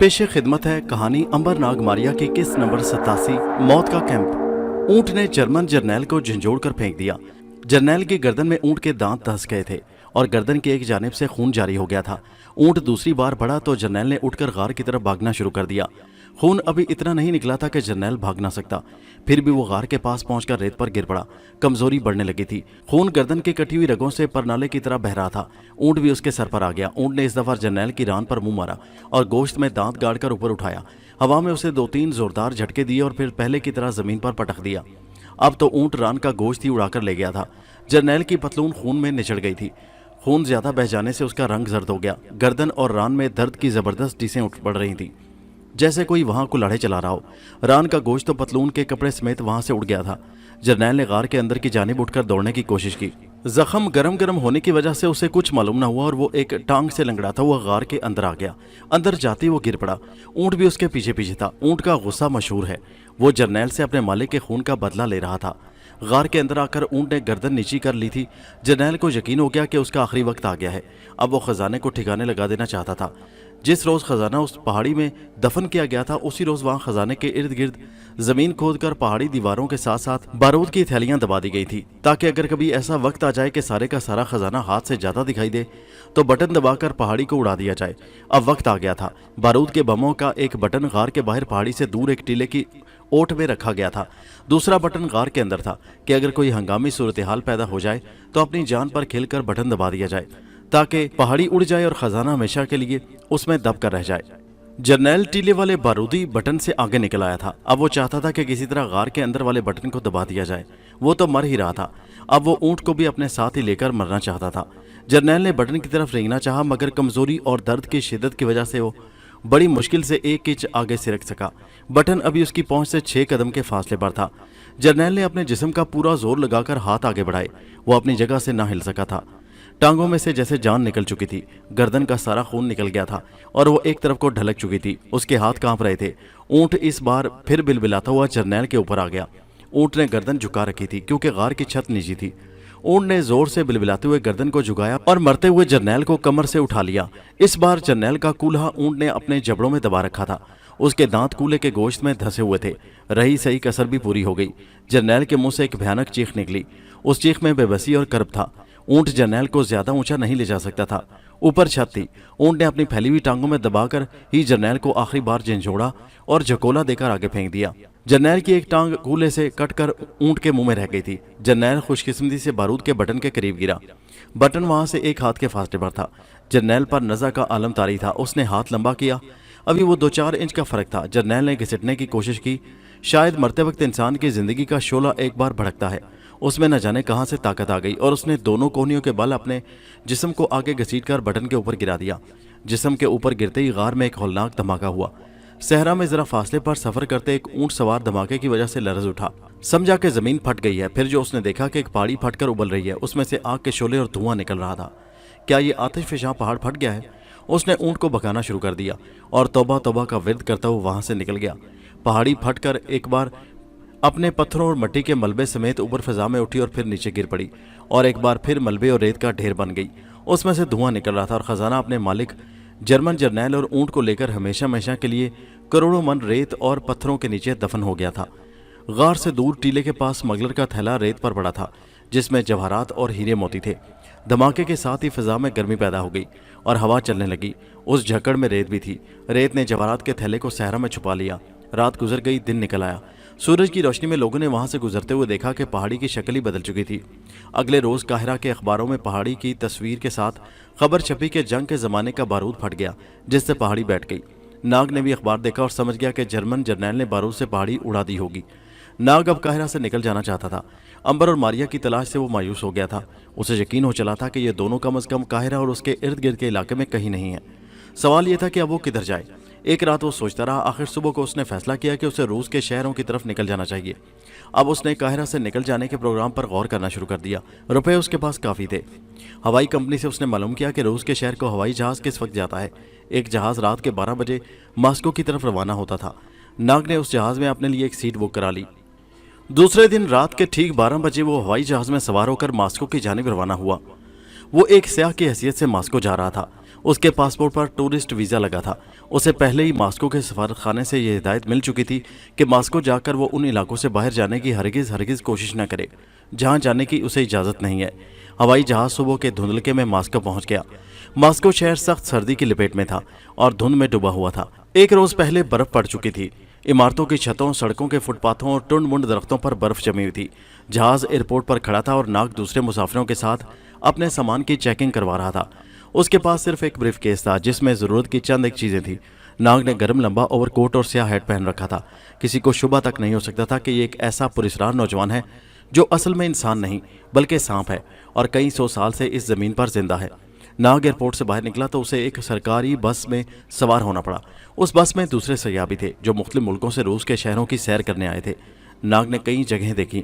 पेशे खिदमत है कहानी अंबर नाग मारिया की किस नंबर 87 मौत का कैंप। ऊंट ने जर्मन जर्नैल को झंझोड़ कर फेंक दिया। जर्नैल की गर्दन में ऊंट के दांत धंस गए थे और गर्दन की एक जानिब से खून जारी हो गया था। ऊंट दूसरी बार बढ़ा तो जर्नैल ने उठकर गार की तरफ भागना शुरू कर दिया। खून अभी इतना नहीं निकला था कि जर्नैल भाग ना सकता, फिर भी वो गार के पास पहुंचकर रेत पर गिर पड़ा। कमजोरी बढ़ने लगी थी। खून गर्दन की कटी हुई रगों से परनाले की तरह बह रहा था। ऊंट भी उसके सर पर आ गया। ऊंट ने इस दफा जर्नैल की रान पर मुंह मारा और गोश्त में दांत गाड़कर ऊपर उठाया। हवा में उसे 2-3 जोरदार झटके दिए और फिर पहले की तरह जमीन पर पटक दिया। अब तो ऊंट रान का गोश्त ही उड़ाकर ले गया था। जर्नैल की पतलून खून में निचड़ गई थी। खून ज्यादा बह जाने से उसका रंग जर्द हो गया। गर्दन और रान में दर्द की जबरदस्त टीसें उठ पड़ रही थी, जैसे कोई वहां कुल्हाड़े चला रहा हो। रान का गोश्त तो पतलून के कपड़े समेत वहां से उड़ गया था। जर्नैल ने गार के अंदर की जानिब उठकर दौड़ने की कोशिश की। जख्म गरम गरम होने की वजह से उसे कुछ मालूम न हुआ और वो एक टांग से लंगड़ाता हुआ गार के अंदर आ गया। अंदर जाते ही वो गिर पड़ा। ऊंट भी उसके पीछे पीछे था। ऊंट का गुस्सा मशहूर है। वो जर्नैल से अपने मालिक के खून का बदला ले रहा था। गार के अंदर आकर ऊंट ने गर्दन नीची कर ली थी। जर्नैल को यकीन हो गया कि उसका आखिरी वक्त आ गया है। अब वो खजाने को ठिकाने लगा देना चाहता था। जिस रोज खजाना उस पहाड़ी में दफन किया गया था, उसी रोज वहां खजाने के इर्द गिर्द जमीन खोदकर पहाड़ी दीवारों के साथ साथ बारूद की थैलियां दबा दी गई थी, ताकि अगर कभी ऐसा वक्त आ जाए कि सारे का सारा खजाना हाथ से ज्यादा दिखाई दे तो बटन दबाकर पहाड़ी को उड़ा दिया जाए। अब वक्त आ गया था। बारूद के बमों का एक बटन गार के बाहर पहाड़ी से दूर एक टीले की ओट में रखा गया था। दूसरा बटन गार के अंदर था कि अगर कोई हंगामी सूरत हाल पैदा हो जाए तो अपनी जान पर खेलकर बटन दबा दिया जाए, ताकि पहाड़ी उड़ जाए और खजाना हमेशा के लिए उसमें दब कर रह जाए। जर्नैल टीले वाले बारूदी बटन से आगे निकल आया था। अब वो चाहता था कि किसी तरह गार के अंदर वाले बटन को दबा दिया जाए। वो तो मर ही रहा था। अब वो ऊंट को भी अपने साथ ही लेकर मरना चाहता था। जर्नैल ने बटन की तरफ रेंगना चाहा, मगर कमजोरी और दर्द की शिद्दत की वजह से वो बड़ी मुश्किल से एक इंच आगे सिरक सका। बटन अभी उसकी पहुंच से 6 कदम के फासले पर था। जर्नैल ने अपने जिस्म का पूरा जोर लगाकर हाथ आगे बढ़ाए। वो अपनी जगह से ना हिल सका था। टांगों में से जैसे जान निकल चुकी थी। गर्दन का सारा खून निकल गया था और वो एक तरफ को ढलक चुकी थी। उसके हाथ कांप रहे थे। ऊंट इस बार फिर बिलबिलाता हुआ जर्नैल के ऊपर आ गया। ऊंट ने गर्दन झुका रखी थी क्योंकि गार की छत नीची थी। ऊंट ने जोर से बिलबिलाते हुए गर्दन को झुकाया और मरते हुए जर्नैल को कमर से उठा लिया। इस बार जर्नैल का कूल्हा ऊंट ने अपने जबड़ों में दबा रखा था। उसके दांत कूल्हे के गोश्त में धंसे हुए थे। रही सही कसर भी पूरी हो गई। जर्नैल के मुंह से एक भयानक चीख निकली। उस चीख में बेबसी और कर्ब था। ऊंट जर्नैल को ज्यादा ऊंचा नहीं ले जा सकता था। ऊपर छत थी। ऊंट ने अपनी फैली हुई टांगों में दबाकर ही जर्नैल को आखिरी बार झंझोड़ा और झकोला देकर आगे फेंक दिया। जर्नैल की एक टांग कूल्हे से कटकर ऊंट के मुंह में रह गई थी। जर्नैल खुशकिस्मती से बारूद के बटन के करीब गिरा। बटन वहां से एक हाथ के फासले पर था। जर्नैल पर नज़ा का आलम तारी था। उसने हाथ लंबा किया। अभी वो 2-4 इंच का फर्क था। जर्नैल ने घिसटने की कोशिश की। शायद मरते वक्त इंसान की जिंदगी का शोला एक बार भड़कता है। उसमें न जाने कहां से ताकत आ गई और उसने दोनों कोहनियों के बल अपने जिस्म को आगे घसीटकर बटन के ऊपर गिरा दिया। जिस्म के ऊपर गिरते ही गार में एक हौलनाक धमाका हुआ। सहरा में जरा फासले पर सफर करते एक ऊंट सवार धमाके की वजह से लरज उठा। समझा कि जमीन फट गई है। फिर जो उसने देखा कि एक पहाड़ी फटकर उबल रही है, उसमें से आग के शोले और धुआं निकल रहा था। क्या ये आतिशफशां पहाड़ फट गया है? उसने ऊंट को भगाना शुरू कर दिया और तौबा तौबा का विर्द करता हुआ वहां से निकल गया। पहाड़ी फटकर एक बार अपने पत्थरों और मिट्टी के मलबे समेत ऊपर फिजा में उठी और फिर नीचे गिर पड़ी और एक बार फिर मलबे और रेत का ढेर बन गई। उसमें से धुआं निकल रहा था और खजाना अपने मालिक जर्मन जर्नैल और ऊंट को लेकर हमेशा हमेशा के लिए करोड़ों मन रेत और पत्थरों के नीचे दफन हो गया था। गार से दूर टीले के पास स्मगलर का थैला रेत पर पड़ा था, जिसमें जवाहरात और हीरे मोती थे। धमाके के साथ ही फिजा में गर्मी पैदा हो गई और हवा चलने लगी। उस झक्कड़ में रेत भी थी। रेत ने जवाहरात के थैले को सहरा में छुपा लिया। रात गुजर गई, दिन निकल आया। सूरज की रोशनी में लोगों ने वहां से गुजरते हुए देखा कि पहाड़ी की शक्ल ही बदल चुकी थी। अगले रोज काहिरा के अखबारों में पहाड़ी की तस्वीर के साथ खबर छपी कि जंग के जमाने का बारूद फट गया, जिससे पहाड़ी बैठ गई। नाग ने भी अखबार देखा और समझ गया कि जर्मन जर्नैल ने बारूद से पहाड़ी उड़ा दी होगी। नाग अब काहिरा से निकल जाना चाहता था। अंबर और मारिया की तलाश से वो मायूस हो गया था। उसे यकीन हो चला था कि ये दोनों कम अज कम काहिरा और उसके इर्द गिर्द के इलाके में कहीं नहीं है। सवाल यह था कि अब वो किधर जाए। एक रात वो सोचता रहा। आखिर सुबह को उसने फैसला किया कि उसे रूस के शहरों की तरफ निकल जाना चाहिए। अब उसने काहिरा से निकल जाने के प्रोग्राम पर गौर करना शुरू कर दिया। रुपए उसके पास काफ़ी थे। हवाई कंपनी से उसने मालूम किया कि रूस के शहर को हवाई जहाज़ किस वक्त जाता है। एक जहाज़ रात के 12 बजे मॉस्को की तरफ रवाना होता था। नाग ने उस जहाज़ में अपने लिए एक सीट बुक करा ली। दूसरे दिन रात के ठीक 12 बजे वो हवाई जहाज़ में सवार होकर मॉस्को की जानिब रवाना हुआ। वो एक सयाह की हैसियत से मॉस्को जा रहा था। اس کے پاسپورٹ پر ٹورسٹ ویزا لگا تھا۔ اسے پہلے ہی ماسکو کے سفارت خانے سے یہ ہدایت مل چکی تھی کہ ماسکو جا کر وہ ان علاقوں سے باہر جانے کی ہرگز کوشش نہ کرے جہاں جانے کی اسے اجازت نہیں ہے۔ ہوائی جہاز صبح کے دھندلکے میں ماسکو پہنچ گیا۔ ماسکو شہر سخت سردی کی لپیٹ میں تھا اور دھند میں ڈوبا ہوا تھا۔ ایک روز پہلے برف پڑ چکی تھی۔ عمارتوں کی چھتوں، سڑکوں کے فٹ پاتھوں اور ٹنڈ منڈ درختوں پر برف جمی ہوئی تھی۔ جہاز ایئرپورٹ پر کھڑا تھا اور ناگ دوسرے مسافروں کے ساتھ اپنے سامان کی چیکنگ کروا رہا تھا۔ اس کے پاس صرف ایک بریف کیس تھا جس میں ضرورت کی چند ایک چیزیں تھیں۔ ناگ نے گرم لمبا اوور کوٹ اور سیاہ ہیٹ پہن رکھا تھا۔ کسی کو شبہ تک نہیں ہو سکتا تھا کہ یہ ایک ایسا پراسرار نوجوان ہے جو اصل میں انسان نہیں بلکہ سانپ ہے اور کئی سو سال سے اس زمین پر زندہ ہے۔ ناگ ایئرپورٹ سے باہر نکلا تو اسے ایک سرکاری بس میں سوار ہونا پڑا۔ اس بس میں دوسرے سیاح بھی تھے جو مختلف ملکوں سے روس کے شہروں کی سیر کرنے آئے تھے۔ ناگ نے کئی جگہیں دیکھی،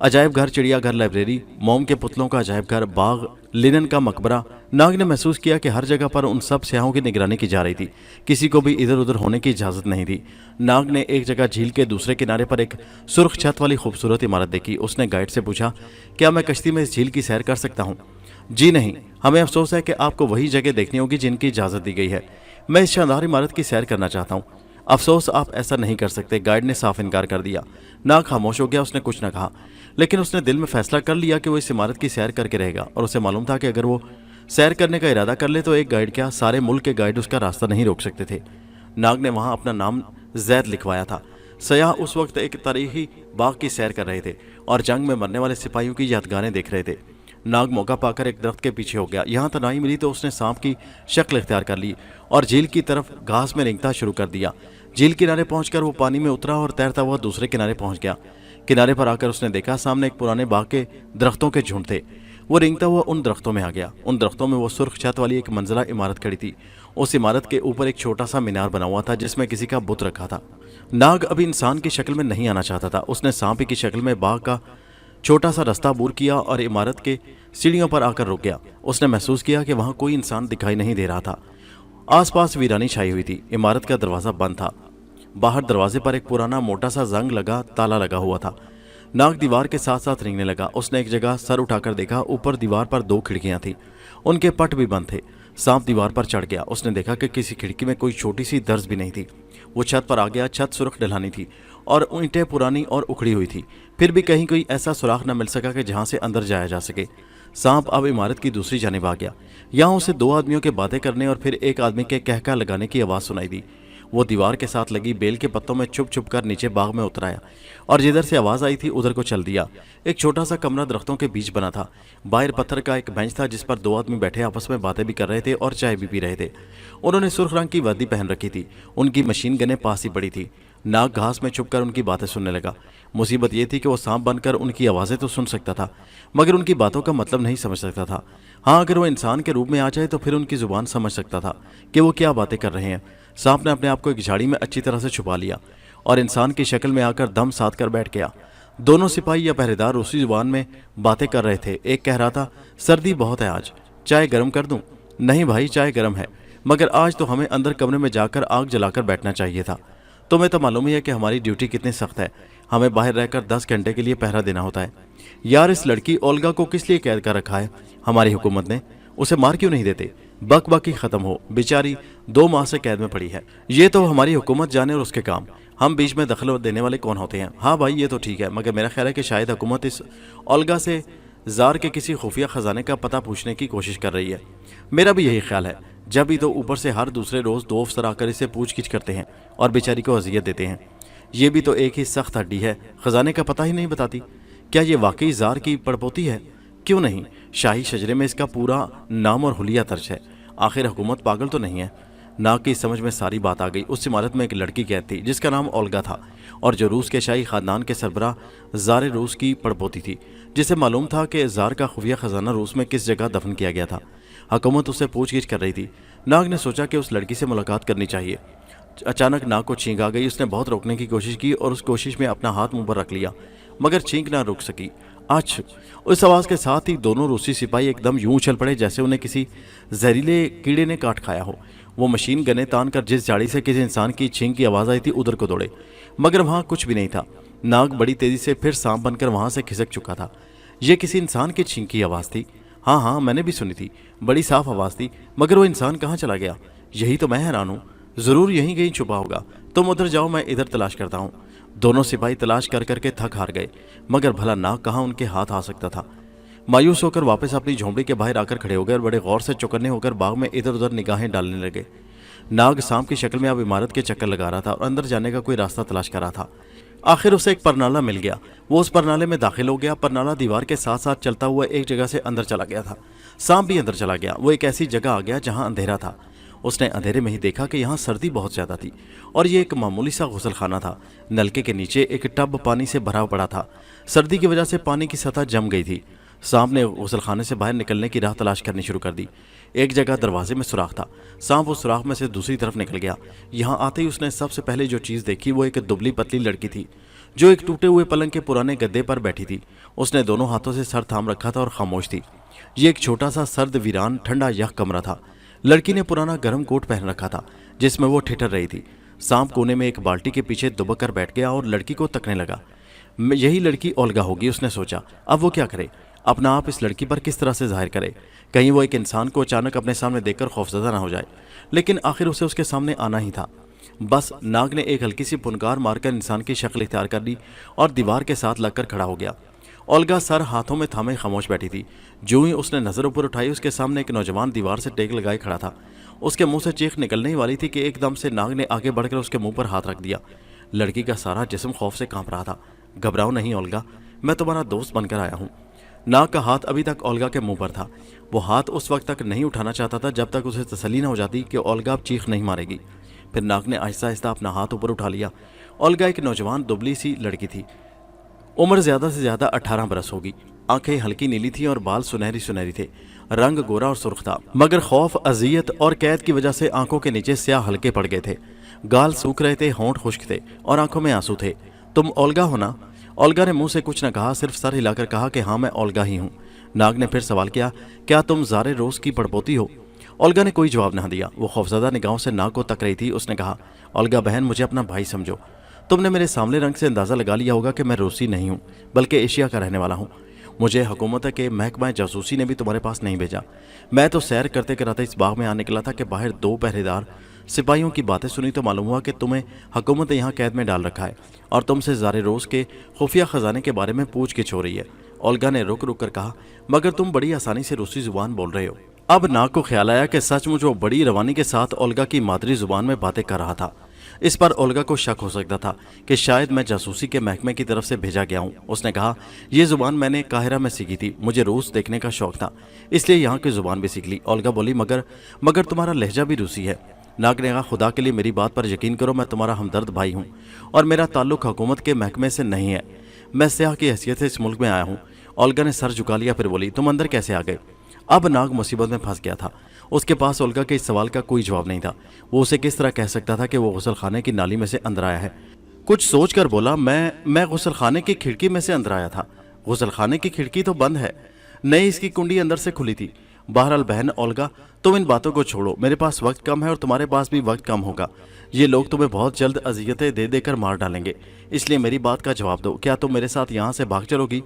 عجائب گھر، چڑیا گھر، لائبریری، موم کے پتلوں کا عجائب گھر، باغ، لینن کا مقبرہ۔ ناگ نے محسوس کیا کہ ہر جگہ پر ان سب سیاحوں کی نگرانی کی جا رہی تھی، کسی کو بھی ادھر ادھر ہونے کی اجازت نہیں تھی۔ ناگ نے ایک جگہ جھیل کے دوسرے کنارے پر ایک سرخ چھت والی خوبصورت عمارت دیکھی۔ اس نے گائیڈ سے پوچھا، کیا میں کشتی میں اس جھیل کی سیر کر سکتا ہوں؟ جی نہیں، ہمیں افسوس ہے کہ آپ کو وہی جگہ دیکھنی ہوگی جن کی اجازت دی گئی ہے۔ میں اس شاندار عمارت کی سیر کرنا چاہتا ہوں۔ افسوس، آپ ایسا نہیں کر سکتے، گائیڈ نے صاف انکار کر دیا۔ ناگ خاموش ہو گیا، اس نے کچھ نہ کہا، لیکن اس نے دل میں فیصلہ کر لیا کہ وہ اس عمارت کی سیر کر کے رہے گا، اور اسے معلوم تھا کہ اگر وہ سیر کرنے کا ارادہ کر لے تو ایک گائیڈ کیا سارے ملک کے گائیڈ اس کا راستہ نہیں روک سکتے تھے۔ ناگ نے وہاں اپنا نام زید لکھوایا تھا۔ سیاح اس وقت ایک تاریخی باغ کی سیر کر رہے تھے اور جنگ میں مرنے والے سپاہیوں کی یادگاریں دیکھ رہے تھے۔ ناگ موقع پا کر ایک درخت کے پیچھے ہو گیا۔ یہاں تنہائی ملی تو اس نے سانپ کی شکل اختیار کر لی اور جھیل کی طرف گھاس میں رینگتا شروع کر دیا۔ جھیل کنارے پہنچ کر وہ پانی میں اترا اور تیرتا ہوا دوسرے کنارے پہنچ گیا۔ کنارے پر آ کر اس نے دیکھا سامنے ایک پرانے باغ کے درختوں کے جھنڈ تھے۔ وہ رینگتا ہوا ان درختوں میں آ گیا۔ ان درختوں میں وہ سرخ چھت والی ایک منزلہ عمارت کھڑی تھی۔ اس عمارت کے اوپر ایک چھوٹا سا مینار بنا ہوا تھا جس میں کسی کا بت رکھا تھا۔ ناگ ابھی انسان کی شکل میں نہیں آنا چاہتا تھا۔ اس نے سانپ کی شکل میں باغ کا چھوٹا سا رستہ عبور کیا اور عمارت کے سیڑھیوں پر آ کر رک گیا۔ اس نے محسوس کیا کہ وہاں کوئی انسان دکھائی نہیں دے رہا تھا۔ آس پاس ویرانی چھائی ہوئی تھی۔ عمارت کا دروازہ بند تھا۔ باہر دروازے پر ایک پرانا موٹا سا زنگ لگا تالا لگا ہوا تھا۔ ناگ دیوار کے ساتھ ساتھ رینگنے لگا۔ اس نے ایک جگہ سر اٹھا کر دیکھا، اوپر دیوار پر 2 کھڑکیاں تھیں، ان کے پٹ بھی بند تھے۔ سانپ دیوار پر چڑھ گیا۔ اس نے دیکھا کہ کسی کھڑکی میں کوئی چھوٹی سی درز بھی نہیں تھی۔ وہ چھت پر آ گیا۔ چھت سرخ ڈھلانی تھی اور اینٹیں پرانی اور اکھڑی ہوئی تھی، پھر بھی کہیں کوئی ایسا سوراخ نہ مل سکا کہ جہاں سے اندر جایا جا سکے۔ سانپ اب عمارت کی دوسری جانب آ گیا۔ یہاں اسے 2 آدمیوں کے باتیں کرنے اور پھر ایک آدمی کے کہکہ لگانے کی آواز سنائی دی۔ وہ دیوار کے ساتھ لگی بیل کے پتوں میں چھپ چھپ کر نیچے باغ میں اتر آیا اور جدھر سے آواز آئی تھی ادھر کو چل دیا۔ ایک چھوٹا سا کمرہ درختوں کے بیچ بنا تھا۔ باہر پتھر کا ایک بینچ تھا جس پر 2 آدمی بیٹھے آپس میں باتیں بھی کر رہے تھے اور چائے بھی پی رہے تھے۔ انہوں نے سرخ رنگ کی وردی پہن رکھی تھی۔ ان کی مشین گنیں پاس ہی پڑی تھی۔ ناگ گھاس میں چھپ کر ان کی باتیں سننے لگا۔ مصیبت یہ تھی کہ وہ سانپ بن کر ان کی آوازیں تو سن سکتا تھا مگر ان کی باتوں کا مطلب نہیں سمجھ سکتا تھا۔ ہاں، اگر وہ انسان کے روپ میں آ جائے تو پھر ان کی زبان سمجھ سکتا تھا کہ وہ کیا باتیں کر رہے ہیں۔ سانپ نے اپنے آپ کو ایک جھاڑی میں اچھی طرح سے چھپا لیا اور انسان کی شکل میں آ کر دم ساتھ کر بیٹھ گیا۔ دونوں سپاہی یا پہرے دار روسی زبان میں باتیں کر رہے تھے۔ ایک کہہ رہا تھا، سردی بہت ہے آج، چائے گرم کر دوں؟ نہیں بھائی، چائے گرم ہے، مگر آج تو ہمیں اندر کمرے میں جا کر آگ جلا کر بیٹھنا چاہیے تھا۔ تمہیں تو معلوم ہی ہے کہ ہماری ڈیوٹی کتنی سخت ہے، ہمیں باہر رہ کر 10 گھنٹے کے لیے پہرا دینا ہوتا ہے۔ یار، اس لڑکی اولگا کو کس لیے قید کر رکھا ہے ہماری حکومت نے؟ اسے مار کیوں نہیں دیتے؟ بک بک ہی ختم ہو، بیچاری 2 ماہ سے قید میں پڑی ہے۔ یہ تو ہماری حکومت جانے اور اس کے کام، ہم بیچ میں دخل دینے والے کون ہوتے ہیں؟ ہاں بھائی، یہ تو ٹھیک ہے، مگر میرا خیال ہے کہ شاید حکومت اس اولگا سے زار کے کسی خفیہ خزانے کا پتہ پوچھنے کی کوشش کر رہی ہے۔ میرا بھی یہی خیال ہے۔ جب ہی تو اوپر سے ہر دوسرے روز 2 افسر آ کر اسے پوچھ گچھ کرتے ہیں اور بیچاری کو اذیت دیتے ہیں۔ یہ بھی تو ایک ہی سخت ہڈی ہے، خزانے کا پتہ ہی نہیں بتاتی۔ کیا یہ واقعی زار کی پڑپوتی ہے؟ کیوں نہیں، شاہی شجرے میں اس کا پورا نام اور حلیہ درج ہے۔ آخر حکومت پاگل تو نہیں ہے۔ ناگ کی سمجھ میں ساری بات آ گئی۔ اس عمارت میں ایک لڑکی قید تھی جس کا نام اولگا تھا اور جو روس کے شاہی خاندان کے سربراہ زار روس کی پڑپوتی تھی، جسے معلوم تھا کہ زار کا خفیہ خزانہ روس میں کس جگہ دفن کیا گیا تھا۔ حکومت اس سے پوچھ گچھ کر رہی تھی۔ ناگ نے سوچا کہ اس لڑکی سے ملاقات کرنی چاہیے۔ اچانک ناگ کو چھینک آ گئی۔ اس نے بہت روکنے کی کوشش کی اور اس کوشش میں اپنا ہاتھ منہ پر رکھ لیا مگر چھینک نہ رک سکی۔ اچھ! اس آواز کے ساتھ ہی دونوں روسی سپاہی ایک دم یوں اچھل پڑے جیسے انہیں کسی زہریلے کیڑے نے کاٹ کھایا ہو۔ وہ مشین گنے تان کر جس جھاڑی سے کسی انسان کی چھینک کی آواز آئی تھی ادھر کو دوڑے مگر وہاں کچھ بھی نہیں تھا۔ ناگ بڑی تیزی سے پھر سانپ بن کر وہاں سے کھسک چکا تھا۔ یہ کسی انسان کی چھینک کی آواز تھی۔ हाँ हाँ, मैंने भी सुनी थी, बड़ी साफ आवाज़ थी, मगर वो इंसान कहाँ चला गया? यही तो मैं हैरान हूँ। ज़रूर यहीं कहीं छुपा होगा। तुम उधर जाओ, मैं इधर तलाश करता हूँ। दोनों सिपाही तलाश कर करके थक हार गए, मगर भला नाग कहाँ उनके हाथ आ सकता था। मायूस होकर वापस अपनी झोंपड़ी के बाहर आकर खड़े हो गए और बड़े गौर से चौकन्ने होकर बाग में इधर उधर निगाहें डालने लगे। नाग सांप की शक्ल में अब इमारत के चक्कर लगा रहा था और अंदर जाने का कोई रास्ता तलाश कर रहा था। आखिर उसे एक परनाला मिल गया। वो उस परनाले में दाखिल हो गया। परनाला दीवार के साथ साथ चलता हुआ एक जगह से अंदर चला गया था। सांप भी अंदर चला गया। वो एक ऐसी जगह आ गया जहां अंधेरा था। उसने अंधेरे में ही देखा कि यहाँ सर्दी बहुत ज़्यादा थी और ये एक मामूली सा गुसलखाना था। नलके के नीचे एक टब पानी से भरा पड़ा था। सर्दी की वजह से पानी की सतह जम गई थी। सांप ने गुसलखाने से बाहर निकलने की राह तलाश करनी शुरू कर दी। एक जगह दरवाजे में सुराख था। सांप उस सुराख में से दूसरी तरफ निकल गया। यहाँ आते ही उसने सबसे पहले जो चीज़ देखी वो एक दुबली पतली लड़की थी जो एक टूटे हुए पलंग के पुराने गद्दे पर बैठी थी। उसने दोनों हाथों से सर थाम रखा था और खामोश थी। ये एक छोटा सा सर्द वीरान ठंडा यह कमरा था। लड़की ने पुराना गर्म कोट पहन रखा था जिसमें वो ठिठर रही थी। सांप कोने में एक बाल्टी के पीछे दुबक कर बैठ गया और लड़की को तकने लगा। यही लड़की ओल्गा होगी, उसने सोचा। अब वो क्या करे, अपना आप इस लड़की पर किस तरह से जाहिर करे? कहीं वो एक इंसान को अचानक अपने सामने देखकर खौफजदा ना हो जाए। लेकिन आखिर उसे उसके सामने आना ही था। बस नाग ने एक हल्की सी पुनकार मारकर इंसान की शक्ल इख्तियार कर ली और दीवार के साथ लगकर खड़ा हो गया। ओल्गा सर हाथों में थामे खामोश बैठी थी। जो ही उसने नजर ऊपर उठाई, उसके सामने एक नौजवान दीवार से टेक लगाए खड़ा था। उसके मुंह से चीख निकलने ही वाली थी कि एकदम से नाग ने आगे बढ़कर उसके मुंह पर हाथ रख दिया। लड़की का सारा जिस्म खौफ से कांप रहा था। घबराओ नहीं ओल्गा, मैं तुम्हारा दोस्त बनकर आया हूँ। नाग का हाथ अभी तक ओल्गा के मुंह पर था। वो हाथ उस वक्त तक नहीं उठाना चाहता था जब तक उसे तसल्ली न हो जाती कि ओल्गा अब चीख नहीं मारेगी। फिर नाग ने आहिस्ता आहिस्ता अपना हाथ ऊपर उठा लिया। ओल्गा एक नौजवान दुबली सी लड़की थी। उम्र ज्यादा से ज्यादा 18 बरस होगी। आंखें हल्की नीली थी और बाल सुनहरी सुनहरी थे। रंग गोरा और सुर्ख था, मगर खौफ, अजियत और कैद की वजह से आंखों के नीचे स्याह हल्के पड़ गए थे। गाल सूख रहे थे, होंठ खुश्क थे और आंखों में आंसू थे। तुम ओल्गा हो ना? ओल्गा ने मुंह से कुछ न कहा, सिर्फ सर हिलाकर कहा कि हाँ, मैं ओल्गा ही हूँ। नाग ने फिर सवाल किया, क्या तुम ज़ारे रोज़ की पड़पोती हो? ओल्गा ने कोई जवाब न दिया। वो खौफजदा निगाहों से नाग को तक रही थी। उसने कहा, ओल्गा बहन, मुझे अपना भाई समझो। तुमने मेरे सामने रंग से अंदाज़ा लगा लिया होगा कि मैं रूसी नहीं हूँ, बल्कि एशिया का रहने वाला हूँ। मुझे हुकूमत के महकमा जासूसी ने भी तुम्हारे पास नहीं भेजा। मैं तो सैर करते कराते इस बाग में आ निकला था कि बाहर 2 पहरेदार सिपाहियों की बातें सुनी तो मालूम हुआ कि तुम्हें हुकूमत ने यहाँ कैद में डाल रखा है और तुमसे ज़ारे रोज़ के खुफिया ख़जाने के बारे में पूछ-गिछ हो रही है। ओल्गा ने रुक रुक कर कहा, मगर तुम बड़ी आसानी से रूसी ज़ुबान बोल रहे हो। अब नाग को ख्याल आया कि सचमुच वो बड़ी रवानी के साथ ओल्गा की मादरी ज़ुबान में बातें कर रहा था। इस पर ओल्गा को शक हो सकता था कि शायद मैं जासूसी के महकमे की तरफ से भेजा गया हूँ। उसने कहा, यह ज़ुबान मैंने काहिरा में सीखी थी। मुझे रूस देखने का शौक था, इसलिए यहाँ की ज़ुबान भी सीख ली। ओल्गा बोली, मगर तुम्हारा लहजा भी रूसी है। नाग ने कहा, खुदा के लिए मेरी बात पर यकीन करो, मैं तुम्हारा हमदर्द भाई हूँ और मेरा ताल्लुक हुकूमत के महकमे से नहीं है। मैं सयाह की हैसियत से इस मुल्क में आया हूँ। ओल्गा ने सर झुका लिया, फिर बोली, तुम अंदर कैसे आ गए? अब नाग मुसीबत में फंस गया था। उसके पास ओल्गा के इस सवाल का कोई जवाब नहीं था। वो उसे किस तरह कह सकता था कि वो गुसलखाने की नाली में से अंदर आया है? कुछ सोच कर बोला, मैं गुसलखाने की खिड़की में से अंदर आया था। गुसलखाने की खिड़की तो बंद है, नहीं, इसकी कुंडी अंदर से खुली थी। बहरहाल बहन ओल्गा, तुम इन बातों को छोड़ो। मेरे पास वक्त कम है और तुम्हारे पास भी वक्त कम होगा। ये लोग तुम्हें बहुत जल्द अजियतें दे देकर मार डालेंगे, इसलिए मेरी बात का जवाब दो। क्या तुम मेरे साथ यहाँ से भाग चलोगी?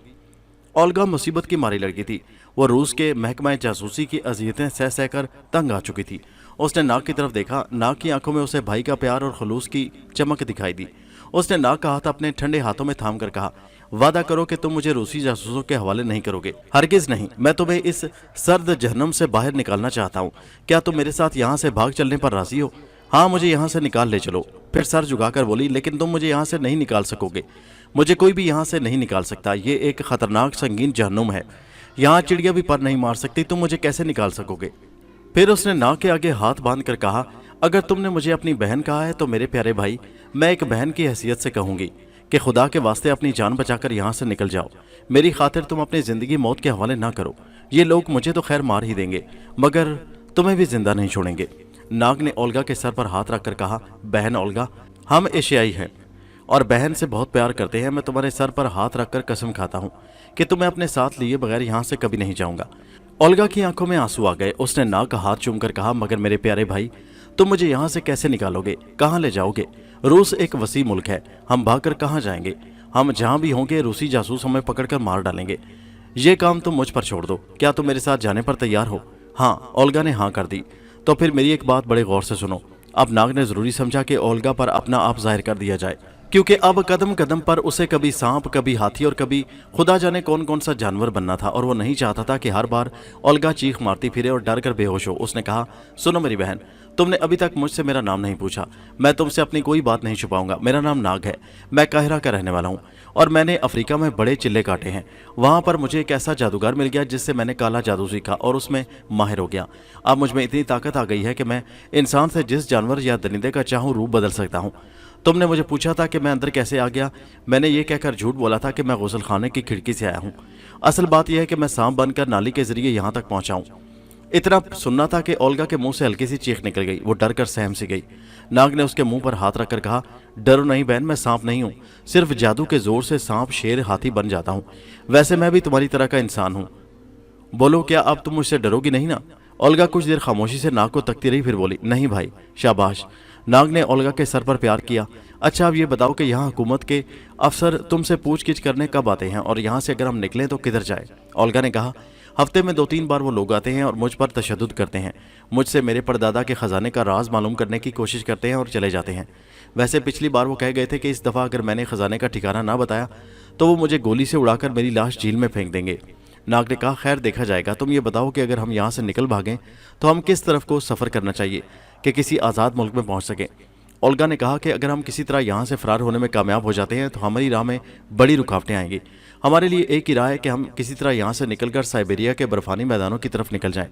ओल्गा मुसीबत की मारी लड़की थी। वो रूस के महकमा जासूसी की अजियतें सह सह कर तंग आ चुकी थी। उसने नाग की तरफ देखा। नाग की आंखों में उसे भाई का प्यार और खलूस की चमक दिखाई दी। उसने नाग का हाथ अपने ठंडे हाथों में थाम कर कहा, वादा करो कि तुम मुझे रूसी जासूसों के हवाले नहीं करोगे। हरगिज नहीं, मैं तुम्हें इस सर्द जहन्नम से बाहर निकालना चाहता हूँ। क्या तुम मेरे साथ यहाँ से भाग चलने पर राजी हो? हाँ, मुझे यहाँ से निकाल ले चलो। फिर सर झुकाकर बोली, लेकिन तुम मुझे यहाँ से नहीं निकाल सकोगे। मुझे कोई भी यहाँ से नहीं निकाल सकता। ये एक खतरनाक संगीन जहन्नुम है। यहाँ चिड़िया भी पर नहीं मार सकती। तुम मुझे कैसे निकाल सकोगे? फिर उसने नाग के आगे हाथ बांध कर कहा, अगर तुमने मुझे अपनी बहन कहा है तो मेरे प्यारे भाई, मैं एक बहन की हैसियत से कहूँगी कि खुदा के वास्ते अपनी जान बचाकर यहाँ से निकल जाओ। मेरी खातिर तुम अपनी ज़िंदगी मौत के हवाले ना करो। ये लोग मुझे तो खैर मार ही देंगे, मगर तुम्हें भी जिंदा नहीं छोड़ेंगे। नाग ने ओल्गा के सर पर हाथ रखकर कहा, बहन ओल्गा, हम एशियाई हैं और बहन से बहुत प्यार करते हैं। मैं तुम्हारे सर पर हाथ रखकर कसम खाता हूँ कि तुम्हें अपने साथ लिए बगैर यहाँ से कभी नहीं जाऊँगा। ओल्गा की आंखों में आंसू आ गए। उसने नाग का हाथ चूमकर कहा, मगर मेरे प्यारे भाई, तुम मुझे यहाँ से कैसे निकालोगे? कहाँ ले जाओगे? रूस एक वसी मुल्क है, हम भागकर कहाँ जाएंगे? हम जहाँ भी होंगे रूसी जासूस हमें पकड़कर मार डालेंगे। ये काम तुम मुझ पर छोड़ दो, क्या तुम मेरे साथ जाने पर तैयार हो? हाँ, ओल्गा ने हाँ कर दी। तो फिर मेरी एक बात बड़े गौर से सुनो। अब नाग ने जरूरी समझा कि ओल्गा पर अपना आप जाहिर कर दिया जाए, क्योंकि अब कदम कदम पर उसे कभी सांप, कभी हाथी और कभी खुदा जाने कौन कौन सा जानवर बनना था, और वो नहीं चाहता था कि हर बार ओल्गा चीख मारती फिरे और डर कर बेहोश हो। उसने कहा, सुनो मेरी बहन, तुमने अभी तक मुझसे मेरा नाम नहीं पूछा। मैं तुमसे अपनी कोई बात नहीं छुपाऊंगा। मेरा नाम नाग है, मैं काहिरा का रहने वाला हूँ, और मैंने अफ्रीका में बड़े चिल्ले काटे हैं। वहाँ पर मुझे एक ऐसा जादूगर मिल गया जिससे मैंने काला जादू सीखा और उसमें माहिर हो गया। अब मुझ में इतनी ताकत आ गई है कि मैं इंसान से जिस जानवर या दरिंदे का चाहूँ रूप बदल सकता हूँ। तुमने मुझे पूछा था कि मैं अंदर कैसे आ गया। मैंने ये कहकर झूठ बोला था कि मैं गुसल खाने की खिड़की से आया हूँ। असल बात यह है कि मैं सांप बनकर नाली के जरिए यहाँ तक पहुँचा हूँ। इतना सुनना था कि ओल्गा के मुंह से हल्की सी चीख निकल गई। वो डर कर सहम सी गई। नाग ने उसके मुंह पर हाथ रखकर कहा, डरो नहीं बहन, मैं सांप नहीं हूँ। सिर्फ जादू के जोर से सांप, शेर, हाथी बन जाता हूँ। वैसे मैं भी तुम्हारी तरह का इंसान हूँ। बोलो, क्या अब तुम मुझसे डरोगी नहीं ना? ओल्गा कुछ देर खामोशी से नाग को तकती रही, फिर बोली, नहीं भाई, शाबाश। नाग ने ओल्गा के सर पर प्यार किया। अच्छा, अब ये बताओ कि यहाँ हुकूमत के अफसर तुमसे पूछगिछ करने कब आते हैं, और यहाँ से अगर हम निकलें तो किधर जाए? ओल्गा ने कहा, हफ्ते में 2-3 बार वो लोग आते हैं और मुझ पर तशद्दुद करते हैं। मुझसे मेरे परदादा के खजाने का राज मालूम करने की कोशिश करते हैं और चले जाते हैं। वैसे पिछली बार वो कह गए थे कि इस दफ़ा अगर मैंने खजाने का ठिकाना ना बताया तो वो मुझे गोली से उड़ाकर मेरी लाश झील में फेंक देंगे। नाग ने कहा, खैर देखा जाएगा। तुम ये बताओ कि अगर हम यहाँ से निकल भागें तो हम किस तरफ को सफ़र करना चाहिए कि किसी आज़ाद मुल्क में पहुँच सकें? ओल्गा ने कहा कि अगर हम किसी तरह यहाँ से फरार होने में कामयाब हो जाते हैं तो हमारी राह में बड़ी रुकावटें आएंगी। हमारे लिए एक ही राह है कि हम किसी तरह यहाँ से निकलकर साइबेरिया के बर्फानी मैदानों की तरफ निकल जाएं।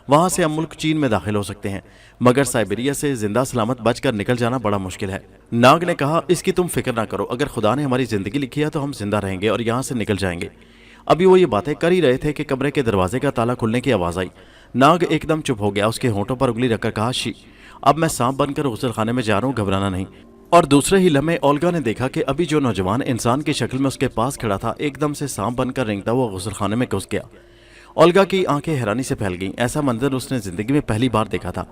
वहाँ से हम मुल्क चीन में दाखिल हो सकते हैं, मगर साइबेरिया से जिंदा सलामत बचकर निकल जाना बड़ा मुश्किल है। नाग ने कहा, इसकी तुम फिक्र ना करो। अगर खुदा ने हमारी ज़िंदगी लिखी है तो हम जिंदा रहेंगे और यहाँ से निकल जाएंगे। अभी वो ये बातें कर ही रहे थे कि कमरे के दरवाजे का ताला खुलने की आवाज़ आई। नाग एकदम चुप हो गया। उसके होंठों पर उंगली रखकर कहा, शी, अब मैं सांप बनकर गुसल खाने में जा रहा हूँ, घबराना नहीं। और दूसरे ही लम्हे ओल्गा ने देखा कि अभी जो नौजवान इंसान की शक्ल में उसके पास खड़ा था एकदम से सांप बनकर रेंगता हुआ गुसल खाने में घुस गया। ओल्गा की आंखें हैरानी से फैल गईं। ऐसा मंजर उसने जिंदगी में पहली बार देखा था।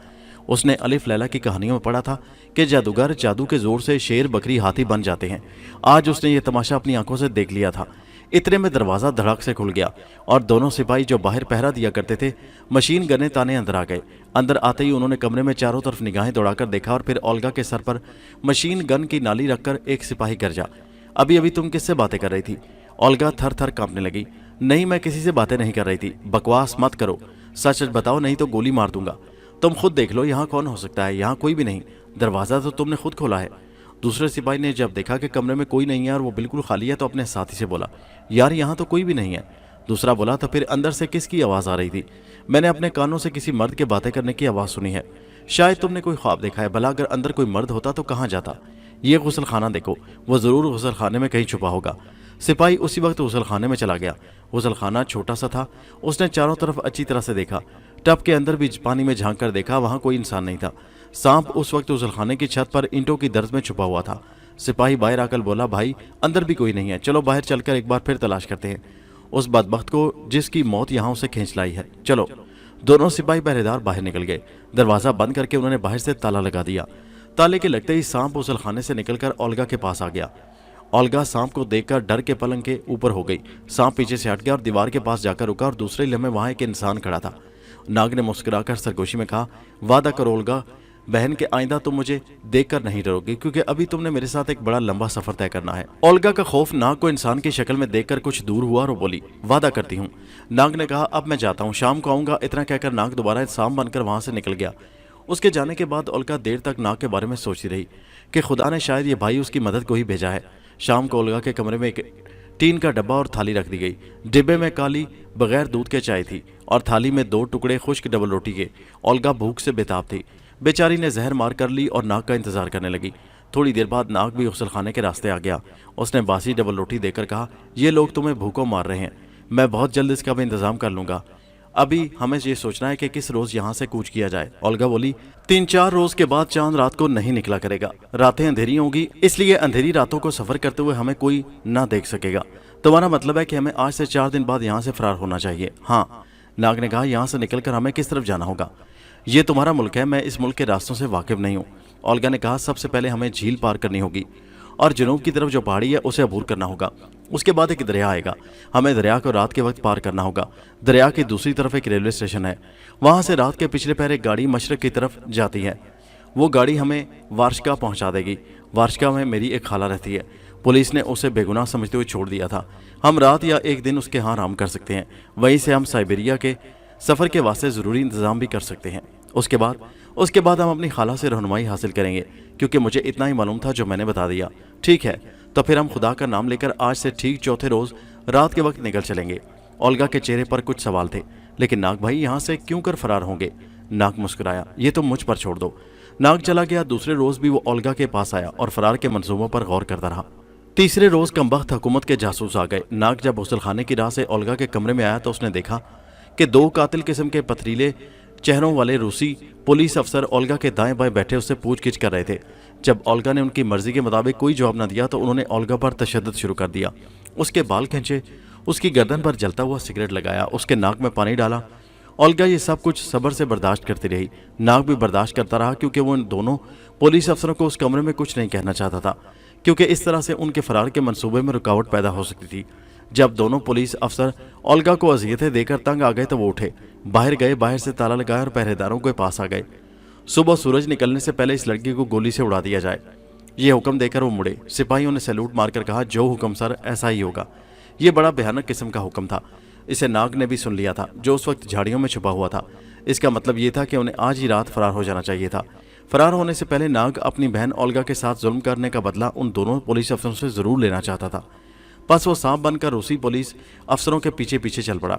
उसने अलिफ लैला की कहानियों में पढ़ा था कि जादूगर जादू के जोर से शेर, बकरी, हाथी बन जाते हैं। आज उसने ये तमाशा अपनी आंखों से देख लिया था। इतने में दरवाज़ा धड़क से खुल गया और दोनों सिपाही जो बाहर पहरा दिया करते थे मशीन गने ताने अंदर आ गए। अंदर आते ही उन्होंने कमरे में चारों तरफ निगाहें दौड़ाकर देखा और फिर ओल्गा के सर पर मशीन गन की नाली रखकर एक सिपाही गरजा, अभी अभी तुम किससे बातें कर रही थी? ओल्गा थर थर कांपने लगी। नहीं, मैं किसी से बातें नहीं कर रही थी। बकवास मत करो, सच सच बताओ, नहीं तो गोली मार दूंगा। तुम खुद देख लो, यहाँ कौन हो सकता है? यहाँ कोई भी नहीं। दरवाज़ा तो तुमने खुद खोला है। दूसरे सिपाही ने जब देखा कि कमरे में कोई नहीं है और वो बिल्कुल खाली है तो अपने साथी से बोला, यार यहाँ तो कोई भी नहीं है। दूसरा बोला, तो फिर अंदर से किसकी आवाज़ आ रही थी? मैंने अपने कानों से किसी मर्द के बातें करने की आवाज़ सुनी है। शायद तुमने कोई ख्वाब देखा है। भला अगर अंदर कोई मर्द होता तो कहाँ जाता? ये गुसल खाना देखो, वो ज़रूर गुसल खाने में कहीं छुपा होगा। सिपाही उसी वक्त गुसल खाने में चला गया। गुसल खाना छोटा सा था। उसने चारों तरफ अच्छी तरह से देखा। टब के अंदर भी पानी में झांक कर देखा, वहाँ कोई इंसान नहीं था। सांप उस वक्त गुसल खाने की छत पर ईंटों की दर्ज में छुपा हुआ था। सिपाही बाहर आकर बोला, भाई अंदर भी कोई नहीं है, चलो बाहर चलकर एक बार फिर तलाश करते हैं उस बदबख्त को जिसकी मौत यहाँ उसे खींच लाई है। चलो। दोनों सिपाही पहरेदार बाहर निकल गए। दरवाज़ा बंद करके उन्होंने बाहर से ताला लगा दिया। ताले के लगते ही सांप गुसल खाने से निकलकर ओल्गा के पास आ गया। ओल्गा सांप को देखकर डर के पलंग के ऊपर हो गई। सांप पीछे से हट गया और दीवार के पास जाकर रुका और दूसरे लम्हे वहाँ एक इंसान खड़ा था। नाग ने मुस्कुराकर सरगोशी में कहा, वादा करो ओल्गा बहन के आइंदा तुम मुझे देखकर नहीं डरोगी, क्योंकि अभी तुमने मेरे साथ एक बड़ा लंबा सफर तय करना है। ओल्गा का खौफ नाग को इंसान की शक्ल में देखकर कुछ दूर हुआ और बोली, वादा करती हूँ। नाग ने कहा, अब मैं जाता हूँ, शाम को आऊंगा। इतना कहकर नाग दोबारा सांप बनकर वहां से निकल गया। उसके जाने के बाद ओल्गा देर तक नाग के बारे में सोचती रही कि खुदा ने शायद ये भाई उसकी मदद को ही भेजा है। शाम को ओल्गा के कमरे में एक टीन का डब्बा और थाली रख दी गई। डिब्बे में काली बगैर दूध के चाय थी और थाली में 2 टुकड़े खुश्क डबल रोटी के। ओल्गा भूख से बेताब थी। बेचारी ने जहर मार कर ली और नाग का इंतजार करने लगी। थोड़ी देर बाद नाग भी गुसल खाने के रास्ते आ गया। उसने बासी डबल रोटी देकर कहा, ये लोग तुम्हें भूखों मार रहे हैं, मैं बहुत जल्द इसका भी इंतजाम कर लूंगा। अभी हमें ये सोचना है कि किस रोज यहाँ से कूच किया जाए। ओल्गा बोली, 3-4 रोज के बाद चांद रात को नहीं निकला करेगा। रातें अंधेरी होंगी, इसलिए अंधेरी रातों को सफर करते हुए हमें कोई ना देख सकेगा। तुम्हारा मतलब है कि हमें आज से 4 दिन बाद यहाँ से फरार होना चाहिए? हाँ। नाग ने कहा, यहाँ से निकलकर हमें किस तरफ जाना होगा? ये तुम्हारा मुल्क है, मैं इस मुल्क के रास्तों से वाकिफ नहीं हूँ। ओल्गा ने कहा, सबसे पहले हमें झील पार करनी होगी और जनूब की तरफ जो पहाड़ी है उसे अबूर करना होगा। उसके बाद एक दरिया आएगा, हमें दरिया को रात के वक्त पार करना होगा। दरिया की दूसरी तरफ एक रेलवे स्टेशन है, वहाँ से रात के पिछले पहर एक गाड़ी मशरक की तरफ जाती है। वो गाड़ी हमें वार्शिका पहुँचा देगी। वार्शिका में मेरी एक खाला रहती है। पुलिस ने उसे बेगुनाह समझते हुए छोड़ दिया था। हम रात या एक दिन उसके यहाँ आराम कर सकते हैं। वहीं से हम साइबेरिया के सफ़र के वास्ते ज़रूरी इंतज़ाम भी कर सकते हैं। उसके बाद हम अपनी खाला से रहनुमाई हासिल करेंगे, क्योंकि मुझे इतना ही मालूम था जो मैंने बता दिया। ठीक है, तो फिर हम खुदा का नाम लेकर आज से ठीक चौथे रोज़ रात के वक्त निकल चलेंगे। ओल्गा के चेहरे पर कुछ सवाल थे। लेकिन नाग भाई यहाँ से क्यों कर फरार होंगे? नाग मुस्कुराया। ये तो मुझ पर छोड़ दो। नाग चला गया। दूसरे रोज़ भी वो ओल्गा के पास आया और फरार के मंसूबों पर गौर करता रहा। तीसरे रोज़ कमबख्त हुकूमत के जासूस आ गए। नाग जब गुसल खाने की राह से ओल्गा के कमरे में आया तो उसने देखा कि 2 कातिल किस्म के पथरीले चेहरों वाले रूसी पुलिस अफसर ओल्गा के दाएं बाएं बैठे उससे पूछगिछ कर रहे थे। जब ओल्गा ने उनकी मर्जी के मुताबिक कोई जवाब न दिया तो उन्होंने ओल्गा पर तशद्दुद शुरू कर दिया। उसके बाल खींचे, उसकी गर्दन पर जलता हुआ सिगरेट लगाया, उसके नाक में पानी डाला। ओल्गा ये सब कुछ सब्र से बर्दाश्त करती रही। नाग भी बर्दाश्त करता रहा, क्योंकि वो इन दोनों पुलिस अफसरों को उस कमरे में कुछ नहीं कहना चाहता था, क्योंकि इस तरह से उनके फरार के मंसूबे में रुकावट पैदा हो सकती थी। जब दोनों पुलिस अफसर ओल्गा को अजियतें देकर तंग आ गए तो वो उठे, बाहर गए, बाहर से ताला लगाया और पहरेदारों के पास आ गए। सुबह सूरज निकलने से पहले इस लड़की को गोली से उड़ा दिया जाए, ये हुक्म देकर वो मुड़े। सिपाहियों ने सैल्यूट मारकर कहा, जो हुक्म सर, ऐसा ही होगा। ये बड़ा भयानक किस्म का हुक्म था। इसे नाग ने भी सुन लिया था, जो उस वक्त झाड़ियों में छुपा हुआ था। इसका मतलब ये था कि उन्हें आज ही रात फरार हो जाना चाहिए था। फरार होने से पहले नाग अपनी बहन ओल्गा के साथ जुल्म करने का बदला उन दोनों पुलिस अफसरों से जरूर लेना चाहता था। बस वो सांप बनकर रूसी पुलिस अफसरों के पीछे पीछे चल पड़ा।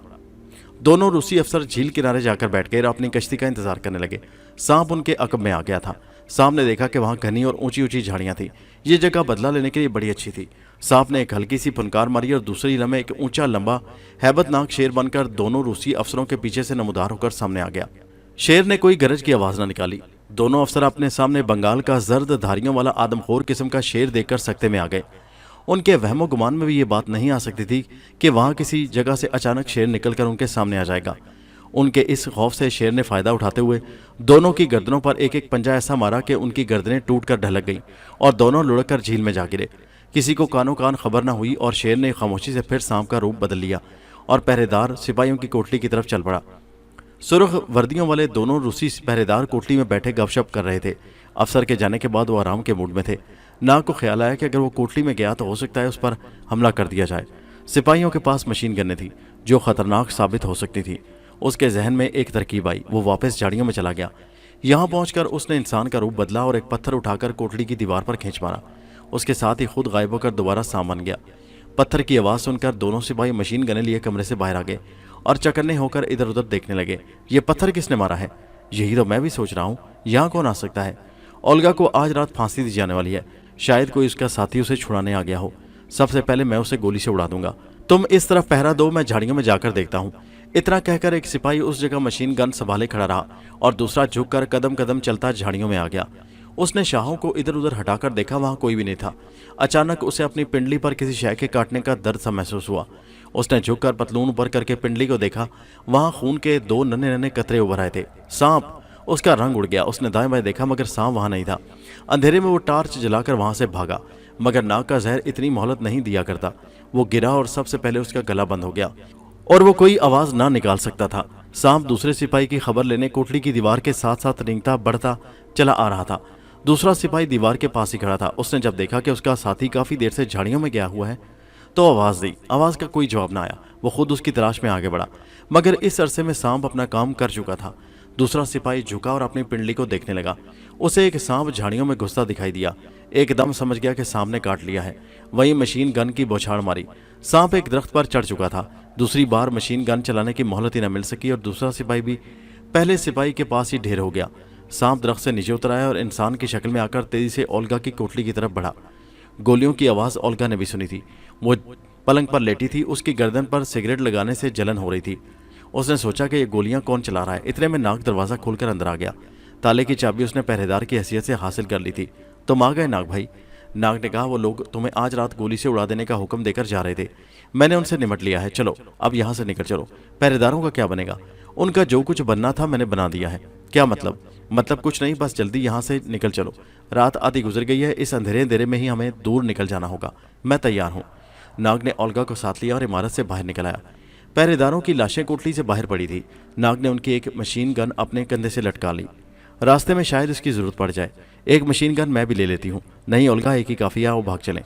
दोनों रूसी अफसर झील किनारे जाकर बैठ गए और अपनी कश्ती का इंतजार करने लगे। सांप उनके अकब में आ गया था। सांप ने देखा कि वहां घनी और ऊंची ऊंची झाड़ियां थी। ये जगह बदला लेने के लिए बड़ी अच्छी थी। सांप ने एक हल्की सी फुनकार मारी और दूसरी लम्हे एक ऊंचा लंबा हैबतनाक शेर बनकर दोनों रूसी अफसरों के पीछे से नमूदार होकर सामने आ गया। शेर ने कोई गरज की आवाज न निकाली। दोनों अफसर अपने सामने बंगाल का जर्द धारियों वाला आदमखोर किस्म का शेर देखकर सकते में आ गए। उनके वहमो गुमान में भी ये बात नहीं आ सकती थी कि वहां किसी जगह से अचानक शेर निकलकर उनके सामने आ जाएगा। उनके इस खौफ से शेर ने फायदा उठाते हुए दोनों की गर्दनों पर एक एक पंजा ऐसा मारा कि उनकी गर्दनें टूटकर ढलक गईं और दोनों लुढ़क कर झील में जा गिरे। किसी को कानों कान खबर न हुई और शेर ने खामोशी से फिर सांप का रूप बदल लिया और पहरेदार सिपाहियों की कोठली की तरफ चल पड़ा। सुर्ख वर्दियों वाले दोनों रूसी पहरेदार कोठली में बैठे गपशप कर रहे थे। अफसर के जाने के बाद वो आराम के मूड में थे। नाग को ख्याल आया कि अगर वो कोठली में गया तो हो सकता है उस पर हमला कर दिया जाए। सिपाहियों के पास मशीन गन्नें थी जो खतरनाक साबित हो सकती थी। उसके जहन में एक तरकीब आई। वो वापस झाड़ियों में चला गया। यहाँ पहुंचकर उसने इंसान का रूप बदला और एक पत्थर उठाकर कोठली की दीवार पर खींच मारा। उसके साथ ही खुद गायब होकर दोबारा सांप बन गया। पत्थर की आवाज़ सुनकर दोनों सिपाही मशीन गने लिए कमरे से बाहर आ गए और चकन्ने होकर इधर उधर देखने लगे। ये पत्थर किसने मारा है? यही तो मैं भी सोच रहा हूँ। यहाँ कौन आ सकता है? ओल्गा को आज रात फांसी दी जाने वाली है। शायद कोई उसका साथी उसे छुड़ाने आ गया हो। सबसे पहले मैं उसे गोली से उड़ा दूंगा। तुम इस तरफ पहरा दो, मैं झाड़ियों में जाकर देखता हूँ। इतना कहकर एक सिपाही उस जगह मशीन गन संभाले खड़ा रहा और दूसरा झुककर कदम कदम चलता झाड़ियों में आ गया। उसने शाहों को इधर उधर हटाकर देखा, वहां कोई भी नहीं था। अचानक उसे अपनी पिंडली पर किसी शय के काटने का दर्द सा महसूस हुआ। उसने झुककर पतलून ऊपर करके पिंडली को देखा। वहां खून के 2 नन्हे नन्हे कतरे उभर आए थे। सांप! उसका रंग उड़ गया। उसने दाएं बाएं देखा मगर सांप वहां नहीं था। अंधेरे में वो टार्च जलाकर वहां से भागा, मगर नाग का जहर इतनी मोहलत नहीं दिया करता। वो गिरा और सबसे पहले उसका गला बंद हो गया और वो कोई आवाज ना निकाल सकता था। सांप दूसरे सिपाही की खबर लेने कोठली की दीवार के साथ साथ रेंगता बढ़ता चला आ रहा था। दूसरा सिपाही दीवार के पास ही खड़ा था। उसने जब देखा कि उसका साथी काफी देर से झाड़ियों में गया हुआ है तो आवाज दी। आवाज का कोई जवाब ना आया। वो खुद उसकी तलाश में आगे बढ़ा, मगर इस अरसे में सांप अपना काम कर चुका था। दूसरा सिपाही झुका और अपनी पिंडली को देखने लगा। उसे एक सांप झाड़ियों में घुसता दिखाई दिया। एकदम समझ गया कि सांप ने काट लिया है। वहीं मशीन गन की बौछार मारी। सांप एक दरख्त पर चढ़ चुका था। दूसरी बार मशीन गन चलाने की मोहलत ही न मिल सकी और दूसरा सिपाही भी पहले सिपाही के पास ही ढेर हो गया। सांप दरख्त से नीचे उतर आया और इंसान की शक्ल में आकर तेजी से ओल्गा की कोठली की तरफ बढ़ा। गोलियों की आवाज़ ओल्गा ने भी सुनी थी। वो पलंग पर लेटी थी। उसकी गर्दन पर सिगरेट लगाने से जलन हो रही थी। उसने सोचा कि ये गोलियां कौन चला रहा है। इतने में नाग दरवाज़ा खोलकर अंदर आ गया। ताले की चाबी उसने पहरेदार की हैसियत से हासिल कर ली थी। तुम आ गए नाग भाई? नाग ने कहा, वो लोग तुम्हें आज रात गोली से उड़ा देने का हुक्म देकर जा रहे थे। मैंने उनसे निमट लिया है। चलो अब यहाँ से निकल चलो। पहरेदारों का क्या बनेगा? उनका जो कुछ बनना था मैंने बना दिया है। क्या मतलब? मतलब कुछ नहीं, बस जल्दी यहाँ से निकल चलो। रात आधी गुजर गई है। इस अंधेरे अंधेरे में ही हमें दूर निकल जाना होगा। मैं तैयार हूँ। नाग ने ओल्गा को साथ लिया और इमारत से बाहर निकल आया। पहरेदारों की लाशें कोठरी से बाहर पड़ी थी। नाग ने उनकी एक मशीन गन अपने कंधे से लटका ली। रास्ते में शायद इसकी जरूरत पड़ जाए, एक मशीन गन मैं भी ले लेती हूँ। नहीं ओल्गा, एक ही काफी है, वो भाग चलें।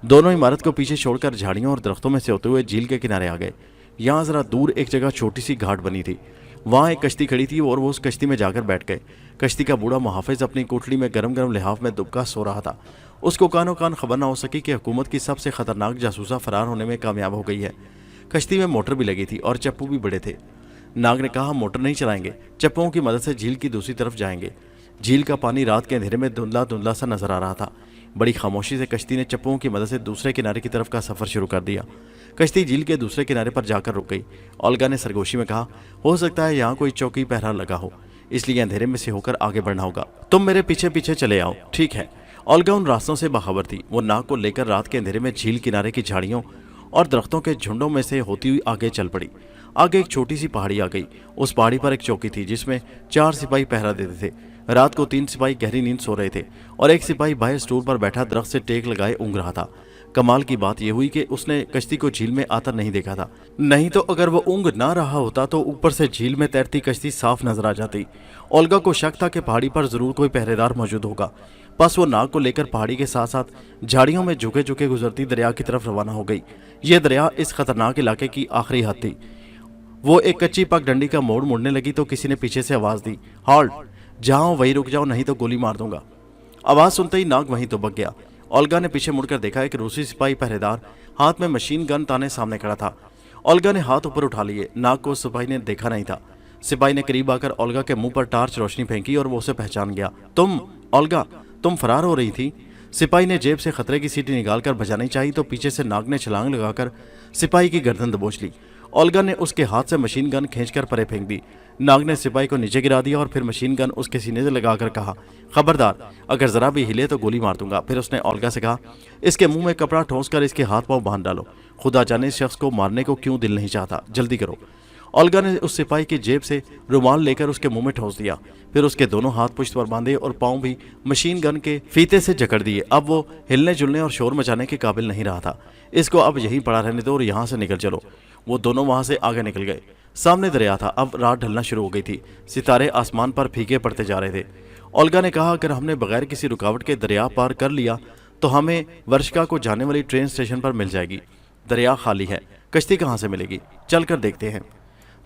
दोनों इमारत को पीछे छोड़कर झाड़ियों और दरख्तों में से होते हुए झील के किनारे आ गए। यहाँ जरा दूर एक जगह छोटी सी घाट बनी थी, वहाँ एक कश्ती खड़ी थी और वो उस कश्ती में जाकर बैठ गए। कश्ती का बूढ़ा मुहाफिज अपनी कोठरी में गरम गरम लिहाफ में दुबका सो रहा था। उसको कानों कान खबर ना हो सकी कि हुकूमत की सबसे खतरनाक जासूसा फरार होने में कामयाब हो गई है। कश्ती में मोटर भी लगी थी और चप्पू भी बड़े थे। नाग ने कहा, मोटर नहीं चलाएंगे, चप्पुओं की मदद से झील की दूसरी तरफ जाएंगे। झील का पानी रात के अंधेरे में धुंधला धुंधला सा नजर आ रहा था। बड़ी खामोशी से कश्ती ने चप्पुओं की मदद से दूसरे किनारे की तरफ का सफर शुरू कर दिया। कश्ती झील के दूसरे किनारे पर जाकर रुक गई। ओल्गा ने सरगोशी में कहा, हो सकता है यहाँ कोई चौकी पहरा लगा हो, इसलिए अंधेरे में से होकर आगे बढ़ना होगा। तुम मेरे पीछे पीछे चले आओ। ठीक है। ओल्गा उन रास्तों से बाखबर थी। वो नाग को लेकर रात के अंधेरे में झील किनारे की झाड़ियों और दरख्तों के झुंडों में से होती हुई आगे चल पड़ी। आगे एक छोटी सी पहाड़ी आ गई। उस पहाड़ी पर एक चौकी थी जिसमें 4 सिपाही पहरा देते थे। रात को 3 सिपाही गहरी नींद सो रहे थे और एक सिपाही बाहर स्टूल पर बैठा दरख्त से टेक लगाए ऊँघ रहा था। कमाल की बात यह हुई कि उसने कश्ती को झील में आता नहीं देखा था, नहीं तो अगर वो ऊँघ ना रहा होता तो ऊपर से झील में तैरती कश्ती साफ नजर आ जाती। ओल्गा को शक था कि पहाड़ी पर जरूर कोई पहरेदार मौजूद होगा। बस वो नाग को लेकर पहाड़ी के साथ साथ झाड़ियों में झुके झुके गुजरती दरिया की तरफ रवाना हो गई। यह दरिया इस खतरनाक इलाके की आखिरी हद थी। वो एक कच्ची पगडंडी का मोड़ मुड़ने लगी तो किसी ने पीछे से आवाज दी, हॉल्ट, जहां वहीं रुक जाओ नहीं तो गोली मार दूंगा। आवाज सुनते ही नाग वहीं तो बक गया। ओल्गा ने पीछे मुड़कर देखा, एक रूसी सिपाही पहरेदार हाथ में मशीन गन ताने सामने खड़ा था। ओल्गा ने हाथ ऊपर उठा लिए। नाग को उस सिपाही ने देखा नहीं था। सिपाही ने करीब आकर ओल्गा के मुंह पर टार्च रोशनी फेंकी और वो उसे पहचान गया। तुम ओल्गा, तुम फरार हो रही थी। सिपाही ने जेब से खतरे की सीटी निकालकर बजानी चाहिए तो पीछे से नाग ने छलांग लगाकर सिपाही की गर्दन दबोच ली। ओल्गा ने उसके हाथ से मशीन गन खींचकर परे फेंक दी। नाग ने सिपाही को नीचे गिरा दिया और फिर मशीन गन उसके सीने से लगाकर कहा, खबरदार, अगर जरा भी हिले तो गोली मार दूंगा। फिर उसने ओल्गा से कहा, इसके मुंह में कपड़ा ठोंसकर इसके हाथ पांव बांध डालो। खुदा जाने इस शख्स को मारने को क्यों दिल नहीं चाहता, जल्दी करो। ओल्गा ने उस सिपाही की जेब से रुमाल लेकर उसके मुंह में ठोंस दिया। फिर उसके दोनों हाथ पुश्त पर बांधे और पांव भी मशीन गन के फीते से जकड़ दिए। अब वो हिलने जुलने और शोर मचाने के काबिल नहीं रहा था। इसको अब यहीं पड़ा रहने दो और यहाँ से निकल चलो। वो दोनों वहां से आगे निकल गए। सामने दरिया था। अब रात ढलना शुरू हो गई थी। सितारे आसमान पर फीके पड़ते जा रहे थे। ओल्गा ने कहा, अगर हमने बगैर किसी रुकावट के दरिया पार कर लिया तो हमें वर्षका को जाने वाली ट्रेन स्टेशन पर मिल जाएगी। दरिया खाली है, कश्ती कहाँ से मिलेगी, चल कर देखते हैं।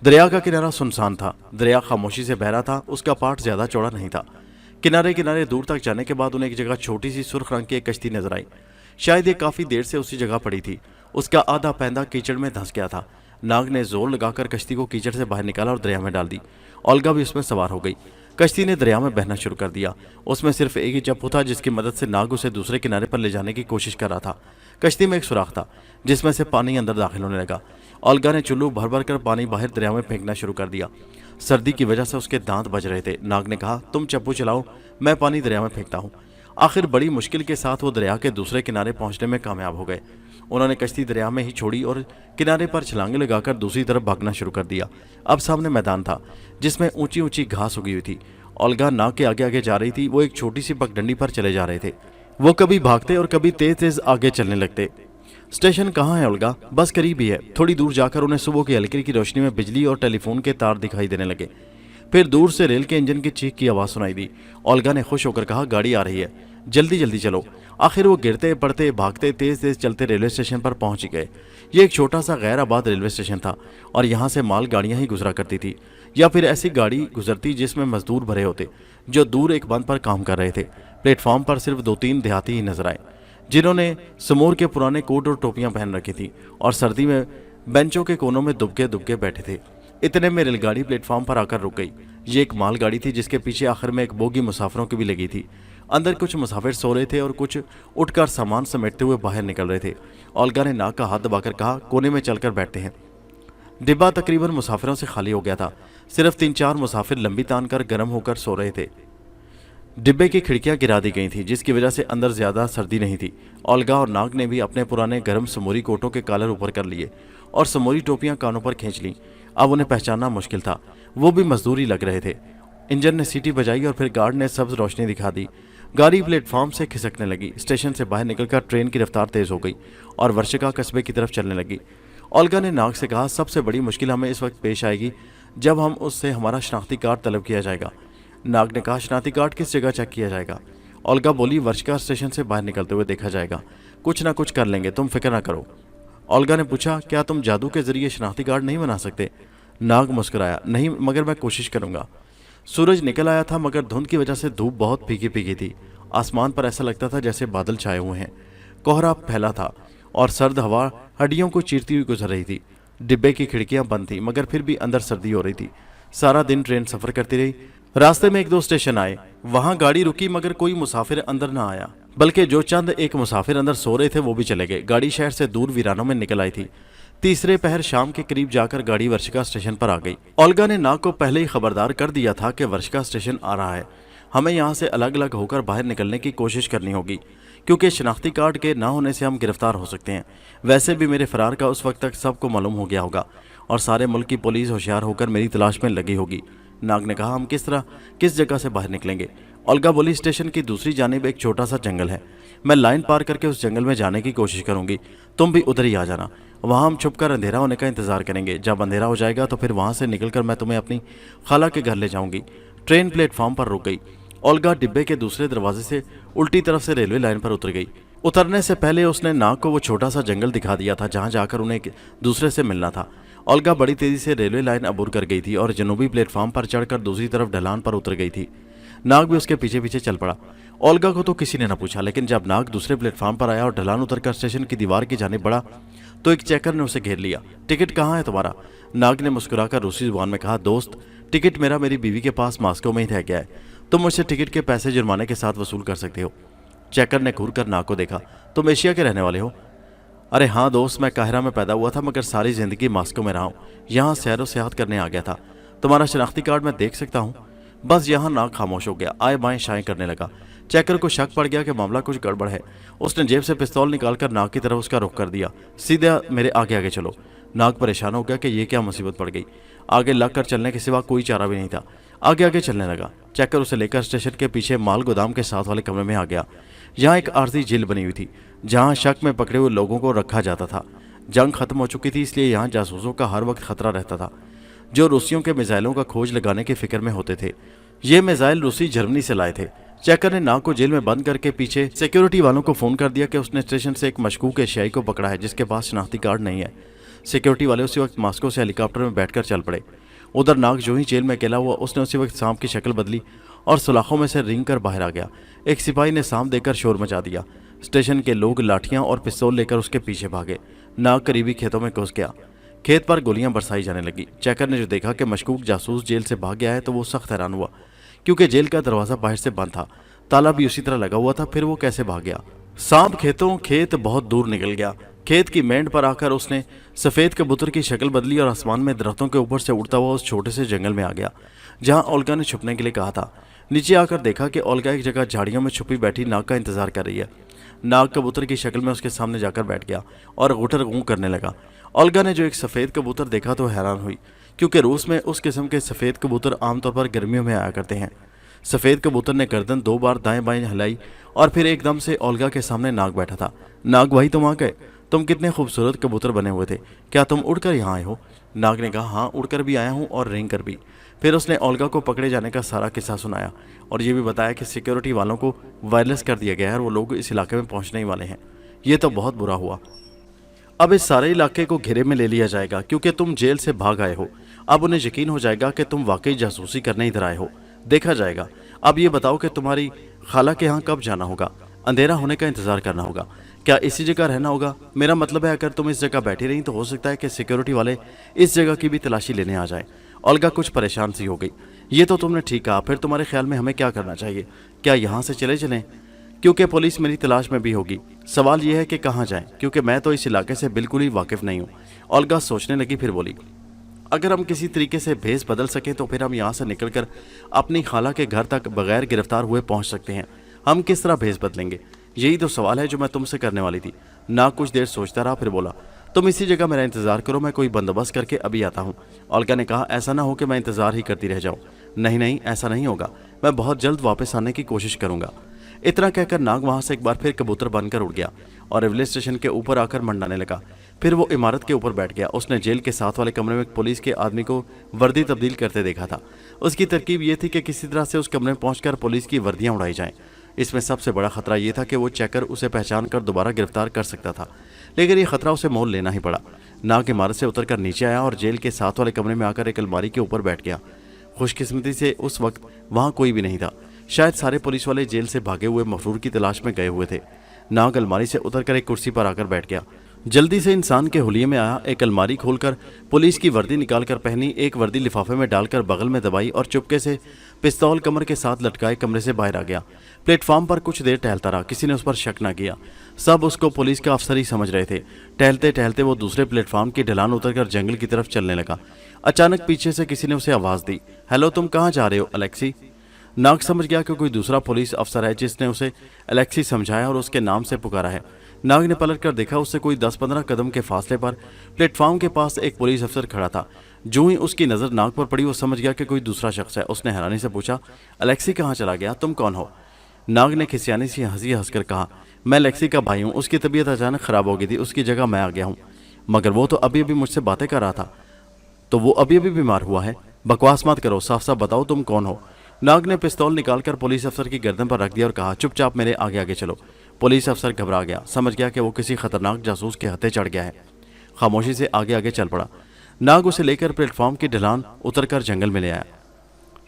दरिया का किनारा सुनसान था। दरिया खामोशी से बह रहा था। उसका पाट ज्यादा चौड़ा नहीं था। किनारे किनारे दूर तक जाने के बाद उन्हें एक जगह छोटी सी सुर्ख रंग की एक कश्ती नजर आई। शायद ये काफी देर से उसी जगह पड़ी थी। उसका आधा पैंदा कीचड़ में धंस गया था। नाग ने जोर लगाकर कश्ती को कीचड़ से बाहर निकाला और दरिया में डाल दी। ओल्गा भी उसमें सवार हो गई। कश्ती ने दरिया में बहना शुरू कर दिया। उसमें सिर्फ एक ही चप्पू था जिसकी मदद से नाग उसे दूसरे किनारे पर ले जाने की कोशिश कर रहा था। कश्ती में एक सुराख था जिसमें से पानी अंदर दाखिल होने लगा। ओल्गा ने चुल्लू भर भर कर पानी बाहर दरिया में फेंकना शुरू कर दिया। सर्दी की वजह से उसके दांत बज रहे थे। नाग ने कहा, तुम चप्पू चलाओ, मैं पानी दरिया में फेंकता हूँ। आखिर बड़ी मुश्किल के साथ वो दरिया के दूसरे किनारे पहुंचने में कामयाब हो गए। उन्होंने कश्ती दरिया में ही छोड़ी और किनारे पर छलांगे लगाकर दूसरी तरफ भागना शुरू कर दिया। अब सामने मैदान था जिसमें ऊंची ऊंची घास उगी हुई थी। ओल्गा नाग के आगे आगे जा रही थी। वो एक छोटी सी पगडंडी पर चले जा रहे थे। वो कभी भागते और कभी तेज तेज आगे चलने लगते। स्टेशन कहाँ है ओल्गा? बस करीब ही है। थोड़ी दूर जाकर उन्हें सुबह की हल्की की रोशनी में बिजली और टेलीफोन के तार दिखाई देने लगे। फिर दूर से रेल के इंजन की चीख की आवाज सुनाई दी। ओल्गा ने खुश होकर कहा, गाड़ी आ रही है, जल्दी जल्दी चलो। आखिर वो गिरते पड़ते भागते तेज तेज चलते रेलवे स्टेशन पर पहुंच गए। ये एक छोटा सा गैर आबाद रेलवे स्टेशन था और यहाँ से माल गाड़ियां ही गुजरा करती थी, या फिर ऐसी गाड़ी गुजरती जिसमें मजदूर भरे होते जो दूर एक बंद पर काम कर रहे थे। प्लेटफॉर्म पर सिर्फ 2-3 देहाती ही नजर आए जिन्होंने समूर के पुराने कोट और टोपियां पहन रखी थी और सर्दी में बेंचों के कोनों में दुबके दुबके बैठे थे। इतने में रेलगाड़ी प्लेटफॉर्म पर आकर रुक गई। ये एक मालगाड़ी थी जिसके पीछे आखिर में एक बोगी मुसाफिरों की भी लगी थी। अंदर कुछ मुसाफिर सो रहे थे और कुछ उठकर सामान समेटते हुए बाहर निकल रहे थे। ओल्गा ने नाक का हाथ दबाकर कहा, कोने में चलकर बैठते हैं। डिब्बा तकरीबन मुसाफिरों से खाली हो गया था। सिर्फ 3-4 मुसाफिर लंबी तान कर गर्म होकर सो रहे थे। डिब्बे की खिड़कियां गिरा दी गई थी जिसकी वजह से अंदर ज्यादा सर्दी नहीं थी। ओल्गा और नाग ने भी अपने पुराने गर्म समूरी कोटों के कॉलर ऊपर कर लिए और समूरी टोपियां कानों पर खींच लीं। अब उन्हें पहचानना मुश्किल था। वो भी मजदूर ही लग रहे थे। इंजन ने सीटी बजाई और फिर गार्ड ने सब्ज रोशनी दिखा दी। गाड़ी प्लेटफॉर्म से खिसकने लगी। स्टेशन से बाहर निकलकर ट्रेन की रफ्तार तेज हो गई और वर्षिका कस्बे की तरफ चलने लगी। ओल्गा ने नाग से कहा, सबसे बड़ी मुश्किल हमें इस वक्त पेश आएगी जब हम उससे हमारा शनाख्ती कार्ड तलब किया जाएगा। नाग ने कहा, शनाख्ती कार्ड किस जगह चेक किया जाएगा? ओल्गा बोली, वर्षिका स्टेशन से बाहर निकलते हुए देखा जाएगा, कुछ ना कुछ कर लेंगे, तुम फिक्र ना करो। ओल्गा ने पूछा, क्या तुम जादू के जरिए शनाख्ती कार्ड नहीं बना सकते? नाग मुस्कुराया, नहीं, मगर मैं कोशिश करूंगा। सूरज निकल आया था मगर धुंध की वजह से धूप बहुत फीकी फीकी थी। आसमान पर ऐसा लगता था जैसे बादल छाए हुए हैं। कोहरा फैला था और सर्द हवा हड्डियों को चीरती हुई गुजर रही थी। डिब्बे की खिड़कियां बंद थी मगर फिर भी अंदर सर्दी हो रही थी। सारा दिन ट्रेन सफर करती रही। रास्ते में एक दो स्टेशन आए, वहां गाड़ी रुकी मगर कोई मुसाफिर अंदर न आया, बल्कि जो चंद एक मुसाफिर अंदर सो रहे थे वो भी चले गए। गाड़ी शहर से दूर वीरानों में निकल आई थी। तीसरे पहर शाम के करीब जाकर गाड़ी वर्षिका स्टेशन पर आ गई। ओल्गा ने नाग को पहले ही खबरदार कर दिया था कि वर्षिका स्टेशन आ रहा है, हमें यहाँ से अलग अलग होकर बाहर निकलने की कोशिश करनी होगी, क्योंकि शनाख्ती कार्ड के ना होने से हम गिरफ्तार हो सकते हैं। वैसे भी मेरे फरार का उस वक्त तक सबको मालूम हो गया होगा और सारे मुल्क की पुलिस होशियार होकर मेरी तलाश में लगी होगी। नाग ने कहा, हम किस जगह से बाहर निकलेंगे? ओल्गा बोली, स्टेशन की दूसरी जानिब एक छोटा सा जंगल है, मैं लाइन पार करके उस जंगल में जाने की कोशिश करूंगी, तुम भी उधर ही आ जाना। वहां हम छुपकर अंधेरा होने का इंतजार करेंगे, जब अंधेरा हो जाएगा तो फिर वहां से निकलकर मैं तुम्हें अपनी खाला के घर ले जाऊंगी। ट्रेन प्लेटफॉर्म पर रुक गई। ओल्गा डिब्बे के दूसरे दरवाजे से उल्टी तरफ से रेलवे लाइन पर उतर गई। उतरने से पहले उसने नाग को वो छोटा सा जंगल दिखा दिया था जहां जाकर उन्हें दूसरे से मिलना था। ओल्गा बड़ी तेजी से रेलवे लाइन अबूर कर गई थी और जनूबी प्लेटफॉर्म पर चढ़कर दूसरी तरफ ढलान पर उतर गई थी। नाग भी उसके पीछे पीछे चल पड़ा। ओल्गा को तो किसी ने न पूछा, लेकिन जब नाग दूसरे प्लेटफॉर्म पर आया और ढलान उतरकर स्टेशन की दीवार की जानिब बढ़ा तो एक चेकर ने उसे घेर लिया। टिकट कहाँ है तुम्हारा? नाग ने मुस्कुराकर रूसी जुबान में कहा, दोस्त, टिकट मेरा मेरी बीवी के पास मास्को में ही रह गया है, तुम मुझसे टिकट के पैसे जुर्माने के साथ वसूल कर सकते हो। चेकर ने घूर कर नाग को देखा, तुम एशिया के रहने वाले हो? अरे हाँ दोस्त, मैं काहिरा में पैदा हुआ था मगर सारी जिंदगी मास्को में रहा हूँ, यहाँ सैर व सियाहत करने आ गया था। तुम्हारा शनाख्ती कार्ड मैं देख सकता हूँ? बस यहाँ नाग खामोश हो गया, आए बाएं शाएं करने लगा। चेकर को शक पड़ गया कि मामला कुछ गड़बड़ है। उसने जेब से पिस्तौल निकालकर नाग की तरफ उसका रुख कर दिया, सीधा मेरे आगे आगे चलो। नाग परेशान हो गया कि ये क्या मुसीबत पड़ गई। आगे लग कर चलने के सिवा कोई चारा भी नहीं था। आगे आगे चलने लगा। चेकर उसे लेकर स्टेशन के पीछे माल गोदाम के साथ वाले कमरे में आ गया। यहाँ एक आरजी जेल बनी हुई थी जहाँ शक में पकड़े हुए लोगों को रखा जाता था। जंग खत्म हो चुकी थी, इसलिए यहाँ जासूसों का हर वक्त खतरा रहता था जो रूसियों के मिसाइलों का खोज लगाने की फिक्र में होते थे। ये मिसाइल रूसी जर्मनी से लाए थे। चेकर ने नाग को जेल में बंद करके पीछे सिक्योरिटी वालों को फोन कर दिया कि उसने स्टेशन से एक मशकूक एशियाई को पकड़ा है जिसके पास शनाख्ती कार्ड नहीं है। सिक्योरिटी वाले उसी वक्त मास्को से हेलीकॉप्टर में बैठकर चल पड़े। उधर नाग जो ही जेल में अकेला हुआ, उसने उसी वक्त सांप की शक्ल बदली और सुलाखों में से रेंग कर बाहर आ गया। एक सिपाही ने सांप देकर शोर मचा दिया। स्टेशन के लोग लाठियां और पिस्तौल लेकर उसके पीछे भागे। नाग करीबी खेतों में घुस गया। खेत पर गोलियां बरसाई जाने लगी। चेकर ने जो देखा कि मशकूक जासूस जेल से भाग गया है तो वो सख्त हैरान हुआ, क्योंकि जेल का दरवाजा बाहर से बंद था, ताला भी उसी तरह लगा हुआ था। फिर वो कैसे भाग गया? सांप खेत बहुत दूर निकल गया। खेत की मेंढ पर आकर उसने सफेद कबूतर की शक्ल बदली और आसमान में दरख्तों के ऊपर से उड़ता हुआ उस छोटे से जंगल में आ गया जहां ओल्गा ने छुपने के लिए कहा था। नीचे आकर देखा कि ओल्गा एक जगह झाड़ियों में छुपी बैठी नाग का इंतजार कर रही है। नाग कबूतर की शक्ल में उसके सामने जाकर बैठ गया और गुटर गूं करने लगा। ओल्गा ने जो एक सफ़ेद कबूतर देखा तो हैरान हुई, क्योंकि रूस में उस किस्म के सफ़ेद कबूतर आमतौर पर गर्मियों में आया करते हैं। सफ़ेद कबूतर ने गर्दन 2 बार दाएं बाएं हिलाई और फिर एकदम से ओल्गा के सामने नाग बैठा था। नाग, भाई तुम आ गए? तुम कितने खूबसूरत कबूतर बने हुए थे, क्या तुम उड़कर यहाँ आए हो? नाग ने कहा, हाँ, उड़कर भी आया हूँ और रेंग कर भी। फिर उसने ओल्गा को पकड़े जाने का सारा किस्सा सुनाया और ये भी बताया कि सिक्योरिटी वालों को वायरलेस कर दिया गया है और वो लोग इस इलाके में पहुँचने ही वाले हैं। ये तो बहुत बुरा हुआ। अब इस सारे इलाके को घेरे में ले लिया जाएगा क्योंकि तुम जेल से भाग आए हो। अब उन्हें यकीन हो जाएगा कि तुम वाकई जासूसी करने इधर आए हो। देखा जाएगा। अब ये बताओ कि तुम्हारी खाला के यहाँ कब जाना होगा? अंधेरा होने का इंतजार करना होगा? क्या इसी जगह रहना होगा? मेरा मतलब है अगर तुम इस जगह बैठी रही तो हो सकता है कि सिक्योरिटी वाले इस जगह की भी तलाशी लेने आ जाए। ओल्गा कुछ परेशान सी हो गई। ये तो तुमने ठीक कहा, फिर तुम्हारे ख्याल में हमें क्या करना चाहिए? क्या यहाँ से चले चलें? क्योंकि पुलिस मेरी तलाश में भी होगी। सवाल यह है कि कहाँ जाएं, क्योंकि मैं तो इस इलाके से बिल्कुल ही वाकिफ नहीं हूँ। ओल्गा सोचने लगी, फिर बोली, अगर हम किसी तरीके से भेस बदल सकें तो फिर हम यहाँ से निकलकर अपनी खाला के घर तक बगैर गिरफ्तार हुए पहुँच सकते हैं। हम किस तरह भेस बदलेंगे? यही तो सवाल है जो मैं तुमसे करने वाली थी। ना कुछ देर सोचता रहा, फिर बोला, तुम इसी जगह मेरा इंतजार करो, मैं कोई बंदोबस्त करके अभी आता हूँ। ओल्गा ने कहा, ऐसा ना हो कि मैं इंतजार ही करती रह जाऊँ। नहीं नहीं, ऐसा नहीं होगा, मैं बहुत जल्द वापस आने की कोशिश करूँगा। इतना कहकर नाग वहां से एक बार फिर कबूतर बनकर उड़ गया और रेलवे स्टेशन के ऊपर आकर मंडाने लगा। फिर वो इमारत के ऊपर बैठ गया। उसने जेल के साथ वाले कमरे में एक पुलिस के आदमी को वर्दी तब्दील करते देखा था। उसकी तरकीब ये थी कि किसी तरह से उस कमरे में पहुंचकर पुलिस की वर्दियां उड़ाई जाएं। इसमें सबसे बड़ा खतरा यह था कि वो चेकर उसे पहचान कर दोबारा गिरफ्तार कर सकता था, लेकिन ये खतरा उसे मोल लेना ही पड़ा। नाग इमारत से उतरकर नीचे आया और जेल के साथ वाले कमरे में आकर एक अलमारी के ऊपर बैठ गया। खुशकिस्मती से उस वक्त वहां कोई भी नहीं था। शायद सारे पुलिस वाले जेल से भागे हुए मफरूर की तलाश में गए हुए थे। नाग अलमारी से उतरकर एक कुर्सी पर आकर बैठ गया। जल्दी से इंसान के हुलिये में आया, एक अलमारी खोलकर पुलिस की वर्दी निकालकर पहनी, एक वर्दी लिफाफे में डालकर बगल में दबाई और चुपके से पिस्तौल कमर के साथ लटकाए कमरे से बाहर आ गया। प्लेटफॉर्म पर कुछ देर टहलता रहा। किसी ने उस पर शक न किया। सब उसको पुलिस का अफसर ही समझ रहे थे। टहलते टहलते वो दूसरे प्लेटफॉर्म की ढलान उतरकर जंगल की तरफ चलने लगा। अचानक पीछे से किसी ने उसे आवाज दी, हेलो, तुम कहाँ जा रहे हो अलेक्सी? नाग समझ गया कि कोई दूसरा पुलिस अफसर है जिसने उसे अलेक्सी समझाया और उसके नाम से पुकारा है। नाग ने पलट कर देखा, उससे कोई 10-15 कदम के फासले पर प्लेटफॉर्म के पास एक पुलिस अफसर खड़ा था। जो ही उसकी नज़र नाग पर पड़ी वो समझ गया कि कोई दूसरा शख्स है। उसने हैरानी से पूछा, अलेक्सी कहाँ चला गया? तुम कौन हो? नाग ने खिसियानी सी हंसी हंसकर कहा, मैं अलेक्सी का भाई हूँ। उसकी तबीयत अचानक खराब हो गई थी, उसकी जगह मैं आ गया हूँ। मगर वो तो अभी अभी मुझसे बातें कर रहा था। तो वो अभी अभी बीमार हुआ है? बकवास मत करो, साफ साफ बताओ तुम कौन हो? नाग ने पिस्तौल निकालकर पुलिस अफसर की गर्दन पर रख दिया और कहा, चुपचाप मेरे आगे आगे चलो। पुलिस अफसर घबरा गया, समझ गया कि वो किसी खतरनाक जासूस के हत्थे चढ़ गया है। खामोशी से आगे आगे चल पड़ा। नाग उसे लेकर प्लेटफॉर्म की ढलान उतरकर जंगल में ले आया।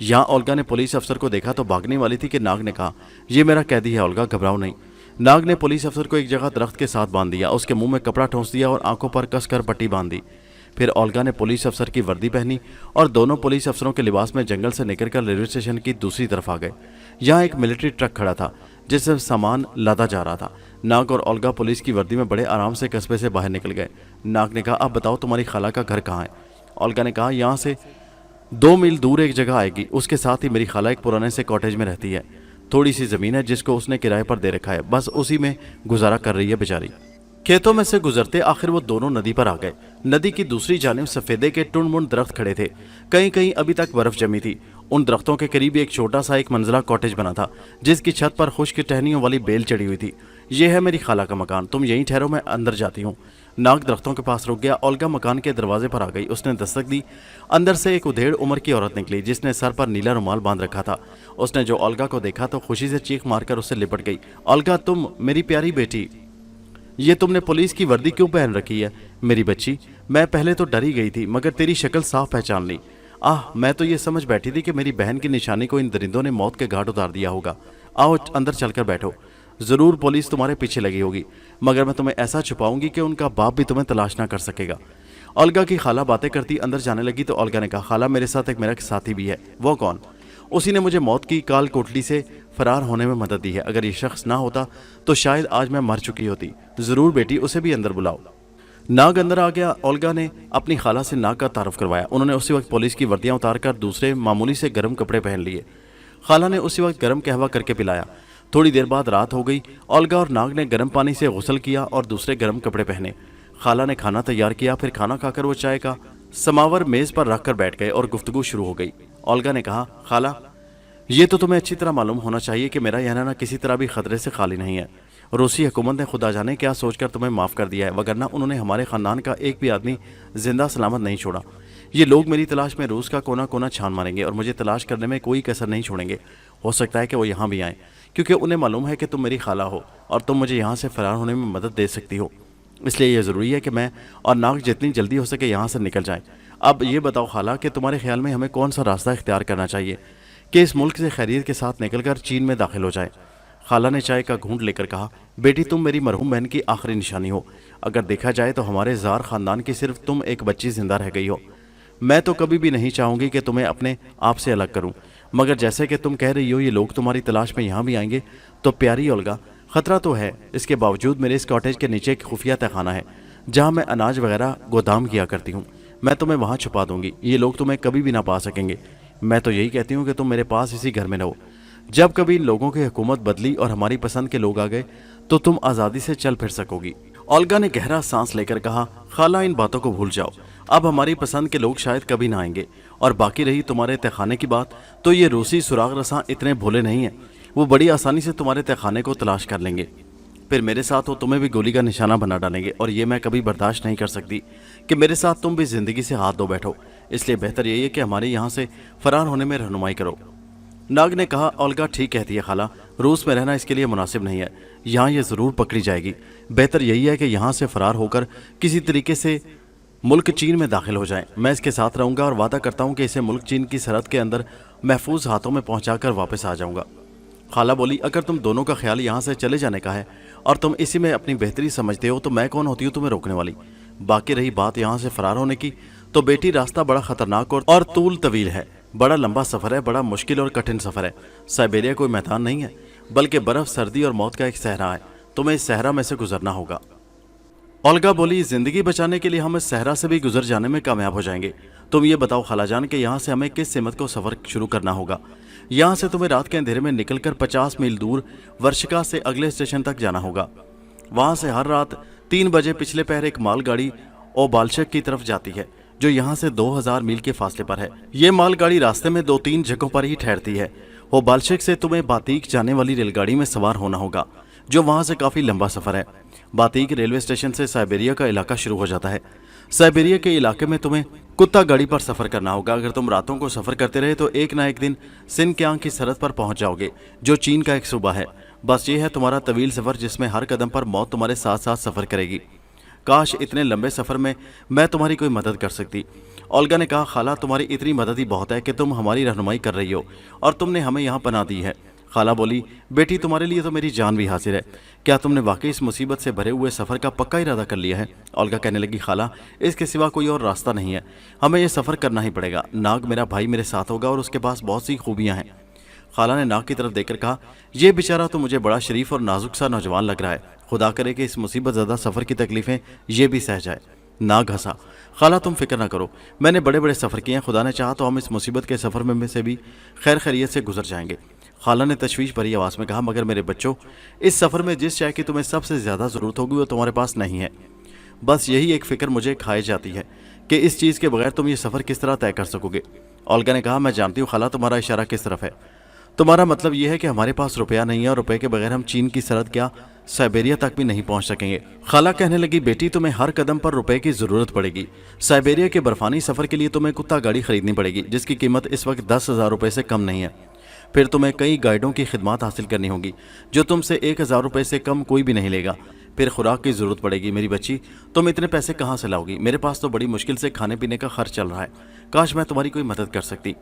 यहाँ ओल्गा ने पुलिस अफसर को देखा तो भागने वाली थी कि नाग ने कहा, ये मेरा कैदी है ओल्गा, घबराओ नहीं। नाग ने पुलिस अफसर को एक जगह दरख्त के साथ बांध दिया, उसके मुंह में कपड़ा ठोंस दिया और आंखों पर कसकर पट्टी बांध दी। फिर ओल्गा ने पुलिस अफसर की वर्दी पहनी और दोनों पुलिस अफसरों के लिबास में जंगल से निकलकर रेलवे स्टेशन की दूसरी तरफ आ गए। यहाँ एक मिलिट्री ट्रक खड़ा था जिससे सामान लादा जा रहा था। नाग और ओल्गा पुलिस की वर्दी में बड़े आराम से कस्बे से बाहर निकल गए। नाग ने कहा, अब बताओ तुम्हारी खाला का घर कहाँ है? ओल्गा ने कहा, यहाँ से 2 मील दूर एक जगह आएगी, उसके साथ ही मेरी खाला एक पुराने से कॉटेज में रहती है। थोड़ी सी जमीन है जिसको उसने किराए पर दे रखा है, बस उसी में गुजारा कर रही है बेचारी। खेतों में से गुजरते आखिर वो दोनों नदी पर आ गए। नदी की दूसरी जानिब सफेदे के टुंड-मुंड दरख्त खड़े थे। कहीं कहीं अभी तक बर्फ जमी थी। उन दरख्तों के करीब एक छोटा सा एक मंजिला कॉटेज बना था जिसकी छत पर खुश्क टहनियों वाली बेल चढ़ी हुई थी। ये है मेरी खाला का मकान, तुम यहीं ठहरो, मैं अंदर जाती हूँ। नाग दरख्तों के पास रुक गया। ओल्गा मकान के दरवाजे पर आ गई। उसने दस्तक दी। अंदर से एक उधेड़ उम्र की औरत निकली जिसने सर पर नीला रुमाल बांध रखा था। उसने जो ओल्गा को देखा तो खुशी से चीख मारकर उससे लिपट गई। ओल्गा, तुम मेरी प्यारी बेटी, ये तुमने पुलिस की वर्दी क्यों पहन रखी है? मेरी बच्ची, मैं पहले तो डरी गई थी मगर तेरी शक्ल साफ पहचान ली। मैं तो ये समझ बैठी थी कि मेरी बहन की निशानी को इन दरिंदों ने मौत के घाट उतार दिया होगा। आओ अंदर चलकर बैठो। जरूर पुलिस तुम्हारे पीछे लगी होगी, मगर मैं तुम्हें ऐसा छुपाऊंगी कि उनका बाप भी तुम्हें तलाश ना कर सकेगा। ओल्गा की खाला बातें करती अंदर जाने लगी तो ओल्गा ने कहा, खाला, मेरे साथ एक मेरा साथी भी है। वो कौन? उसी ने मुझे मौत की काल कोठली से फरार होने में मदद दी है। अगर ये शख्स ना होता तो शायद आज मैं मर चुकी होती। जरूर बेटी, उसे भी अंदर बुलाओ। नाग अंदर आ गया। ओल्गा ने अपनी खाला से नाग का तारुफ करवाया। उन्होंने उसी वक्त पुलिस की वर्दियां उतारकर दूसरे मामूली से गर्म कपड़े पहन लिए। खाला ने उसी वक्त गर्म कहवा करके पिलाया। थोड़ी देर बाद रात हो गई। ओल्गा और नाग ने गर्म पानी से गुस्ल किया और दूसरे गर्म कपड़े पहने। खाला ने खाना तैयार किया। फिर खाना खाकर वो चाय का समावर मेज पर रखकर बैठ गए और गुफ्तगू शुरू हो गई। ओल्गा ने कहा, खाला, ये तो तुम्हें अच्छी तरह मालूम होना चाहिए कि मेरा यह रहना किसी तरह भी खतरे से खाली नहीं है। रूसी हुकूमत ने खुदा जाने क्या सोचकर तुम्हें माफ़ कर दिया है, वगरना उन्होंने हमारे ख़ानदान का एक भी आदमी जिंदा सलामत नहीं छोड़ा। ये लोग मेरी तलाश में रूस का कोना कोना छान मारेंगे और मुझे तलाश करने में कोई कसर नहीं छोड़ेंगे। हो सकता है कि वो यहाँ भी आएँ, क्योंकि उन्हें मालूम है कि तुम मेरी खाला हो और तुम मुझे यहाँ से फरार होने में मदद दे सकती हो। इसलिए यह ज़रूरी है कि मैं और नाग जितनी जल्दी हो सके यहाँ से निकल जाएँ। अब ये बताओ खाला कि तुम्हारे ख्याल में हमें कौन सा रास्ता इख्तियार करना चाहिए कि इस मुल्क से खैरियत के साथ निकलकर चीन में दाखिल हो जाए? खाला ने चाय का घूंट लेकर कहा, बेटी, तुम मेरी मरहूम बहन की आखिरी निशानी हो। अगर देखा जाए तो हमारे ज़ार ख़ानदान की सिर्फ तुम एक बच्ची जिंदा रह गई हो। मैं तो कभी भी नहीं चाहूँगी कि तुम्हें अपने आप से अलग करूँ, मगर जैसे कि तुम कह रही हो ये लोग तुम्हारी तलाश में यहाँ भी आएंगे, तो प्यारी ओल्गा, ख़तरा तो है। इसके बावजूद मेरे इस कॉटेज के नीचे एक खुफिया तहखाना है जहाँ मैं अनाज वगैरह गोदाम किया करती हूँ। मैं तुम्हें वहाँ छुपा दूंगी। ये लोग तुम्हें कभी भी ना पा सकेंगे। मैं तो यही कहती हूँ कि तुम मेरे पास इसी घर में रहो। जब कभी इन लोगों की हुकूमत बदली और हमारी पसंद के लोग आ गए तो तुम आज़ादी से चल फिर सकोगी। ओल्गा ने गहरा सांस लेकर कहा, खाला, इन बातों को भूल जाओ। अब हमारी पसंद के लोग शायद कभी ना आएंगे। और बाकी रही तुम्हारे तहखाने की बात, तो ये रूसी सुराग रसां इतने भोले नहीं हैं। वो बड़ी आसानी से तुम्हारे तहखाने को तलाश कर लेंगे, फिर मेरे साथ वो तुम्हें भी गोली का निशाना बना डालेंगे, और ये मैं कभी बर्दाश्त नहीं कर सकती कि मेरे साथ तुम भी ज़िंदगी से हाथ धो बैठो। इसलिए बेहतर यही है कि हमारे यहाँ से फरार होने में रहनुमाई करो। नाग ने कहा, ओल्गा ठीक कहती है खाला, रूस में रहना इसके लिए मुनासिब नहीं है, यहाँ ये ज़रूर पकड़ी जाएगी। बेहतर यही है कि यहाँ से फरार होकर किसी तरीके से मुल्क चीन में दाखिल हो जाएं। मैं इसके साथ रहूँगा और वादा करता हूँ कि इसे मुल्क चीन की सरहद के अंदर महफूज हाथों में पहुँचाकर वापस आ जाऊँगा। खाला बोली, अगर तुम दोनों का ख्याल यहाँ से चले जाने का है और तुम इसी में अपनी बेहतरी समझते हो तो मैं कौन होती हूँ तुम्हें रोकने वाली। बाकी रही बात यहाँ से फरार होने की, तो बेटी रास्ता बड़ा खतरनाक और तूल तवील है, बड़ा लंबा सफ़र है, बड़ा मुश्किल और कठिन सफ़र है। साइबेरिया कोई मैदान नहीं है, बल्कि बर्फ़, सर्दी और मौत का एक सहरा है। तुम्हें इस सहरा में से गुजरना होगा। ओल्गा बोली, ज़िंदगी बचाने के लिए हम इस सहरा से भी गुजर जाने में कामयाब हो जाएंगे। तुम ये बताओ खालाजान कि यहाँ से हमें किस सिमत को सफ़र शुरू करना होगा। यहाँ से तुम्हें रात के अंधेरे में निकलकर 50 मील दूर वर्षिका से अगले स्टेशन तक जाना होगा। वहाँ से हर रात 3 बजे पिछले पहर एक मालगाड़ी ओबाल्शक की तरफ जाती है, जो यहाँ से 2000 मील के फासले पर है। ये मालगाड़ी रास्ते में 2-3 जगहों पर ही ठहरती है। ओबाल्शक से तुम्हें बातीक जाने वाली रेलगाड़ी में सवार होना होगा, जो वहाँ से काफ़ी लंबा सफ़र है। बातीक रेलवे स्टेशन से साइबेरिया का इलाका शुरू हो जाता है। साइबेरिया के इलाके में तुम्हें कुत्ता गाड़ी पर सफ़र करना होगा। अगर तुम रातों को सफ़र करते रहे तो एक ना एक दिन सिनक्यांग की सरहद पर पहुंच जाओगे, जो चीन का एक सूबा है। बस ये है तुम्हारा तवील सफ़र, जिसमें हर कदम पर मौत तुम्हारे साथ साथ सफ़र करेगी। काश इतने लंबे सफ़र में मैं तुम्हारी कोई मदद कर सकती। ओल्गा ने कहा, खाला तुम्हारी इतनी मदद ही बहुत है कि तुम हमारी रहनुमाई कर रही हो और तुमने हमें यहाँ पनाह दी है। खाला बोली, बेटी तुम्हारे लिए तो मेरी जान भी हाजिर है। क्या तुमने वाकई इस मुसीबत से भरे हुए सफ़र का पक्का इरादा कर लिया है? ओल्गा कहने लगी, खाला इसके सिवा कोई और रास्ता नहीं है, हमें यह सफ़र करना ही पड़ेगा। नाग मेरा भाई मेरे साथ होगा और उसके पास बहुत सी खूबियाँ हैं। खाला ने नाग की तरफ देखकर कहा, यह बेचारा तो मुझे बड़ा शरीफ और नाजुक सा नौजवान लग रहा है। खुदा करे कि इस मुसीबत ज़्यादा सफ़र की तकलीफ़ें ये भी सह जाए। नाग हंसा, खाला तुम फिक्र ना करो, मैंने बड़े बड़े सफ़र किए हैं, खुदा ने चाहा तो हम इस मुसीबत के सफ़र में से भी खैर खैरियत से गुजर जाएंगे। खाला ने तशवीश भरी आवाज़ में कहा, मगर मेरे बच्चों, इस सफ़र में जिस शय की तुम्हें सबसे ज़्यादा ज़रूरत होगी वो तुम्हारे पास नहीं है। बस यही एक फ़िक्र मुझे खाई जाती है कि इस चीज़ के बगैर तुम ये सफ़र किस तरह तय कर सकोगे। ओल्गा ने कहा, मैं जानती हूँ खाला तुम्हारा इशारा किस तरफ है। तुम्हारा मतलब यह है कि हमारे पास रुपया नहीं है और रुपये के बगैर हम चीन की सरहद क्या साइबेरिया तक भी नहीं पहुंच सकेंगे। खाला कहने लगी, बेटी तुम्हें हर कदम पर रुपए की ज़रूरत पड़ेगी। साइबेरिया के बर्फानी सफ़र के लिए तुम्हें कुत्ता गाड़ी खरीदनी पड़ेगी, जिसकी कीमत इस वक्त 10,000 रुपये से कम नहीं है। फिर तुम्हें कई गाइडों की खिदमत हासिल करनी होगी, जो तुमसे 1,000 रुपये से कम कोई भी नहीं लेगा। फिर खुराक की ज़रूरत पड़ेगी। मेरी बच्ची, तुम इतने पैसे कहाँ से लाओगी? मेरे पास तो बड़ी मुश्किल से खाने पीने का खर्च चल रहा है। काश मैं तुम्हारी कोई मदद कर सकती।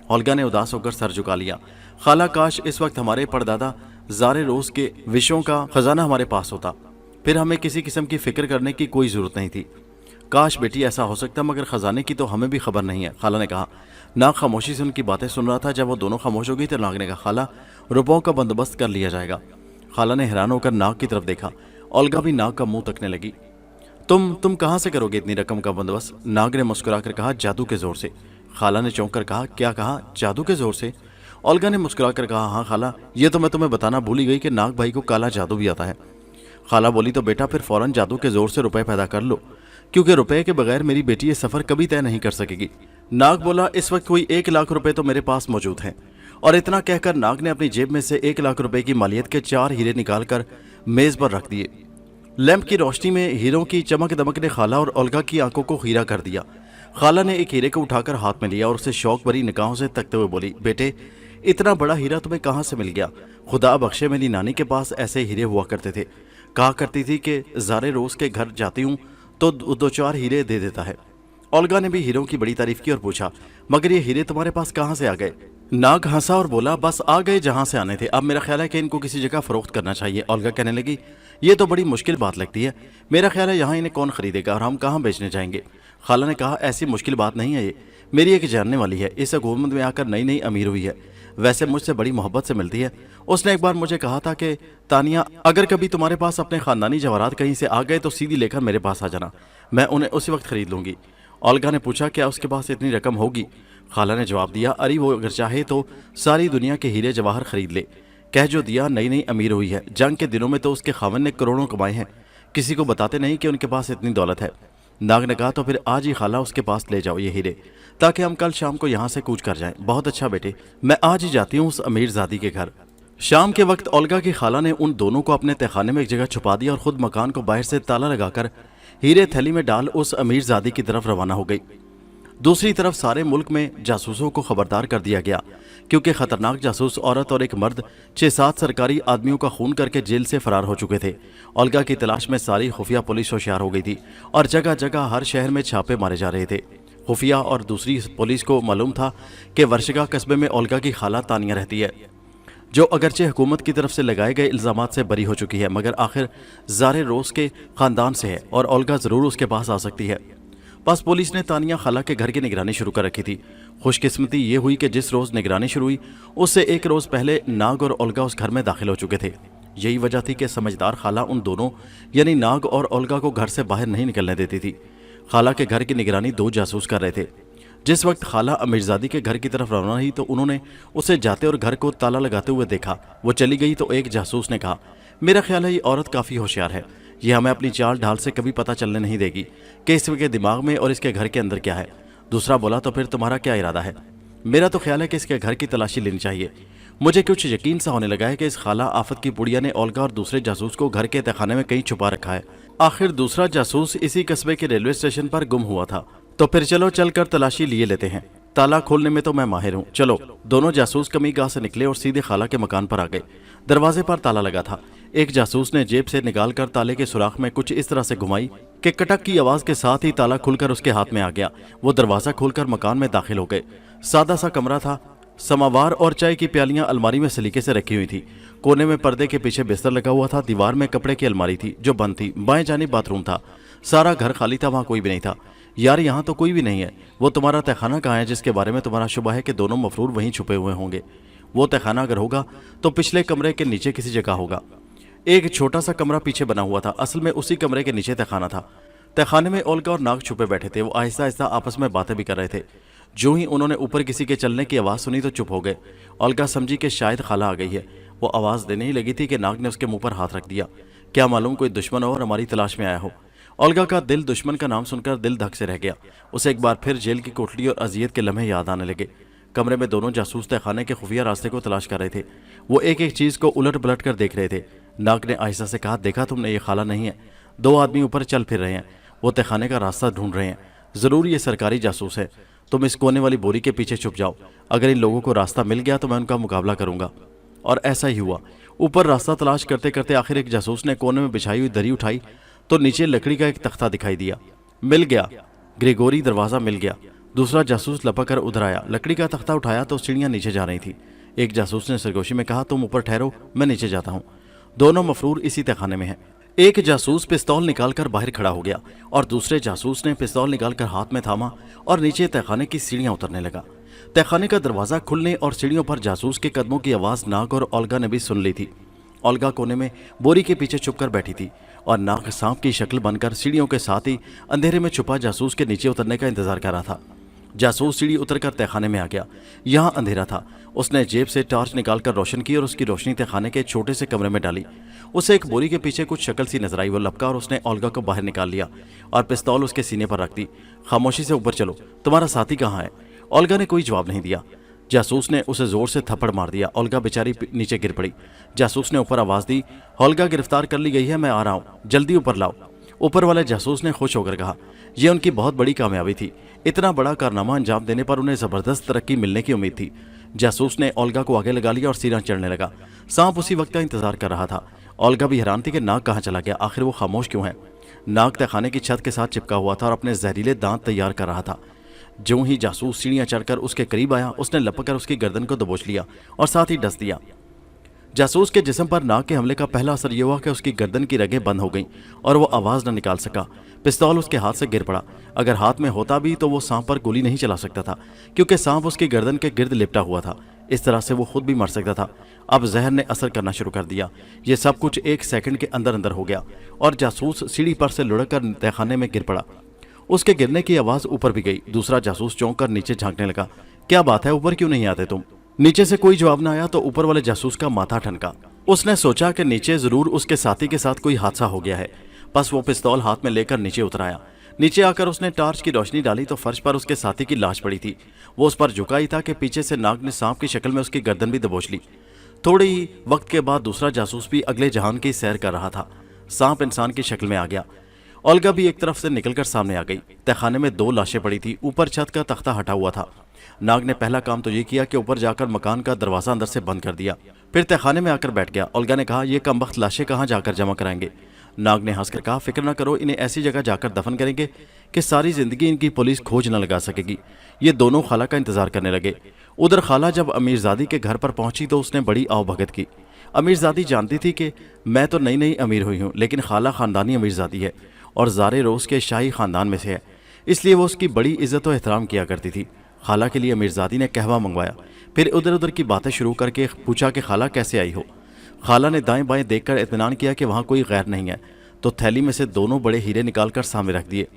ओल्गा ने उदास होकर सर झुका लिया। खाला, काश इस वक्त हमारे परदादा ज़ारे रोज़ के विषयों का खजाना हमारे पास होता, फिर हमें किसी किस्म की फ़िक्र करने की कोई ज़रूरत नहीं थी। काश बेटी ऐसा हो सकता, मगर ख़जाने की तो हमें भी खबर नहीं है, खाला ने कहा। नाग खामोशी से उनकी बातें सुन रहा था। जब वो दोनों खामोश हो गई तो नाग ने कहा, खाला रुपयों का बंदोबस्त कर लिया जाएगा। खाला ने हैरान होकर नाग की तरफ देखा। ओल्गा भी नाग का मुंह तकने लगी। तुम कहाँ से करोगे इतनी रकम का बंदोबस्त? नाग ने मुस्कुराकर कहा, जादू के ज़ोर से। खाला ने चौंक कर कहा, क्या कहा? जादू के ज़ोर से? ओल्गा ने मुस्कुराकर कहा, हाँ खाला, ये तो मैं तुम्हें बताना भूल ही गई कि नाग भाई को काला जादू भी आता है। खाला बोली, तो बेटा फिर फ़ौरन जादू के ज़ोर से रुपए पैदा कर लो, क्योंकि रुपए के बगैर मेरी बेटी ये सफ़र कभी तय नहीं कर सकेगी। नाग बोला, इस वक्त कोई 1 लाख रुपए तो मेरे पास मौजूद हैं। और इतना कहकर नाग ने अपनी जेब में से 1 लाख रुपए की मालियत के 4 हीरे निकालकर मेज़ पर रख दिए। लैंप की रोशनी में हीरों की चमक दमक ने खाला और ओल्गा की आंखों को खीरा कर दिया। खाला ने एक हीरे को उठाकर हाथ में लिया और उसे शौक भरी निगाहों से तकते हुए बोली, बेटे इतना बड़ा हीरा तुम्हें कहाँ से मिल गया? खुदा बख्शे, मेरी नानी के पास ऐसे हीरे हुआ करते थे। कहा करती थी कि ज़ारे रोज़ के घर जाती हूँ तो 2-4 हीरे दे देता है। ओल्गा ने भी हीरों की बड़ी तारीफ की और पूछा, मगर ये हीरे तुम्हारे पास कहाँ से आ गए? नाग हंसा और बोला, बस आ गए जहाँ से आने थे। अब मेरा ख्याल है कि इनको किसी जगह फ़रोख्त करना चाहिए। ओल्गा कहने लगी, ये तो बड़ी मुश्किल बात लगती है। मेरा ख्याल है यहाँ इन्हें कौन ख़रीदेगा और हम कहाँ बेचने जाएंगे? खाला ने कहा, ऐसी मुश्किल बात नहीं है, ये मेरी एक जानने वाली है, इस हुकूमत में आकर नई नई अमीर हुई है, वैसे मुझसे बड़ी मोहब्बत से मिलती है। उसने एक बार मुझे कहा था कि तानिया, अगर कभी तुम्हारे पास अपने ख़ानदानी जवाहरात कहीं से आ गए तो सीधी लेकर मेरे पास आ जाना, मैं उन्हें उसी वक्त ख़रीद लूँगी। ओल्गा ने पूछा, क्या उसके पास इतनी रकम होगी? खाला ने जवाब दिया, अरे वो अगर चाहे तो सारी दुनिया के हीरे जवाहर खरीद ले। कह जो दिया, नई नई अमीर हुई है। जंग के दिनों में तो उसके खावन ने करोड़ों कमाए हैं, किसी को बताते नहीं कि उनके पास इतनी दौलत है। नाग ने कहा, तो फिर आज ही खाला उसके पास ले जाओ ये हीरे, ताकि हम कल शाम को यहाँ से कूच कर जाएं। बहुत अच्छा बेटे, मैं आज ही जाती हूँ उस अमीर ज़ादी के घर। शाम के वक्त ओल्गा की खाला ने उन दोनों को अपने तहखाने में एक जगह छुपा दिया और खुद मकान को बाहर से ताला लगाकर हीरे थैली में डाल उस अमीरजादी की तरफ रवाना हो गई। दूसरी तरफ सारे मुल्क में जासूसों को खबरदार कर दिया गया, क्योंकि खतरनाक जासूस औरत और एक मर्द 6-7 सरकारी आदमियों का खून करके जेल से फरार हो चुके थे। ओल्गा की तलाश में सारी खुफिया पुलिस होशियार हो गई थी और जगह जगह हर शहर में छापे मारे जा रहे थे। खुफिया और दूसरी पुलिस को मालूम था कि वर्शगा कस्बे में ओल्गा की खाला तानिया रहती है, जो अगरचे हुकूमत की तरफ से लगाए गए इल्ज़ामात से बरी हो चुकी है, मगर आखिर ज़ारे रोज़ के ख़ानदान से है और ओल्गा ज़रूर उसके पास आ सकती है। बस पुलिस ने तानिया खाला के घर की निगरानी शुरू कर रखी थी। खुशकिस्मती ये हुई कि जिस रोज़ निगरानी शुरू हुई उससे एक रोज़ पहले नाग और ओल्गा उस घर में दाखिल हो चुके थे। यही वजह थी कि समझदार खाला उन दोनों यानी नाग और ओल्गा को घर से बाहर नहीं निकलने देती थी। खाला के घर की निगरानी 2 जासूस कर रहे थे। जिस वक्त खाला अमीरजादी के घर की तरफ रवाना हुई तो उन्होंने उसे जाते और घर को ताला लगाते हुए देखा। वो चली गई तो एक जासूस ने कहा, मेरा ख्याल है ये औरत काफ़ी होशियार है, ये हमें अपनी चाल ढाल से कभी पता चलने नहीं देगी कि इसके दिमाग में और इसके घर के अंदर क्या है। दूसरा बोला, तो फिर तुम्हारा क्या इरादा है? मेरा तो ख्याल है कि इसके घर की तलाशी लेनी चाहिए। मुझे कुछ यकीन सा होने लगा है कि इस खाला आफत की पुड़िया ने ओल्गा और दूसरे जासूस को घर के तहखाने में कहीं छुपा रखा है। आखिर दूसरा जासूस इसी कस्बे के रेलवे स्टेशन पर गुम हुआ था, तो फिर चलो चलकर तलाशी लिए लेते हैं। ताला खोलने में तो मैं माहिर हूँ। चलो। दोनों जासूस कमी गाह से निकले और सीधे खाला के मकान पर आ गए। दरवाजे पर ताला लगा था। एक जासूस ने जेब से निकालकर ताले के सुराख में कुछ इस तरह से घुमाई कि कटक की आवाज के साथ ही ताला खुलकर उसके हाथ में आ गया। वो दरवाजा खोलकर मकान में दाखिल हो गए। सादा सा कमरा था। समावार और चाय की प्यालियां अलमारी में सलीके से रखी हुई थी। कोने में पर्दे के पीछे बिस्तर लगा हुआ था। दीवार में कपड़े की अलमारी थी जो बंद थी। बाएं जानिब बाथरूम था। सारा घर खाली था, वहां कोई भी नहीं था। यार, यहाँ तो कोई भी नहीं है। वो तुम्हारा तहखाना कहाँ है जिसके बारे में तुम्हारा शुबा है कि दोनों मफरूर वहीं छुपे हुए होंगे? वो तहखाना अगर होगा तो पिछले कमरे के नीचे किसी जगह होगा। एक छोटा सा कमरा पीछे बना हुआ था। असल में उसी कमरे के नीचे तहखाना था। तहखाने में ओल्गा और नाग छुपे बैठे थे। वो आहिस्ता आहिस्ता आपस में बातें भी कर रहे थे। जो ही उन्होंने ऊपर किसी के चलने की आवाज़ सुनी तो चुप हो गए। ओल्गा समझी कि शायद खाला आ गई है। वो आवाज़ देने ही लगी थी कि नाग ने उसके मुंह पर हाथ रख दिया। क्या मालूम कोई दुश्मन हो और हमारी तलाश में आया हो। ओल्गा का दिल दुश्मन का नाम सुनकर दिल धक से रह गया। उसे एक बार फिर जेल की कोठरी और अजियत के लम्हे याद आने लगे। कमरे में दोनों जासूस तहखाने के खुफिया रास्ते को तलाश कर रहे थे। वो एक एक चीज़ को उलट पलट कर देख रहे थे। नाग ने आहिस्ता से कहा, देखा तुमने, ये खाला नहीं है। 2 आदमी ऊपर चल फिर रहे हैं। वो तहखाने का रास्ता ढूंढ रहे हैं। ज़रूर ये सरकारी जासूस है। तुम इस कोने वाली बोरी के पीछे छुप जाओ। अगर इन लोगों को रास्ता मिल गया तो मैं उनका मुकाबला करूंगा। और ऐसा ही हुआ। ऊपर रास्ता तलाश करते करते आखिर एक जासूस ने कोने में बिछाई हुई दरी उठाई तो नीचे लकड़ी का एक तख्ता दिखाई दिया। मिल गया, ग्रेगोरी, दरवाज़ा मिल गया। दूसरा जासूस लपक कर उधर आया। लकड़ी का तख्ता उठाया तो सीढ़ियाँ नीचे जा रही थी। एक जासूस ने सरगोशी में कहा, तुम ऊपर ठहरो, मैं नीचे जाता हूँ। दोनों मफरूर इसी तहखाने में हैं। एक जासूस पिस्तौल निकालकर बाहर खड़ा हो गया और दूसरे जासूस ने पिस्तौल निकालकर हाथ में थामा और नीचे तहखाने की सीढ़ियाँ उतरने लगा। तहखाने का दरवाज़ा खुलने और सीढ़ियों पर जासूस के कदमों की आवाज़ नाग और ओल्गा ने भी सुन ली थी। ओल्गा कोने में बोरी के पीछे छुपकर बैठी थी और नाग सांप की शक्ल बनकर सीढ़ियों के साथ ही अंधेरे में छुपा जासूस के नीचे उतरने का इंतजार कर रहा था। जासूस सीढ़ी उतरकर तहखाने में आ गया। यहाँ अंधेरा था। उसने जेब से टॉर्च निकालकर रोशन की और उसकी रोशनी तहखाने के छोटे से कमरे में डाली। उसे एक बोरी के पीछे कुछ शक्ल सी नजर आई। वो लपका और उसने ओल्गा को बाहर निकाल लिया और पिस्तौल उसके सीने पर रख दी। खामोशी से ऊपर चलो, तुम्हारा साथी कहाँ है? ओल्गा ने कोई जवाब नहीं दिया। जासूस ने उसे जोर से थप्पड़ मार दिया। ओल्गा बेचारी नीचे गिर पड़ी। जासूस ने ऊपर आवाज़ दी, ओल्गा गिरफ्तार कर ली गई है, मैं आ रहा हूँ, जल्दी ऊपर लाओ। ऊपर वाले जासूस ने खुश होकर कहा। यह उनकी बहुत बड़ी कामयाबी थी। इतना बड़ा कारनामा अंजाम देने पर उन्हें ज़बरदस्त तरक्की मिलने की उम्मीद थी। जासूस ने ओल्गा को आगे लगा लिया और सीना चढ़ने लगा। सांप उसी वक्त का इंतजार कर रहा था। ओल्गा भी हैरान थी कि नाग कहाँ चला गया, आखिर वो खामोश क्यों है। नाग तहखाने की छत के साथ चिपका हुआ था और अपने जहरीले दांत तैयार कर रहा था। जो ही जासूस सीढ़ियाँ चढ़कर उसके करीब आया, उसने लपककर उसकी गर्दन को दबोच लिया और साथ ही डस दिया। जासूस के जिस्म पर नाग के हमले का पहला असर यह हुआ कि उसकी गर्दन की रगें बंद हो गईं और वो आवाज़ न निकाल सका। पिस्तौल उसके हाथ से गिर पड़ा। अगर हाथ में होता भी तो वो सांप पर गोली नहीं चला सकता था, क्योंकि सांप उसकी गर्दन के गिर्द लिपटा हुआ था। इस तरह से वो खुद भी मर सकता था। अब जहर ने असर करना शुरू कर दिया। ये सब कुछ 1 सेकंड के अंदर अंदर हो गया और जासूस सीढ़ी पर से लुढ़क कर तहखाने में गिर पड़ा। उसके गिरने की आवाज़ ऊपर भी गई। दूसरा जासूस चौंक कर नीचे झांकने लगा। क्या बात है, ऊपर क्यों नहीं आते तुम? नीचे से कोई जवाब न आया तो ऊपर वाले जासूस का माथा ठनका। उसने सोचा कि नीचे जरूर उसके साथी के साथ कोई हादसा हो गया है। बस वो पिस्तौल हाथ में लेकर नीचे उतर आया। नीचे आकर उसने टार्च की रोशनी डाली तो फर्श पर उसके साथी की लाश पड़ी थी। वो उस पर झुका ही था कि पीछे से नाग ने सांप की शक्ल में उसकी गर्दन भी दबोच ली। थोड़े ही वक्त के बाद दूसरा जासूस भी अगले जहान की सैर कर रहा था। सांप इंसान की शक्ल में आ गया। ओल्गा भी एक तरफ से निकलकर सामने आ गई। तहखाने में 2 लाशें पड़ी थी। ऊपर छत का तख्ता हटा हुआ था। नाग ने पहला काम तो ये किया कि ऊपर जाकर मकान का दरवाजा अंदर से बंद कर दिया। फिर तहखाने में आकर बैठ गया। ओल्गा ने कहा, ये कमबख्त लाशें कहाँ जाकर जमा कराएंगे? नाग ने हंसकर कहा, फिक्र न करो, इन्हें ऐसी जगह जाकर दफन करेंगे कि सारी जिंदगी इनकी पुलिस खोज न लगा सकेगी। ये दोनों खाला का इंतजार करने लगे। उधर खाला जब अमीरजादी के घर पर पहुंची तो उसने बड़ी आवभगत की। अमीरजादी जानती थी कि मैं तो नई नई अमीर हुई हूँ, लेकिन खाला खानदानी अमीरजादी है और ज़ारे रोज़ के शाही खानदान में से है, इसलिए वो उसकी बड़ी इज्जत और एहतराम किया करती थी। खाला के लिए अमीरजादी ने कहवा मंगवाया। फिर इधर उधर की बातें शुरू करके पूछा कि खाला कैसे आई हो। खाला ने दाएं बाएं देखकर इत्मीनान किया कि वहाँ कोई गैर नहीं है, तो थैली में से दोनों बड़े हीरे निकालकर सामने रख दिए।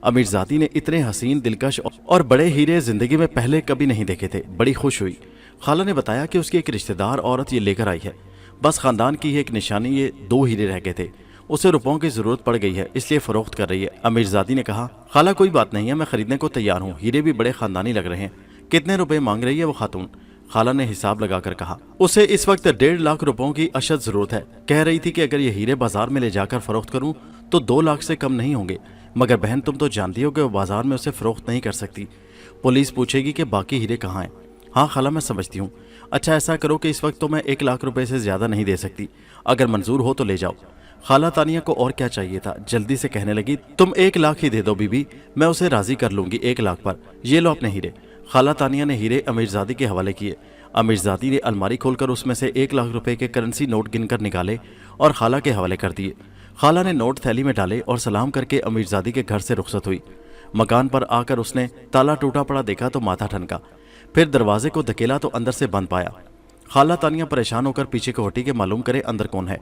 अमीरजादी ने इतने हसीन, दिलकश और बड़े हीरे जिंदगी में पहले कभी नहीं देखे थे। बड़ी खुश हुई। खाला ने बताया कि उसकी एक रिश्तेदार औरत ये लेकर आई है। बस खानदान की एक निशानी, ये 2 हीरे रह गए थे, उसे रुपयों की जरूरत पड़ गई है, इसलिए फरोख्त कर रही है। अमीरजादी ने कहा, खाला कोई बात नहीं है, मैं खरीदने को तैयार हूँ, हीरे भी बड़े खानदानी लग रहे हैं। कितने रुपए मांग रही है वो खातून? खाला ने हिसाब लगाकर कहा। उसे इस वक्त 1.5 लाख रुपयों की अशद जरूरत है। कह रही थी कि अगर ये हीरे बाजार में ले जाकर फरोख्त करूं तो 2 लाख से कम नहीं होंगे, मगर बहन तुम तो जानती हो कि वो बाजार में उसे फरोख्त नहीं कर सकती। पुलिस पूछेगी कि बाकी हीरे कहाँ हैं। हाँ खाला, मैं समझती हूँ। अच्छा ऐसा करो कि इस वक्त तो मैं 1 लाख रुपए से ज्यादा नहीं दे सकती, अगर मंजूर हो तो ले जाओ। खाला तानिया को और क्या चाहिए था, जल्दी से कहने लगी, तुम 1 लाख ही दे दो बीबी, मैं उसे राजी कर लूंगी 1 लाख पर। ये लो अपने हीरे। खाला तानिया ने हीरे अमीरजादी के हवाले किए। अमीरजादी ने अलमारी खोलकर उसमें से 1 लाख रुपए के करेंसी नोट गिनकर निकाले और खाला के हवाले कर दिए। खाला ने नोट थैली में डाले और सलाम करके अमीरजादी के घर से रुखसत हुई। मकान पर आकर उसने ताला टूटा पड़ा देखा तो माथा ठनका। फिर दरवाजे को धकेला तो अंदर से बंद पाया। खाला तानिया परेशान होकर पीछे को हटी कि मालूम करे अंदर कौन है।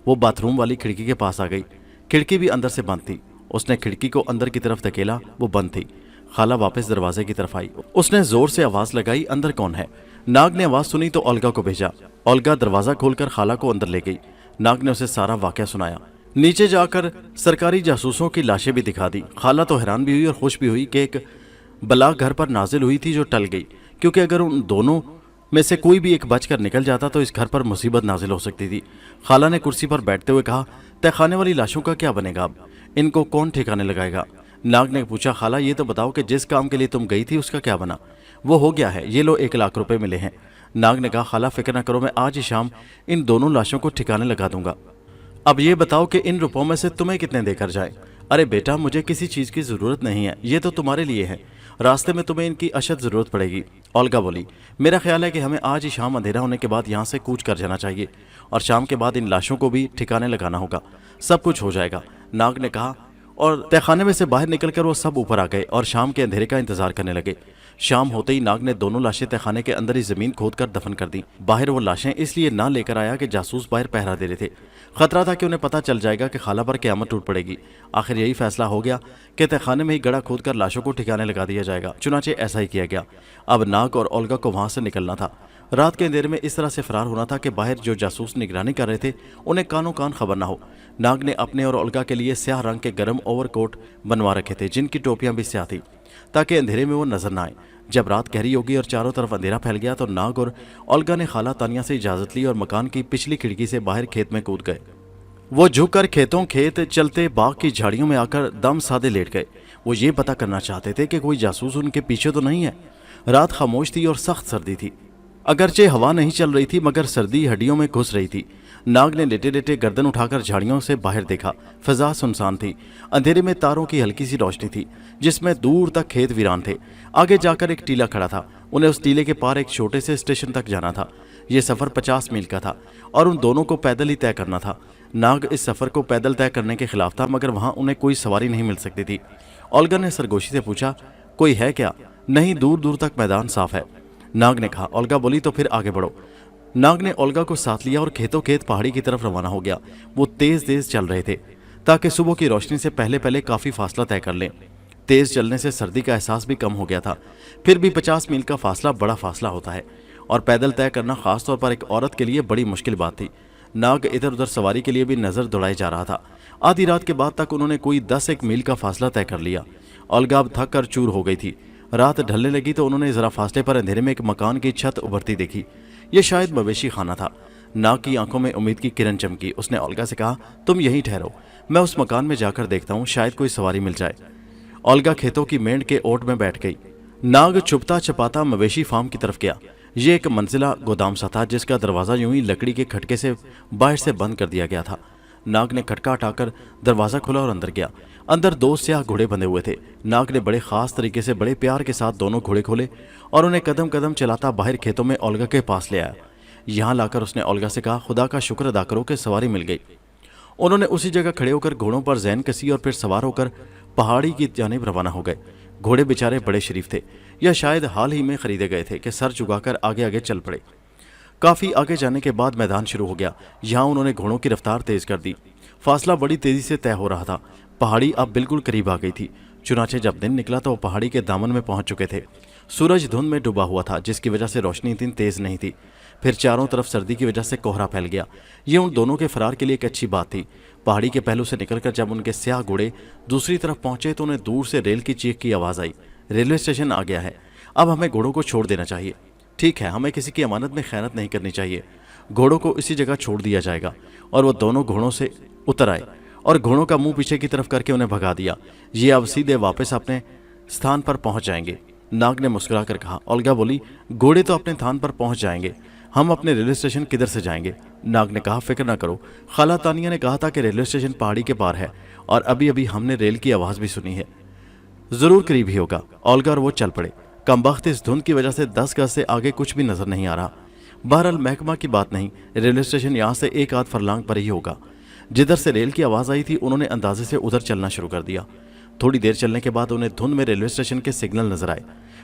वो बाथरूम वाली खिड़की के पास आ गई। खिड़की भी अंदर से बंद थी। उसने खिड़की को अंदर की तरफ धकेला, वो बंद थी। खाला वापस दरवाजे की तरफ आई। उसने जोर से आवाज लगाई, अंदर कौन है? नाग ने आवाज सुनी तो ओल्गा को भेजा। ओल्गा दरवाजा खोलकर खाला को अंदर ले गई। नाग ने उसे सारा वाकया सुनाया। नीचे जाकर सरकारी जासूसों की लाशें भी दिखा दी। खाला तो हैरान भी हुई और खुश भी हुई कि एक बला घर पर नाजिल हुई थी जो टल गई, क्योंकि अगर उन दोनों में से कोई भी एक बचकर निकल जाता तो इस घर पर मुसीबत नाजिल हो सकती थी। खाला ने कुर्सी पर बैठते हुए कहा, तहखाने वाली लाशों का क्या बनेगा अब? इनको कौन ठिकाने लगाएगा? नाग ने पूछा, खाला ये तो बताओ कि जिस काम के लिए तुम गई थी उसका क्या बना? वो हो गया है, ये लो 1 लाख रुपए मिले हैं। नाग ने कहा, खाला फिक्र न करो, मैं आज ही शाम इन दोनों लाशों को ठिकाने लगा दूंगा। अब ये बताओ कि इन रुपयों में से तुम्हें कितने देकर जाए? अरे बेटा, मुझे किसी चीज की जरूरत नहीं है, ये तो तुम्हारे लिए है, रास्ते में तुम्हें इनकी अशद जरूरत पड़ेगी। ओल्गा बोली, मेरा ख्याल है कि हमें आज ही शाम अंधेरा होने के बाद यहाँ से कूच कर जाना चाहिए और शाम के बाद इन लाशों को भी ठिकाने लगाना होगा, सब कुछ हो जाएगा। नाग ने कहा और तहखाने में से बाहर निकलकर वो सब ऊपर आ गए और शाम के अंधेरे का इंतजार करने लगे। शाम होते ही नाग ने दोनों लाशें तहखाने के अंदर ही जमीन खोदकर दफन कर दी। बाहर वो लाशें इसलिए ना लेकर आया कि जासूस बाहर पहरा दे रहे थे। खतरा था कि उन्हें पता चल जाएगा कि खाला पर क़यामत टूट पड़ेगी। आखिर यही फैसला हो गया कि तहखाने में ही गड़ा खोदकर लाशों को ठिकाने लगा दिया जाएगा। चुनाचे ऐसा ही किया गया। अब नाग और ओल्गा को वहां से निकलना था। रात के अंधेरे में इस तरह से फरार होना था कि बाहर जो जासूस निगरानी कर रहे थे उन्हें कानों कान खबर ना हो। नाग ने अपने और ओल्गा के लिए स्याह रंग के गर्म ओवरकोट बनवा रखे थे, जिनकी टोपियां भी स्याह थी, ताकि अंधेरे में वो नजर ना आए। जब रात गहरी होगी और चारों तरफ अंधेरा फैल गया तो नाग और ओल्गा ने खाला तानिया से इजाजत ली और मकान की पिछली खिड़की से बाहर खेत में कूद गए। वो झुककर खेत चलते बाग की झाड़ियों में आकर दम साधे लेट गए। वो ये पता करना चाहते थे कि कोई जासूस उनके पीछे तो नहीं है। रात खामोश थी और सख्त सर्दी थी। अगरचे हवा नहीं चल रही थी, मगर सर्दी हड्डियों में घुस रही थी। नाग ने लेटे लेटे गर्दन उठाकर झाड़ियों से बाहर देखा। फिजा सुनसान थी। अंधेरे में तारों की हल्की सी रोशनी थी, जिसमें दूर तक खेत वीरान थे। आगे जाकर एक टीला खड़ा था। उन्हें उस टीले के पार एक छोटे से स्टेशन तक जाना था। यह सफर 50 मील का था और उन दोनों को पैदल ही तय करना था। नाग इस सफर को पैदल तय करने के खिलाफ था, मगर वहां उन्हें कोई सवारी नहीं मिल सकती थी। ओल्गा ने सरगोशी से पूछा, कोई है क्या? नहीं, दूर दूर तक मैदान साफ है, नाग ने कहा। ओल्गा बोली, तो फिर आगे बढ़ो। नाग ने ओल्गा को साथ लिया और खेतों खेत पहाड़ी की तरफ रवाना हो गया। वो तेज तेज चल रहे थे ताकि सुबह की रोशनी से पहले पहले काफी फासला तय कर लें। तेज चलने से सर्दी का एहसास भी कम हो गया था। फिर भी 50 मील का फासला बड़ा फासला होता है और पैदल तय करना खासतौर पर एक औरत के लिए बड़ी मुश्किल बात थी। नाग इधर उधर सवारी के लिए भी नजर दौड़ाए जा रहा था। आधी रात के बाद तक उन्होंने कोई 10-1 मील का फासला तय कर लिया। ओल्गा अब थक कर चूर हो गई थी। रात ढलने लगी तो उन्होंने जरा फासले पर अंधेरे में एक मकान की छत उभरती देखी। یہ شاید مویشی خانہ تھا۔ ناگ کی آنکھوں میں امید کی کرن چمکی۔ اس نے اولگا سے کہا تم یہیں ٹھہرو، میں اس مکان میں جا کر دیکھتا ہوں، شاید کوئی سواری مل جائے۔ اولگا کھیتوں کی مینڈ کے اوٹ میں بیٹھ گئی۔ ناگ چھپتا چھپاتا مویشی فارم کی طرف گیا۔ یہ ایک منزلہ گودام سا تھا جس کا دروازہ یوں ہی لکڑی کے کھٹکے سے باہر سے بند کر دیا گیا تھا۔ ناگ نے کھٹکا ہٹا کر دروازہ کھولا اور اندر گیا۔ اندر 2 سیاہ گھوڑے بندھے ہوئے تھے۔ ناگ نے بڑے خاص طریقے سے بڑے پیار کے ساتھ دونوں گھوڑے کھولے اور انہیں قدم قدم چلاتا باہر کھیتوں میں اولگا کے پاس لے آیا۔ یہاں لا کر اس نے اولگا سے کہا خدا کا شکر ادا کرو کہ سواری مل گئی۔ انہوں نے اسی جگہ کھڑے ہو کر گھوڑوں پر زین کسی اور پھر سوار ہو کر پہاڑی کی جانب روانہ ہو گئے۔ گھوڑے بیچارے بڑے شریف تھے، یا شاید حال ہی میں خریدے گئے تھے کہ سر جھکا کر آگے آگے چل پڑے۔ کافی آگے جانے کے بعد میدان شروع ہو گیا۔ یہاں انہوں نے گھوڑوں کی رفتار تیز کر دی۔ فاصلہ بڑی تیزی سے طے ہو رہا تھا۔ پہاڑی اب بالکل قریب آ گئی تھی۔ چنانچہ جب دن نکلا تو وہ پہاڑی کے دامن میں پہنچ چکے تھے۔ سورج دھند میں ڈوبا ہوا تھا جس کی وجہ سے روشنی اتنی تیز نہیں تھی۔ پھر چاروں طرف سردی کی وجہ سے کوہرا پھیل گیا۔ یہ ان دونوں کے فرار کے لیے ایک اچھی بات تھی۔ پہاڑی کے پہلو سے نکل کر جب ان کے سیاہ گھوڑے دوسری طرف پہنچے تو انہیں دور سے ریل کی چیخ کی آواز آئی۔ ریلوے اسٹیشن آ گیا ہے، اب ہمیں گھوڑوں کو چھوڑ دینا چاہیے۔ ٹھیک ہے، ہمیں کسی کی امانت میں خیانت نہیں کرنی چاہیے۔ گھوڑوں کو اسی جگہ چھوڑ دیا جائے گا۔ اور وہ دونوں گھوڑوں سے اتر آئے اور گھوڑوں کا منہ پیچھے کی طرف کر کے انہیں بھگا دیا۔ یہ اب سیدھے واپس اپنے استھان پر پہنچ جائیں گے۔ ناگ نے مسکرا کر کہا۔ اولگا بولی گھوڑے تو اپنے تھان پر پہنچ جائیں گے، ہم اپنے ریلوے اسٹیشن کدھر سے جائیں گے؟ ناگ نے کہا فکر نہ کرو، خالہ تانیہ نے کہا تھا کہ ریلوے اسٹیشن پہاڑی کے پار ہے اور ابھی ابھی ہم نے ریل کی آواز بھی سنی ہے، ضرور قریب ہی ہوگا۔ اولگا اور وہ چل پڑے۔ کمبخت اس دھند کی وجہ سے 10 گز سے آگے کچھ بھی نظر نہیں آ رہا۔ بہرحال محکمہ کی بات نہیں، ریلوے اسٹیشن یہاں سے 1 آدھ فرلانگ پر ہی ہوگا۔ جدھر سے ریل کی آواز آئی تھی انہوں نے اندازے سے ادھر چلنا شروع کر دیا۔ تھوڑی دیر چلنے کے بعد انہیں دھند میں ریلوے اسٹیشن کے سگنل نظر آئے۔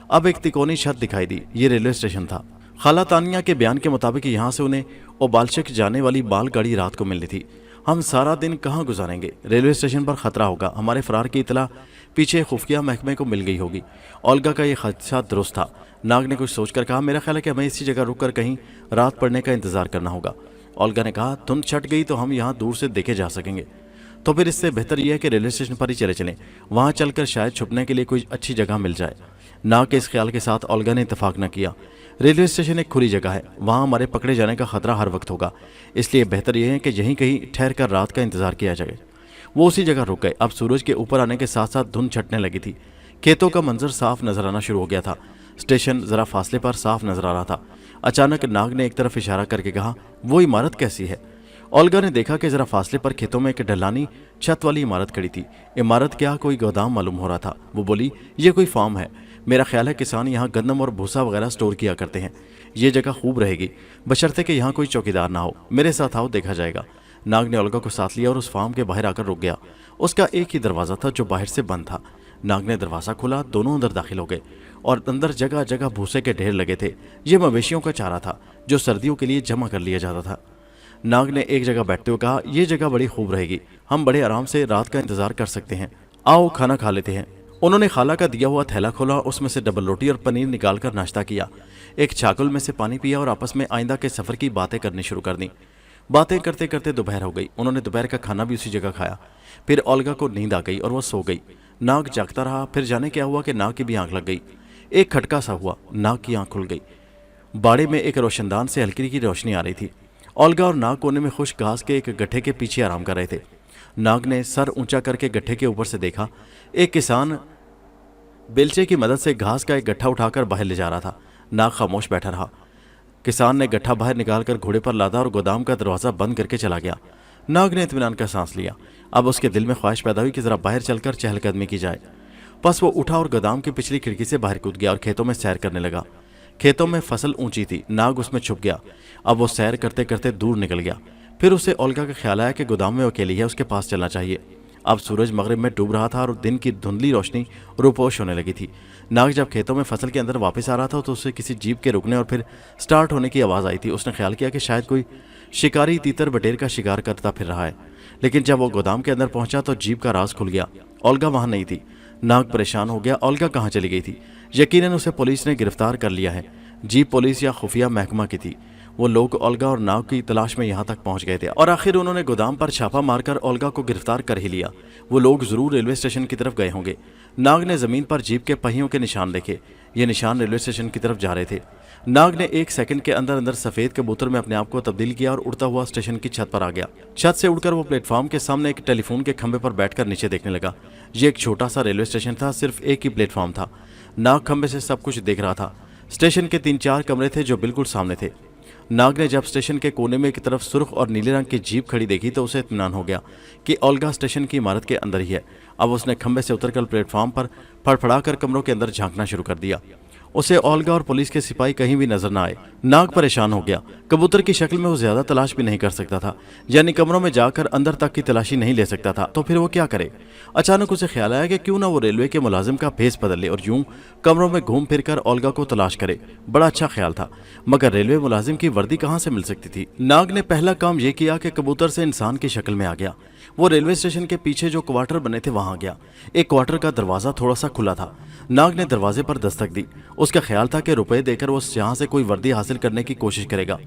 اب ایک تکونی چھت دکھائی دی، یہ ریلوے اسٹیشن تھا۔ خالہ تانیہ کے بیان کے مطابق یہاں سے انہیں اوبالچک جانے والی مال گاڑی رات کو ملنی تھی۔ ہم سارا دن کہاں گزاریں گے؟ ریلوے اسٹیشن پر خطرہ ہوگا، ہمارے فرار کی اطلاع پیچھے خفیہ محکمے کو مل گئی ہوگی۔ اولگا کا یہ خدشہ درست تھا۔ ناگ نے کچھ سوچ کر کہا میرا خیال ہے کہ ہمیں اسی جگہ رک کر کہیں رات پڑنے کا انتظار کرنا ہوگا۔ اولگا نے کہا دھند چھٹ گئی تو ہم یہاں دور سے دیکھے جا سکیں گے، تو پھر اس سے بہتر یہ ہے کہ ریلوے اسٹیشن پر ہی چلے چلیں، وہاں چل کر شاید چھپنے کے لیے کوئی اچھی جگہ مل جائے۔ ناگ کے اس خیال کے ساتھ اولگا نے اتفاق نہ کیا۔ ریلوے اسٹیشن ایک کھلی جگہ ہے، وہاں ہمارے پکڑے جانے کا خطرہ ہر وقت ہوگا، اس لیے بہتر یہ ہے کہ یہیں کہیں ٹھہر کر رات کا انتظار کیا جائے۔ وہ اسی جگہ رک گئے۔ اب سورج کے اوپر آنے کے ساتھ ساتھ دھند چھٹنے لگی تھی۔ کھیتوں کا منظر صاف نظر آنا شروع ہو گیا تھا۔ اسٹیشن ذرا فاصلے پر صاف نظر آ رہا تھا۔ اچانک ناگ نے ایک طرف اشارہ کر کے کہا وہ عمارت کیسی ہے؟ اولگا نے دیکھا کہ ذرا فاصلے پر کھیتوں میں ایک ڈھلانی چھت والی عمارت کھڑی تھی۔ عمارت کیا کوئی گودام معلوم ہو رہا تھا۔ وہ بولی یہ کوئی فارم ہے، میرا خیال ہے کسان یہاں گندم اور بھوسا وغیرہ سٹور کیا کرتے ہیں۔ یہ جگہ خوب رہے گی بشرطے کہ یہاں کوئی چوکیدار نہ ہو۔ میرے ساتھ آؤ، دیکھا جائے گا۔ ناگ نے اولگا کو ساتھ لیا اور اس فارم کے باہر آ کر رک گیا۔ اس کا ایک ہی دروازہ تھا جو باہر سے بند تھا۔ ناگ نے دروازہ کھولا، دونوں اندر داخل ہو گئے اور اندر جگہ جگہ بھوسے کے ڈھیر لگے تھے۔ یہ مویشیوں کا چارہ تھا جو سردیوں کے لیے جمع کر لیا جاتا تھا۔ ناگ نے ایک جگہ بیٹھتے ہوئے کہا یہ جگہ بڑی خوب رہے گی، ہم بڑے آرام سے رات کا انتظار کر سکتے ہیں، آؤ کھانا کھا لیتے ہیں۔ انہوں نے خالہ کا دیا ہوا تھیلا کھولا، اس میں سے ڈبل روٹی اور پنیر نکال کر ناشتہ کیا، ایک چھاگل میں سے پانی پیا اور آپس میں آئندہ کے سفر کی باتیں کرنی شروع کر دیں۔ باتیں کرتے کرتے دوپہر ہو گئی۔ انہوں نے دوپہر کا کھانا بھی اسی جگہ کھایا۔ پھر اولگا کو نیند آ گئی اور وہ سو گئی۔ ناگ جاگتا رہا۔ پھر جانے کیا ہوا کہ ناگ کی بھی آنکھ لگ گئی۔ ایک کھٹکا سا ہوا، ناگ کی آنکھ کھل گئی۔ باڑے میں ایک روشندان سے ہلکی کی روشنی آ رہی تھی۔ اولگا اور ناگ کونے میں خشک گھاس کے ایک گٹھے کے پیچھے آرام کر رہے تھے۔ ناگ نے سر اونچا کر کے گٹھے کے اوپر سے دیکھا، ایک کسان بیلچے کی مدد سے گھاس کا ایک گٹھا اٹھا کر باہر لے جا رہا تھا۔ ناگ خاموش بیٹھا رہا۔ کسان نے گٹھا باہر نکال کر گھوڑے پر لادا اور گودام کا دروازہ بند کر کے چلا گیا۔ ناگ نے اطمینان کا سانس لیا۔ اب اس کے دل میں خواہش پیدا ہوئی کہ ذرا باہر چل کر چہل قدمی کی جائے۔ پس وہ اٹھا اور گودام کی پچھلی کھڑکی سے باہر کود گیا اور کھیتوں میں سیر کرنے لگا۔ کھیتوں میں فصل اونچی تھی، ناگ اس میں چھپ گیا۔ اب وہ سیر کرتے کرتے دور نکل گیا۔ پھر اسے اولگا کا خیال آیا کہ گودام میں اکیلی ہے، اس کے پاس چلنا چاہیے۔ اب سورج مغرب میں ڈوب رہا تھا اور دن کی دھندلی روشنی روپوش ہونے لگی تھی۔ ناگ جب کھیتوں میں فصل کے اندر واپس آ رہا تھا تو اسے کسی جیپ کے رکنے اور پھر سٹارٹ ہونے کی آواز آئی تھی۔ اس نے خیال کیا کہ شاید کوئی شکاری تیتر بٹیر کا شکار کرتا پھر رہا ہے، لیکن جب وہ گودام کے اندر پہنچا تو جیپ کا راز کھل گیا۔ اولگا وہاں نہیں تھی۔ ناگ پریشان ہو گیا، اولگا کہاں چلی گئی تھی؟ یقیناً اسے پولیس نے گرفتار کر لیا ہے۔ جیپ پولیس یا خفیہ محکمہ کی تھی۔ वो लोग ओल्गा और नाग की तलाश में यहाँ तक पहुंच गए थे और आखिर उन्होंने गोदाम पर छापा मारकर ओल्गा को गिरफ्तार कर ही लिया। वो लोग जरूर रेलवे स्टेशन की तरफ गए होंगे। नाग ने जमीन पर जीप के पहियों के निशान देखे। ये निशान रेलवे स्टेशन की तरफ जा रहे थे। नाग ने 1 सेकंड के अंदर अंदर सफेद कबूतर में अपने आप को तब्दील किया और उड़ता हुआ स्टेशन की छत पर आ गया। छत से उड़कर वो प्लेटफॉर्म के सामने एक टेलीफोन के खंभे पर बैठकर नीचे देखने लगा। ये एक छोटा सा रेलवे स्टेशन था, सिर्फ एक ही प्लेटफॉर्म था। नाग खंभे से सब कुछ देख रहा था। स्टेशन के 3-4 कमरे थे जो बिल्कुल सामने थे। नाग ने जब स्टेशन के कोने में एक तरफ सुर्ख और नीले रंग की जीप खड़ी देखी तो उसे इत्मीनान हो गया कि ओल्गा स्टेशन की इमारत के अंदर ही है। अब उसने खंभे से उतरकर प्लेटफॉर्म पर फड़फड़ाकर कमरों के अंदर झांकना शुरू कर दिया। उसे ओल्गा और पुलिस के सिपाही कहीं भी नजर न आए। नाग परेशान हो गया। कबूतर की शक्ल में वो ज्यादा तलाश भी नहीं कर सकता था, यानी कमरों में जाकर अंदर तक की तलाशी नहीं ले सकता था। तो फिर वो क्या करे? अचानक उसे ख्याल आया कि क्यों ना वो रेलवे के मुलाजिम का भेस बदल ले और यूं कमरों में घूम फिर कर ओल्गा को तलाश करे। बड़ा अच्छा ख्याल था, मगर रेलवे मुलाजिम की वर्दी कहाँ से मिल सकती थी? नाग ने पहला काम यह किया कि कबूतर से इंसान की शक्ल में आ गया। वो रेलवे स्टेशन के पीछे जो क्वार्टर बने थे वहां गया। एक क्वार्टर का दरवाजा थोड़ा सा खुला था। नाग ने दरवाजे पर दस्तक दी। उसका ख्याल था कि रुपए देकर वो यहाँ से कोई वर्दी हासिल करने की कोशिश करेगा,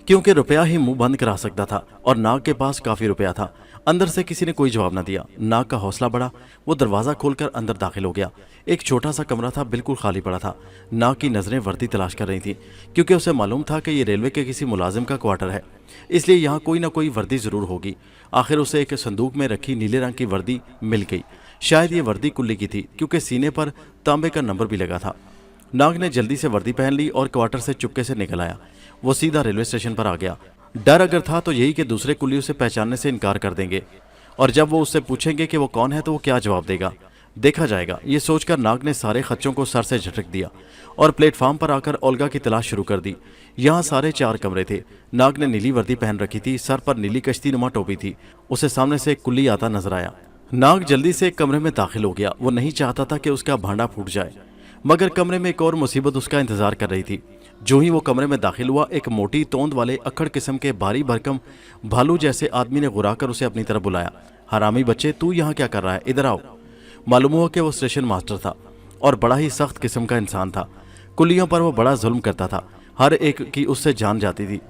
क्योंकि रुपया ही मुंह बंद करा सकता था और नाग के पास काफी रुपया था। अंदर से किसी ने कोई जवाब न दिया। नाग का हौसला बढ़ा। वो दरवाजा खोलकर अंदर दाखिल हो गया। एक छोटा सा कमरा था, बिल्कुल खाली पड़ा था। नाग की नजरें वर्दी तलाश कर रही थी, क्योंकि उसे मालूम था कि ये रेलवे के किसी मुलाजिम का क्वार्टर है, इसलिए यहाँ कोई ना कोई वर्दी जरूर होगी। आखिर उसे एक संदूक में रखी नीले रंग की वर्दी मिल गई। शायद ये वर्दी कुल्ली की थी, क्योंकि सीने पर तांबे का नंबर भी लगा था। नाग ने जल्दी से वर्दी पहन ली और क्वार्टर से चुपके से निकल आया। वो सीधा रेलवे स्टेशन पर आ गया। डर अगर था तो यही कि दूसरे कुल्ली उसे पहचानने से इनकार कर देंगे, और जब वो उससे पूछेंगे कि वो कौन है तो वो क्या जवाब देगा, देखा जाएगा। ये सोचकर नाग ने सारे खच्चों को सर से झटक दिया और प्लेटफॉर्म पर आकर ओल्गा की तलाश शुरू कर दी। यहाँ सारे 4 कमरे थे। नाग ने नीली वर्दी पहन रखी थी, सर पर नीली कश्ती नुमा टोपी थी। उसे सामने से एक कुल्ली आता नजर आया। नाग जल्दी से एक कमरे में दाखिल हो गया। वो नहीं चाहता था कि उसका भांडा फूट जाए, मगर कमरे में एक और मुसीबत उसका इंतजार कर रही थी। जो ही वो कमरे में दाखिल हुआ, एक मोटी तोंद वाले अक्खड़ किस्म के भारी भरकम भालू जैसे आदमी ने घुराकर उसे अपनी तरफ बुलाया। हरामी बच्चे, तू यहाँ क्या कर रहा है? इधर आओ। मालूम हुआ कि वो स्टेशन मास्टर था और बड़ा ही सख्त किस्म का इंसान था। कुलियों पर वो बड़ा जुल्म करता था, हर एक की उससे जान जाती थी।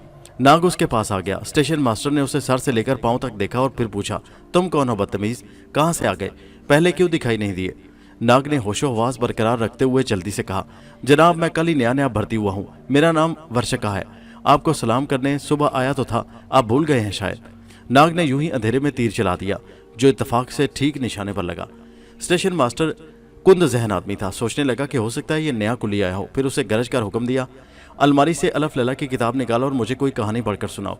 नाग उसके पास आ गया। स्टेशन मास्टर ने उसे सर से लेकर पांव तक देखा और फिर पूछा, तुम कौन हो बदतमीज? कहाँ से आ गए? पहले क्यों दिखाई नहीं दिए? नाग ने होशो हवास बरकरार रखते हुए जल्दी से कहा, जनाब मैं कल ही नया नया भर्ती हुआ हूँ। मेरा नाम वर्षका है। आपको सलाम करने सुबह आया तो था, आप भूल गए हैं शायद। नाग ने यूं ही अंधेरे में तीर चला दिया, जो इत्तेफाक से ठीक निशाने पर लगा। स्टेशन मास्टर कुंद जहन आदमी था। सोचने लगा कि हो सकता है ये नया कुली आया हो। फिर उसे गरज कर हुक्म दिया, अलमारी से अलफ लैला की किताब निकालो और मुझे कोई कहानी पढ़कर सुनाओ।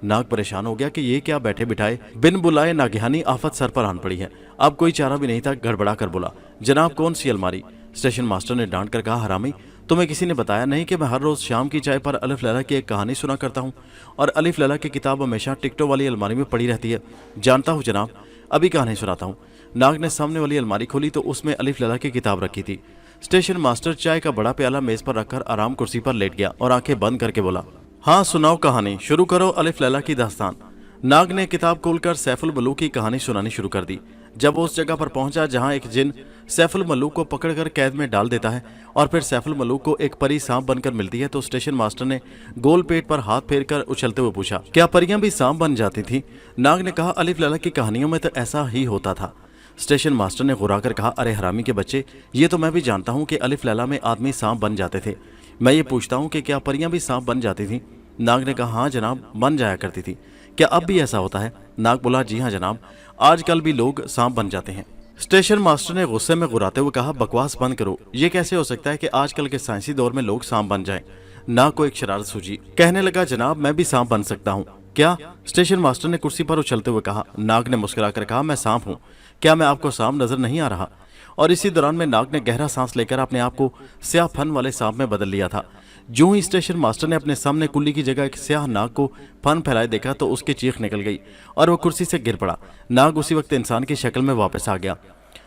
नाग परेशान हो गया कि ये क्या बैठे बिठाए बिन बुलाए नागहानी आफत सर पर आन पड़ी है। अब कोई चारा भी नहीं था। गड़बड़ा कर बोला, जनाब कौन सी अलमारी? स्टेशन मास्टर ने डांट कर कहा, हरामी तुम्हें किसी ने बताया नहीं कि मैं हर रोज शाम की चाय पर अलिफ लैला की एक कहानी सुना करता हूँ, और अलिफ लैला की किताब हमेशा टिकटों वाली अलमारी में पड़ी रहती है। जानता हूँ जनाब, अभी कहानी सुनाता हूँ। नाग ने सामने वाली अलमारी खोली तो उसमें अलिफ लैला की किताब रखी थी। स्टेशन मास्टर चाय का बड़ा प्याला मेज पर रखकर आराम कुर्सी पर लेट गया और आंखें बंद करके बोला, हाँ सुनाओ कहानी, शुरू करो अलिफ लैला की दास्तान। नाग ने किताब खोलकर सैफुल मलूक की कहानी सुनानी शुरू कर दी। जब वो उस जगह पर पहुंचा जहां एक जिन सैफुल मलूक को पकड़कर कैद में डाल देता है और फिर सैफुल मलूक को एक परी सांप बनकर मिलती है, तो स्टेशन मास्टर ने गोल पेट पर हाथ फेरकर उछलते हुए पूछा, क्या परियां भी सांप बन जाती थी? नाग ने कहा, अलिफ लैला की कहानियों में तो ऐसा ही होता था। स्टेशन मास्टर ने घुराकर कहा, अरे हरामी के बच्चे, ये तो मैं भी जानता हूँ कि अलिफ लैला में आदमी सांप बन जाते थे। मैं ये पूछता हूँ कि क्या परियां भी सांप बन जाती थी? नाग ने कहा, हाँ जनाब, बन जाया करती थी। क्या अब भी ऐसा होता है? नाग बोला, जी हाँ जनाब, आजकल भी लोग सांप बन जाते हैं। स्टेशन मास्टर ने गुस्से में घुराते हुए कहा, बकवास बंद करो। ये कैसे हो सकता है कि आजकल के साइंसी दौर में लोग सांप बन जाएं? नाग को एक शरारत सूझी। कहने लगा, जनाब मैं भी सांप बन सकता हूँ। क्या? स्टेशन मास्टर ने कुर्सी पर उछलते हुए कहा। नाग ने मुस्कुराकर कहा, मैं सांप हूँ। क्या मैं आपको सांप नजर नहीं आ रहा? और इसी दौरान में नाग ने गहरा सांस लेकर अपने आप को स्याह फन वाले सांप में बदल लिया था। जो ही स्टेशन मास्टर ने अपने सामने कुल्ली की जगह एक स्याह नाग को फन फैलाए देखा तो उसकी चीख निकल गई और वो कुर्सी से गिर पड़ा। नाग उसी वक्त इंसान की शक्ल में वापस आ गया।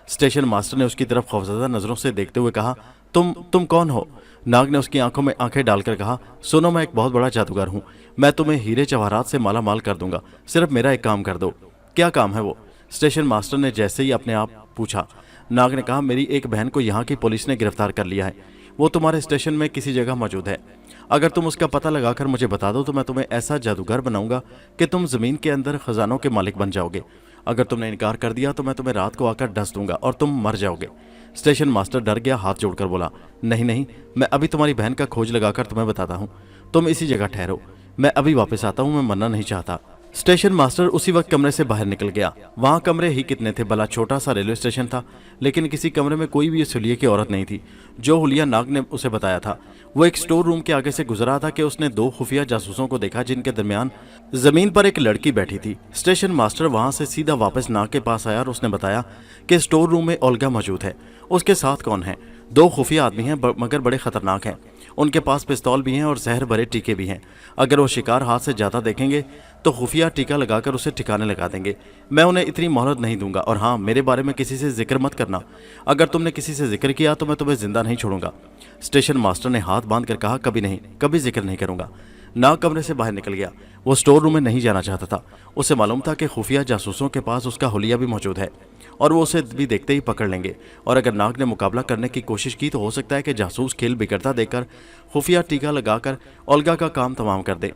स्टेशन मास्टर ने उसकी तरफ खौफजदा नजरों से देखते हुए कहा, तुम कौन हो? नाग ने उसकी आंखों में आंखें डालकर कहा, सुनो, मैं एक बहुत बड़ा जादूगर हूँ। मैं तुम्हें हीरे जवाहरात से माला माल कर दूंगा, सिर्फ मेरा एक काम कर दो। क्या काम है वो? स्टेशन मास्टर ने जैसे ही अपने आप पूछा। नाग ने कहा, मेरी एक बहन को यहाँ की पुलिस ने गिरफ्तार कर लिया है। वो तुम्हारे स्टेशन में किसी जगह मौजूद है। अगर तुम उसका पता लगाकर मुझे बता दो तो मैं तुम्हें ऐसा जादूगर बनाऊंगा कि तुम ज़मीन के अंदर खजानों के मालिक बन जाओगे। अगर तुमने इनकार कर दिया तो मैं तुम्हें रात को आकर डस दूंगा और तुम मर जाओगे। स्टेशन मास्टर डर गया, हाथ जोड़कर बोला, नहीं नहीं, मैं अभी तुम्हारी बहन का खोज लगाकर तुम्हें बताता हूँ। तुम इसी जगह ठहरो, मैं अभी वापस आता हूँ, मैं मरना नहीं चाहता। स्टेशन मास्टर उसी वक्त कमरे से बाहर निकल गया। वहाँ कमरे ही कितने थे, भला छोटा सा रेलवे स्टेशन था, लेकिन किसी कमरे में कोई भी इस हुलिये की औरत नहीं थी जो हुलिया नाग ने उसे बताया था। वो एक स्टोर रूम के आगे से गुजरा था कि उसने 2 खुफिया जासूसों को देखा जिनके दरमियान जमीन पर एक लड़की बैठी थी। स्टेशन मास्टर वहां से सीधा वापस नाग के पास आया और उसने बताया कि स्टोर रूम में ओल्गा मौजूद है। उसके साथ कौन है? 2 खुफिया आदमी हैं, मगर बड़े खतरनाक हैं। उनके पास पिस्तौल भी हैं और जहर भरे टीके भी हैं। अगर वो शिकार हाथ से ज़्यादा देखेंगे तो खुफिया टीका लगाकर उसे ठिकाने लगा देंगे। मैं उन्हें इतनी मोहलत नहीं दूंगा। और हाँ, मेरे बारे में किसी से जिक्र मत करना। अगर तुमने किसी से जिक्र किया तो मैं तुम्हें जिंदा नहीं छोड़ूंगा। स्टेशन मास्टर ने हाथ बांध कर कहा, कभी नहीं, कभी जिक्र नहीं करूंगा। नाग कमरे से बाहर निकल गया। वो स्टोर रूम में नहीं जाना चाहता था। उसे मालूम था कि खुफिया जासूसों के पास उसका हुलिया भी मौजूद है और वो उसे भी देखते ही पकड़ लेंगे। और अगर नाग ने मुकाबला करने की कोशिश की तो हो सकता है कि जासूस खेल बिगड़ता देखकर खुफिया टीका लगाकर ओल्गा का काम तमाम कर दे।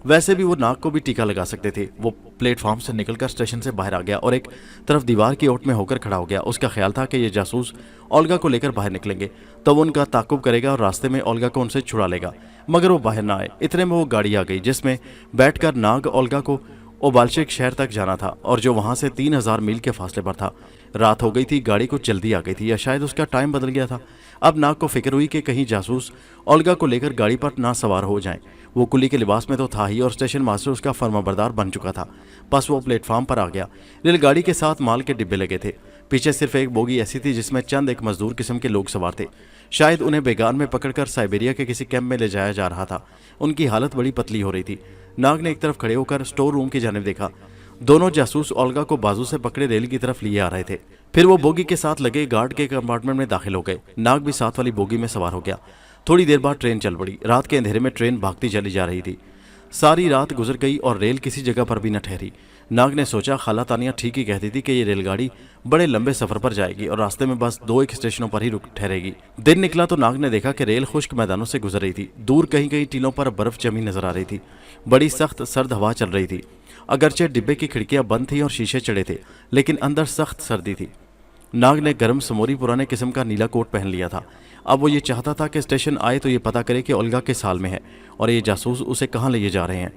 वैसे भी वो नाग को भी टीका लगा सकते थे। वो प्लेटफॉर्म से निकलकर स्टेशन से बाहर आ गया और एक तरफ दीवार की ओट में होकर खड़ा हो गया। उसका ख्याल था कि ये जासूस ओल्गा को लेकर बाहर निकलेंगे तो वो उनका ताकुब करेगा और रास्ते में ओल्गा को उनसे छुड़ा लेगा, मगर वो बाहर ना आए। इतने में वो गाड़ी आ गई जिसमें बैठकर नाग ओल्गा को ओबाल्शिक शहर तक जाना था और जो वहां से 3000 मील के फासले पर था। रात हो गई थी, गाड़ी को जल्दी आ गई थी या शायद उसका टाइम बदल गया था। अब नाग को फिक्र हुई कि कहीं जासूस ओल्गा को लेकर गाड़ी पर ना सवार हो जाएं। वो कुली के लिबास में तो था ही और स्टेशन मास्टर उसका फर्माबरदार बन चुका था। बस वो प्लेटफॉर्म पर आ गया। रेलगाड़ी के साथ माल के डिब्बे लगे थे। पीछे सिर्फ एक बोगी ऐसी थी जिसमें चंद एक मजदूर किस्म के लोग सवार थे। शायद उन्हें बेगान में पकड़कर साइबेरिया के किसी कैंप में ले जाया जा रहा था। उनकी हालत बड़ी पतली हो रही थी। नाग ने एक तरफ खड़े होकर स्टोर रूम की जानिब देखा। दोनों जासूस ओल्गा को बाजू से पकड़े रेल की तरफ लिए आ रहे थे। फिर वो बोगी के साथ लगे गार्ड के कंपार्टमेंट में दाखिल हो गए। नाग भी साथ वाली बोगी में सवार हो गया। थोड़ी देर बाद ट्रेन चल पड़ी। रात के अंधेरे में ट्रेन भागती चली जा रही थी। सारी रात गुजर गई और रेल किसी जगह पर भी न ठहरी। नाग ने सोचा, खाला तानिया ठीक ही कहती थी कि ये रेलगाड़ी बड़े लंबे सफर पर जाएगी और रास्ते में बस 2 एक स्टेशनों पर ही रुक ठहरेगी। दिन निकला तो नाग ने देखा कि रेल खुश्क मैदानों से गुजर रही थी। दूर कहीं कहीं टीलों पर बर्फ जमी नजर आ रही थी। बड़ी सख्त सर्द हवा चल रही थी। अगरचे डिब्बे की खिड़कियां बंद थीं और शीशे चढ़े थे, लेकिन अंदर सख्त सर्दी थी। नाग ने गर्म समोरी पुराने किस्म का नीला कोट पहन लिया था। अब वो ये चाहता था कि स्टेशन आए तो ये पता करे कि ओल्गा किस हाल में है और ये जासूस उसे कहाँ ले जा रहे हैं।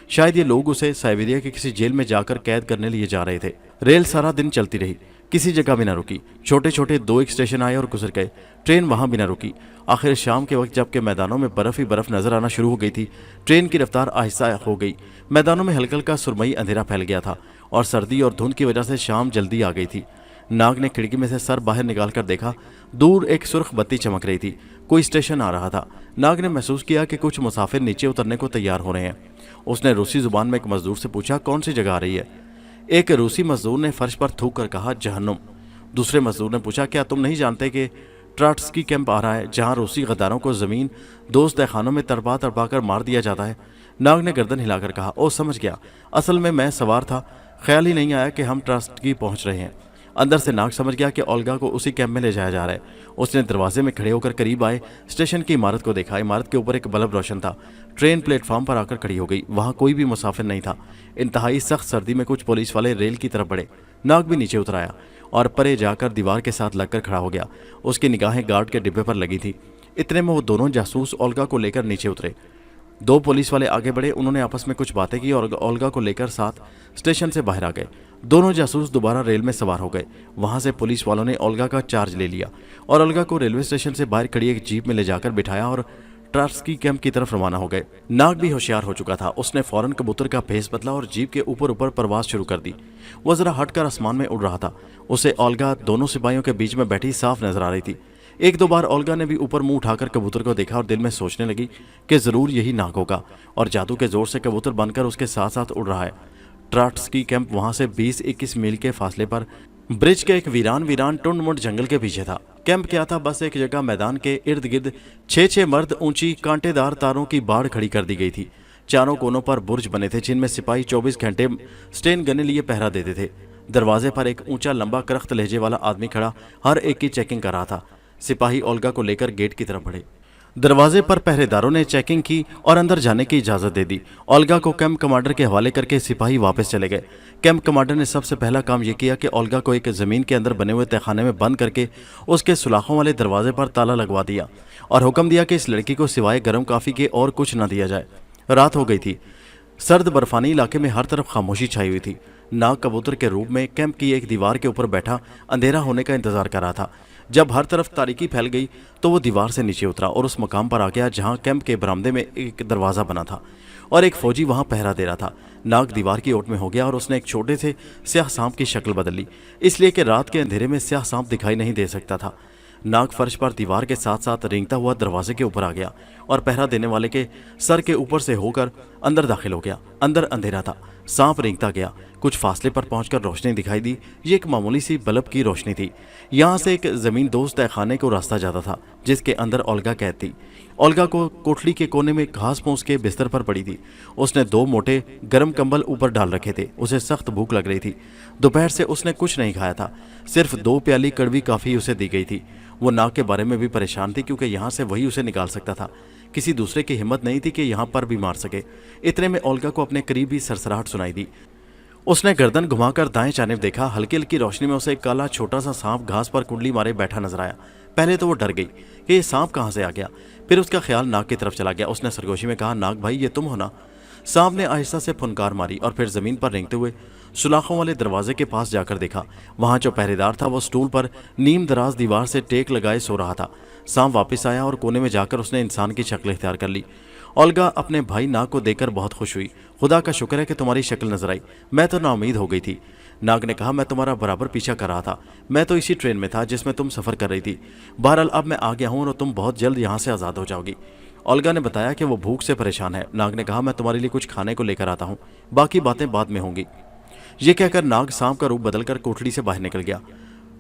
शायद ये लोग उसे साइबेरिया के किसी जेल में जाकर कैद करने लिए जा रहे थे। रेल सारा दिन चलती रही, किसी जगह भी न रुकी। छोटे छोटे 2 एक स्टेशन आए और गुजर गए। ट्रेन वहां भी न रुकी। आखिर शाम के वक्त जबकि मैदानों में बर्फ ही बर्फ नजर आना शुरू हो गई थी, ट्रेन की रफ्तार आहिस्ता हो गई। मैदानों में हल्का हल्का सुरमई अंधेरा फैल गया था और सर्दी और धुंध की वजह से शाम जल्दी आ गई थी। नाग ने खिड़की में से सर बाहर निकाल कर देखा। दूर एक सुर्ख बत्ती चमक रही थी। कोई स्टेशन आ रहा था। नाग ने महसूस किया कि कुछ मुसाफिर नीचे उतरने को तैयार हो रहे हैं। उसने रूसी जुबान में एक मजदूर से पूछा, कौन सी जगह आ रही है? एक रूसी मजदूर ने फर्श पर थूक कर कहा, जहन्नुम। दूसरे मजदूर ने पूछा, क्या तुम नहीं जानते कि ट्राट्सकी कैंप आ रहा है जहां रूसी गद्दारों को जमीन दोस्त तहखानों में तड़पा तड़पा कर मार दिया जाता है? नाग ने गर्दन हिलाकर कहा, ओ समझ गया, असल में मैं सवार था, ख्याल ही नहीं आया कि हम ट्राट्सकी पहुंच रहे हैं। अंदर से नाग समझ गया कि ओल्गा को उसी कैंप में ले जाया जा रहा है। उसने दरवाजे में खड़े होकर करीब आए स्टेशन की इमारत को देखा। इमारत के ऊपर एक बल्ब रोशन था। ट्रेन प्लेटफॉर्म पर आकर खड़ी हो गई। वहां कोई भी मुसाफिर नहीं था। इंतहाई सख्त सर्दी में कुछ पुलिस वाले रेल की तरफ बढ़े। नाग भी नीचे उतर आया और परे जाकर दीवार के साथ लगकर खड़ा हो गया। उसकी निगाहें गार्ड के डिब्बे पर लगी थी। इतने में वो दोनों जासूस ओल्गा को लेकर नीचे उतरे। 2 पुलिस वाले आगे बढ़े। उन्होंने आपस में कुछ बातें की और ओल्गा को लेकर साथ स्टेशन से बाहर आ गए। दोनों जासूस दोबारा रेल में सवार हो गए। वहां से पुलिस वालों ने ओल्गा का चार्ज ले लिया और ओल्गा को रेलवे स्टेशन से बाहर खड़ी एक जीप में ले जाकर बिठाया और ट्राट्सकी कैंप की तरफ रवाना हो गए। नाग भी होशियार हो चुका था। उसने फौरन कबूतर का भेस बदला और जीप के ऊपर ऊपर परवाज शुरू कर दी। वो जरा हटकर आसमान में उड़ रहा था। उसे ओल्गा दोनों सिपाहियों के बीच में बैठी साफ नजर आ रही थी। 1-2 बार ओल्गा ने भी ऊपर मुंह उठाकर कबूतर को देखा और दिल में सोचने लगी कि जरूर यही नाग होगा और जादू के जोर से कबूतर बनकर उसके साथ साथ उड़ रहा है। ट्राट्सकी कैंप वहां से 20-21 मील के फासले पर ब्रिज के एक वीरान टुंड-मुंड जंगल के पीछे था। कैंप क्या था, बस एक जगह मैदान के इर्द गिर्द 6-6 मर्द ऊंची कांटेदार तारों की बाड़ खड़ी कर दी गई थी। चारों कोनों पर बुर्ज बने थे जिनमें सिपाही 24 घंटे स्टेन गने लिए पहरा देते थे। दरवाजे पर एक ऊंचा लंबा करख्त लहजे वाला आदमी खड़ा हर एक की चेकिंग कर रहा था। सिपाही ओल्गा को लेकर गेट की तरफ बढ़े। दरवाजे पर पहरेदारों ने चेकिंग की और अंदर जाने की इजाजत दे दी। ओल्गा को कैंप कमांडर के हवाले करके सिपाही वापस चले गए। कैंप कमांडर ने सबसे पहला काम यह किया कि ओल्गा को एक जमीन के अंदर बने हुए तहखाने में बंद करके उसके सुलाखों वाले दरवाजे पर ताला लगवा दिया और हुक्म दिया कि इस लड़की को सिवाय गर्म काफी के और कुछ न दिया जाए। रात हो गई थी। सर्द बर्फानी इलाके में हर तरफ खामोशी छाई हुई थी। नाग कबूतर के रूप में कैंप की एक दीवार के ऊपर बैठा अंधेरा होने का इंतजार कर रहा था। जब हर तरफ तारीकी फैल गई तो वो दीवार से नीचे उतरा और उस मकाम पर आ गया जहां कैंप के बरामदे में एक दरवाज़ा बना था और एक फौजी वहां पहरा दे रहा था। नाग दीवार की ओट में हो गया और उसने एक छोटे से स्याह सांप की शक्ल बदल ली, इसलिए कि रात के अंधेरे में स्याह सांप दिखाई नहीं दे सकता था। नाग फर्श पर दीवार के साथ साथ रेंगता हुआ दरवाजे के ऊपर आ गया और पहरा देने वाले के सर के ऊपर से होकर अंदर दाखिल हो गया। अंदर अंधेरा था। सांप रेंगता गया। कुछ फासले पर पहुंचकर रोशनी दिखाई दी। ये एक मामूली सी बल्ब की रोशनी थी। यहाँ से एक जमीन दोस्त तहखाने को रास्ता जाता था जिसके अंदर ओल्गा कैद थी। ओल्गा को कोठली के कोने में घास फूस के बिस्तर पर पड़ी थी। उसने 2 मोटे गर्म कंबल ऊपर डाल रखे थे। उसे सख्त भूख लग रही थी। दोपहर से उसने कुछ नहीं खाया था। सिर्फ 2 प्याली कड़वी काफ़ी उसे दी गई थी। वो नाग के बारे में भी परेशान थी क्योंकि यहाँ से वही उसे निकाल सकता था। किसी दूसरे की हिम्मत नहीं थी कि यहाँ पर भी मार सके। इतने में ओल्गा को अपने करीब ही सरसराहट सुनाई दी। उसने गर्दन घुमाकर दाएं जानिब देखा। हल्की हल्की रोशनी में उसे एक काला छोटा सा सांप घास पर कुंडली मारे बैठा नजर आया। पहले तो वो डर गई कि ये सांप कहाँ से आ गया। फिर उसका ख्याल नाग की तरफ चला गया। उसने सरगोशी में कहा, नाग भाई ये तुम हो ना? सांप ने आहिस्ता से फुनकार मारी और फिर जमीन पर रेंगते हुए सुलाखों वाले दरवाजे के पास जाकर देखा। वहां जो पहरेदार था वो स्टूल पर नीम दराज दीवार से टेक लगाए सो रहा था। सांप वापस आया और कोने में जाकर उसने इंसान की शक्ल इख्तियार कर ली। ओल्गा अपने भाई नाग को देखकर बहुत खुश हुई। खुदा का शुक्र है कि तुम्हारी शक्ल नजर आई, मैं तो नाउमीद हो गई थी। नाग ने कहा, मैं तुम्हारा बराबर पीछा कर रहा था। मैं तो इसी ट्रेन में था जिसमें तुम सफर कर रही थी। बहरहाल अब मैं आ गया हूँ और तुम बहुत जल्द यहाँ से आज़ाद हो जाओगी। ओल्गा ने बताया कि वो भूख से परेशान है। नाग ने कहा, मैं तुम्हारे लिए कुछ खाने को लेकर आता हूँ, बाकी बातें बाद में होंगी। ये कहकर नाग सांप का रूप बदलकर कोठली से बाहर निकल गया।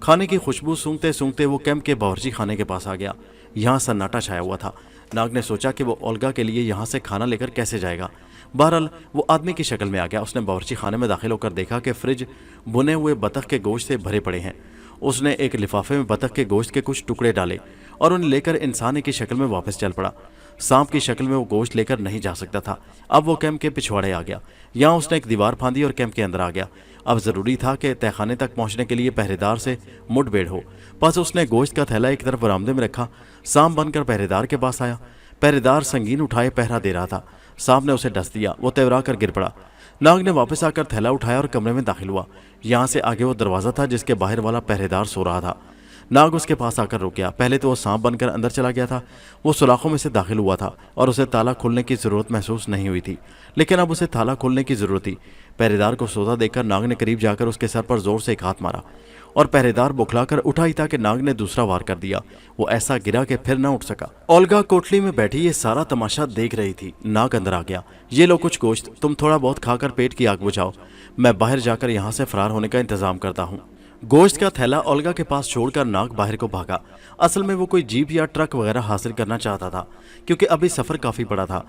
खाने की खुशबू सूंघते सूंघते वो कैंप के बावर्ची खाने के पास आ गया। यहाँ सन्नाटा छाया हुआ था। नाग ने सोचा कि वो ओल्गा के लिए यहाँ से खाना लेकर कैसे जाएगा। बहरहाल वो आदमी की शक्ल में आ गया। उसने बावर्ची खाने में दाखिल होकर देखा कि फ्रिज भुने हुए बतख के गोश्त से भरे पड़े हैं। उसने एक लिफाफे में बतख के गोश्त के कुछ टुकड़े डाले और उन्हें लेकर इंसान की शक्ल में वापस चल पड़ा। सांप की शक्ल में वो गोश्त लेकर नहीं जा सकता था। अब वो कैंप के पिछवाड़े आ गया। यहाँ उसने एक दीवार फांदी और कैंप के अंदर आ गया। अब जरूरी था कि तहखाने तक पहुंचने के लिए पहरेदार से मुठभेड़ हो। बस उसने गोश्त का थैला एक तरफ बरामदे में रखा। सांप बनकर पहरेदार के पास आया। पहरेदार संगीन उठाए पहरा दे रहा था। सांप ने उसे डस दिया। वो तेवरा कर गिर पड़ा। नाग ने वापस आकर थैला उठाया और कमरे में दाखिल हुआ। यहाँ से आगे वो दरवाजा था जिसके बाहर वाला पहरेदार सो रहा था। नाग उसके पास आकर रुक गया। पहले तो वो सांप बनकर अंदर चला गया था। वो सुलाखों में से दाखिल हुआ था और उसे ताला खोलने की जरूरत महसूस नहीं हुई थी, लेकिन अब उसे ताला खोलने की जरूरत थी। पहरेदार को सोता देखकर नाग ने करीब जाकर उसके सर पर जोर से एक हाथ मारा और पहरेदार बुखलाकर उठा ही था कि नाग ने दूसरा वार कर दिया। वो ऐसा गिरा कि फिर न उठ सका। ओल्गा कोठली में बैठी ये सारा तमाशा देख रही थी। नाग अंदर आ गया। ये लो कुछ गोश्त, तुम थोड़ा बहुत खाकर पेट की आग बुझाओ, मैं बाहर जाकर यहाँ से फरार होने का इंतजाम करता हूँ। गोश्त का थैला ओल्गा के पास छोड़कर नाग बाहर को भागा। असल में वो कोई जीप या ट्रक वगैरह हासिल करना चाहता था क्योंकि अभी सफर काफी बड़ा था।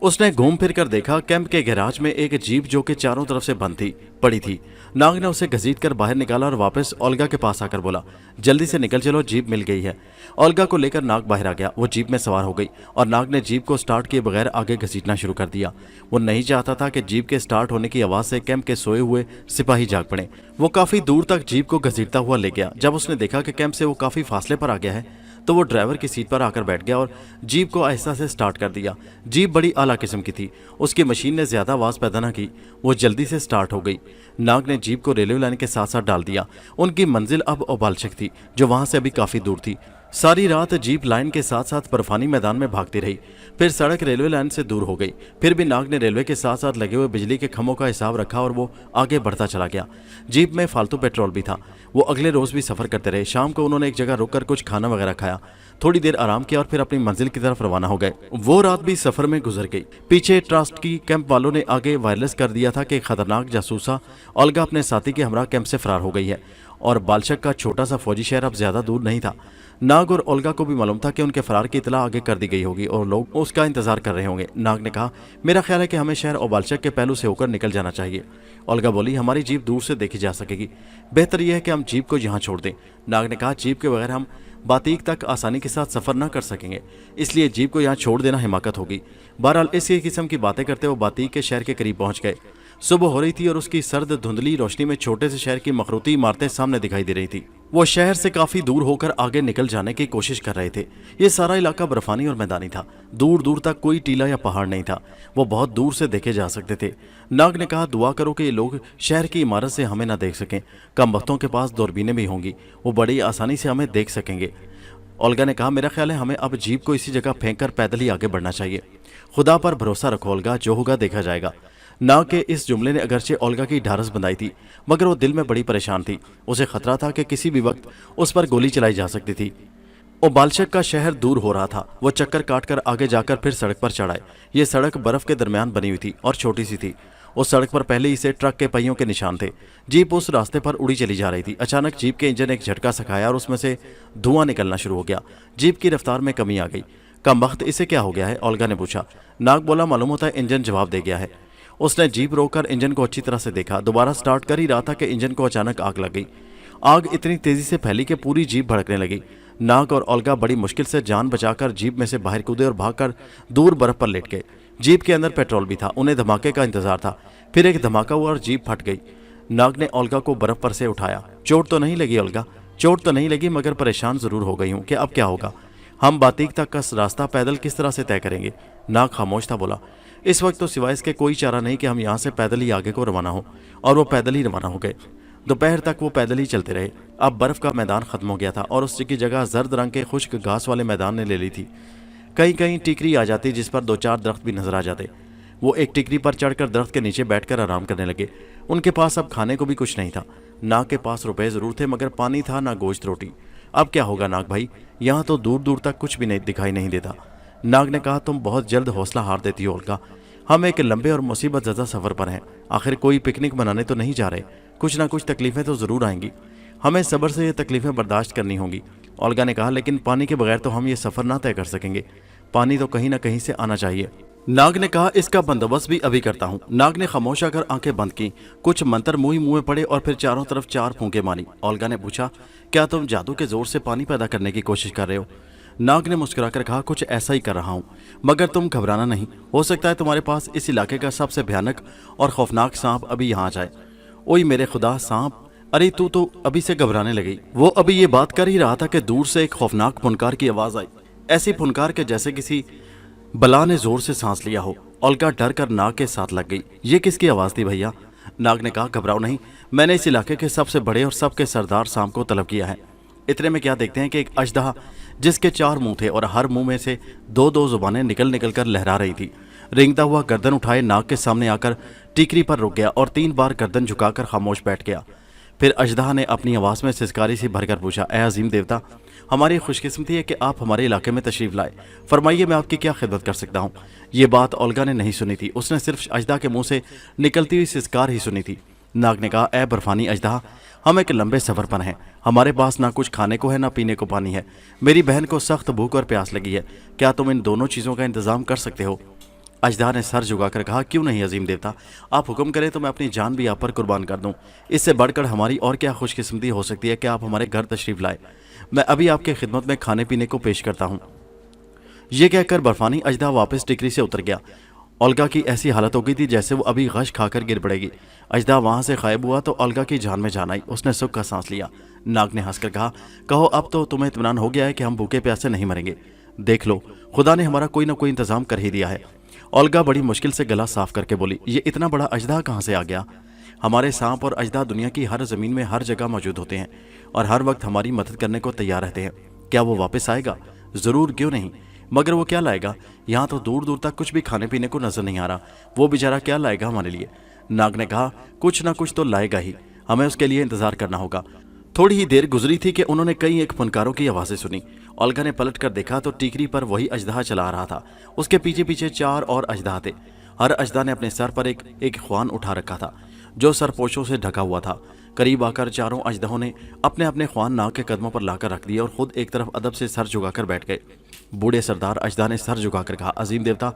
उसने घूम फिर कर देखा कैंप के गैराज में एक जीप जो कि चारों तरफ से बंद थी पड़ी थी। नाग ने उसे घसीट कर बाहर निकाला और वापस ओल्गा के पास आकर बोला, जल्दी से निकल चलो, जीप मिल गई है। ओल्गा को लेकर नाग बाहर आ गया। वो जीप में सवार हो गई और नाग ने जीप को स्टार्ट किए बगैर आगे घसीटना शुरू कर दिया। वो नहीं चाहता था कि जीप के स्टार्ट होने की आवाज से कैंप के सोए हुए सिपाही जाग पड़े। वो काफी दूर तक जीप को घसीटता हुआ ले गया। जब उसने देखा कि कैंप से वो काफी फासले पर आ गया है तो वो ड्राइवर की सीट पर आकर बैठ गया और जीप को आहिस्ता से स्टार्ट कर दिया। जीप बड़ी आला किस्म की थी। उसकी मशीन ने ज्यादा आवाज पैदा न की। वो जल्दी से स्टार्ट हो गई। नाग ने जीप को रेलवे लाइन के साथ साथ डाल दिया। उनकी मंजिल अब ओबालचक थी जो वहां से अभी काफी दूर थी। सारी रात जीप लाइन के साथ साथ बर्फानी मैदान में भागती रही। फिर सड़क रेलवे लाइन से दूर हो गई। फिर भी नाग ने रेलवे के साथ साथ लगे हुए बिजली के खंभों का हिसाब रखा और वो आगे बढ़ता चला गया। जीप में फालतू पेट्रोल भी था। वो अगले रोज भी सफर करते रहे। शाम को उन्होंने एक जगह रुककर कुछ खाना वगैरह खाया, थोड़ी देर आराम किया और फिर अपनी मंजिल की तरफ रवाना हो गए। वो रात भी सफर में गुजर गई। पीछे ट्रस्ट की कैंप वालों ने आगे वायरलेस कर दिया था कि खतरनाक जासूसा ओल्गा अपने साथी के हमरा कैंप से फरार हो गई है और बालशक का छोटा सा फौजी शहर अब ज्यादा दूर नहीं था। नाग और ओल्गा को भी मालूम था कि उनके फरार की इतला आगे कर दी गई होगी और लोग उसका इंतजार कर रहे होंगे। नाग ने कहा, मेरा ख्याल है कि हमें शहर ओबालशक के पहलू से होकर निकल जाना चाहिए। ओल्गा बोली, हमारी जीप दूर से देखी जा सकेगी, बेहतर यह है कि हम जीप को यहाँ छोड़ दें। नाग ने कहा, जीप के बगैर हम बातीक तक आसानी के साथ सफर न कर सकेंगे, इसलिए जीप को यहाँ छोड़ देना हिमाकत होगी। बहरहाल इसी किस्म की बातें करते वो बातीक के शहर के करीब पहुंच गए। सुबह हो रही थी और उसकी सर्द धुंधली रोशनी में छोटे से शहर की मखरूती इमारतें सामने दिखाई दे रही थी। वो शहर से काफी दूर होकर आगे निकल जाने की कोशिश कर रहे थे। ये सारा इलाका बर्फानी और मैदानी था, दूर दूर तक कोई टीला या पहाड़ नहीं था, वो बहुत दूर से देखे जा सकते थे। नाग ने कहा, दुआ करो कि ये लोग शहर की इमारत से हमें ना देख सकें। कम वक्तों के पास दूरबीनें भी होंगी, वो बड़ी आसानी से हमें देख सकेंगे। ओल्गा ने कहा, मेरा ख्याल है हमें अब जीप को इसी जगह फेंक कर पैदल ही आगे बढ़ना चाहिए। खुदा पर भरोसा रखो ओल्गा, जो होगा देखा जाएगा। नाग के इस जुमले ने अगरचे ओल्गा की ढारस बंधाई थी, मगर वो दिल में बड़ी परेशान थी। उसे खतरा था कि किसी भी वक्त उस पर गोली चलाई जा सकती थी। वो बालशक का शहर दूर हो रहा था। वो चक्कर काटकर आगे जाकर फिर सड़क पर चढ़ाए। ये सड़क बर्फ के दरमियान बनी हुई थी और छोटी सी थी। उस सड़क पर पहले ही से ट्रक के पहियों के निशान थे। जीप उस रास्ते पर उड़ी चली जा रही थी। अचानक जीप के इंजन एक झटका सा खाया और उसमें से धुआं निकलना शुरू हो गया। जीप की रफ्तार में कमी आ गई। कम वक्त इसे क्या हो गया है? ओल्गा ने पूछा। नाग बोला, मालूम होता है इंजन जवाब दे गया है। उसने जीप रोककर इंजन को अच्छी तरह से देखा। दोबारा स्टार्ट कर ही रहा था कि इंजन को अचानक आग लग गई। आग इतनी तेजी से फैली कि पूरी जीप भड़कने लगी। नाग और ओल्गा बड़ी मुश्किल से जान बचाकर जीप में से बाहर कूदे और भागकर दूर बर्फ पर लेट गए। जीप के अंदर पेट्रोल भी था। उन्हें धमाके का इंतजार था। फिर एक धमाका हुआ और जीप फट गई। नाग ने ओल्गा को बर्फ पर से उठाया। चोट तो नहीं लगी ओल्गा? चोट तो नहीं लगी, मगर परेशान जरूर हो गई हूँ कि अब क्या होगा। हम बातीक तक का रास्ता पैदल किस तरह से तय करेंगे? नाग खामोश था। बोला, इस वक्त तो सिवाय इसके कोई चारा नहीं कि हम यहाँ से पैदल ही आगे को रवाना हो। और वो पैदल ही रवाना हो गए। दोपहर तक वो पैदल ही चलते रहे। अब बर्फ का मैदान खत्म हो गया था और उसकी जगह जर्द रंग के खुश्क घास वाले मैदान ने ले ली थी। कहीं कहीं टिकरी आ जाती जिस पर दो चार दरख्त भी नजर आ जाते। वो एक टिकरी पर चढ़कर दरख्त के नीचे बैठकर आराम करने लगे। उनके पास अब खाने को भी कुछ नहीं था। नाग के पास रुपए जरूर थे, मगर पानी था ना गोश्त रोटी। अब क्या होगा नाग भाई? यहाँ तो दूर दूर तक कुछ भी नहीं दिखाई नहीं देता। नाग ने कहा, तुम बहुत जल्द हौसला हार देती हो ओल्गा। हम एक लंबे और मुसीबत ज़दा सफ़र पर हैं। आखिर कोई पिकनिक मनाने तो नहीं जा रहे। कुछ ना कुछ तकलीफ़ें तो ज़रूर आएंगी। हमें सब्र से ये तकलीफ़ें बर्दाश्त करनी होंगी। ओल्गा ने कहा, लेकिन पानी के बगैर तो हम ये सफ़र ना तय कर सकेंगे। पानी तो कहीं ना कहीं से आना चाहिए। नाग ने कहा, इसका बंदोबस्त भी अभी करता हूँ। नाग ने खामोश आकर आंखें बंद की। कुछ मंत्र मुंह में पड़े और फिर चारों तरफ चार फूंके मारी। ओल्गा ने पूछा, क्या तुम जादू के जोर से पानी पैदा करने की कोशिश कर रहे हो? नाग ने मुस्कुराकर कहा, कुछ ऐसा ही कर रहा हूँ, मगर तुम घबराना नहीं। हो सकता है तुम्हारे पास इस इलाके का सबसे भयानक और खौफनाक सांप अभी यहाँ आ जाए। ओए मेरे खुदा, सांप? अरे तू तो अभी से घबराने लगी। वो अभी ये बात कर ही रहा था कि दूर से एक खौफनाक फुनकार की आवाज़ आई। ऐसी फुनकार के जैसे किसी बला ने जोर से सांस लिया हो। ओल्गा डर कर नाग के साथ लग गई। ये किसकी आवाज़ थी भैया? नाग ने कहा, घबराओ नहीं, मैंने इस इलाके के सबसे बड़े और सबके सरदार सांप को तलब किया है। इतने में क्या देखते हैं कि एक अजदहा जिसके चार मुंह थे और हर मुंह में से दो दो जुबानें निकल निकल कर लहरा रही थी, रेंगता हुआ गर्दन उठाए नाग के सामने आकर टीकरी पर रुक गया और 3 बार गर्दन झुकाकर खामोश बैठ गया। फिर अजदहा ने अपनी आवाज़ में सिसकारी सी भरकर पूछा, ए अजीम देवता, हमारी खुशकिस्मती है कि आप हमारे इलाके में तशरीफ़ लाए। फरमाइए, मैं आपकी क्या खिदमत कर सकता हूँ। ये बात ओल्गा ने नहीं सुनी थी। उसने सिर्फ अजदहा के मुंह से निकलती हुई सिसकार ही सुनी थी। नाग ने कहा, ए बर्फानी अजदहा, हम एक लंबे सफ़र पर हैं। हमारे पास ना कुछ खाने को है ना पीने को पानी है। मेरी बहन को सख्त भूख और प्यास लगी है। क्या तुम इन दोनों चीज़ों का इंतज़ाम कर सकते हो? अजदहा ने सर झुकाकर कहा, क्यों नहीं अजीम देवता, आप हुक्म करें तो मैं अपनी जान भी आप पर कुर्बान कर दूं। इससे बढ़कर हमारी और क्या खुशकिस्मती हो सकती है कि आप हमारे घर तशरीफ़ लाए। मैं अभी आपके खिदमत में खाने पीने को पेश करता हूँ। ये कहकर बर्फानी अजदहा वापस टिकरी से उतर गया। ओल्गा की ऐसी हालत हो गई थी जैसे वो अभी गश खाकर गिर पड़ेगी। अजदहा वहाँ से गायब हुआ तो ओल्गा की जान में जान आई। उसने सुख का सांस लिया। नाग ने हंसकर कहा, कहो अब तो तुम्हें इत्मीनान हो गया है कि हम भूखे प्यासे नहीं मरेंगे। देख लो, खुदा ने हमारा कोई ना कोई इंतजाम कर ही दिया है। ओल्गा बड़ी मुश्किल से गला साफ करके बोली, ये इतना बड़ा अजदहा कहाँ से आ गया? हमारे सांप और अजदहा दुनिया की हर ज़मीन में हर जगह मौजूद होते हैं और हर वक्त हमारी मदद करने को तैयार रहते हैं। क्या वो वापस आएगा? ज़रूर, क्यों नहीं। मगर वो क्या लाएगा? यहाँ तो दूर दूर तक कुछ भी खाने पीने को नजर नहीं आ रहा। वो बेचारा क्या लाएगा हमारे लिए? नाग ने कहा, कुछ ना कुछ तो लाएगा ही, हमें उसके लिए इंतजार करना होगा। थोड़ी ही देर गुजरी थी कि उन्होंने कई एक फनकारों की आवाज़ें सुनी। ओल्गा ने पलट कर देखा तो टीकरी पर वही अजदहा चला आ रहा था। उसके पीछे पीछे 4 और अजदहा थे। हर अजदहा ने अपने सर पर एक ख्वान उठा रखा था जो सरपोशों से ढका हुआ था। करीब आकर चारों अजदहों ने अपने अपने ख्वान नाग के कदमों पर लाकर रख दिए और खुद एक तरफ अदब से सर झुकाकर बैठ गए। बूढ़े सरदार अजदहा ने सर झुकाकर कहा, अजीम देवता,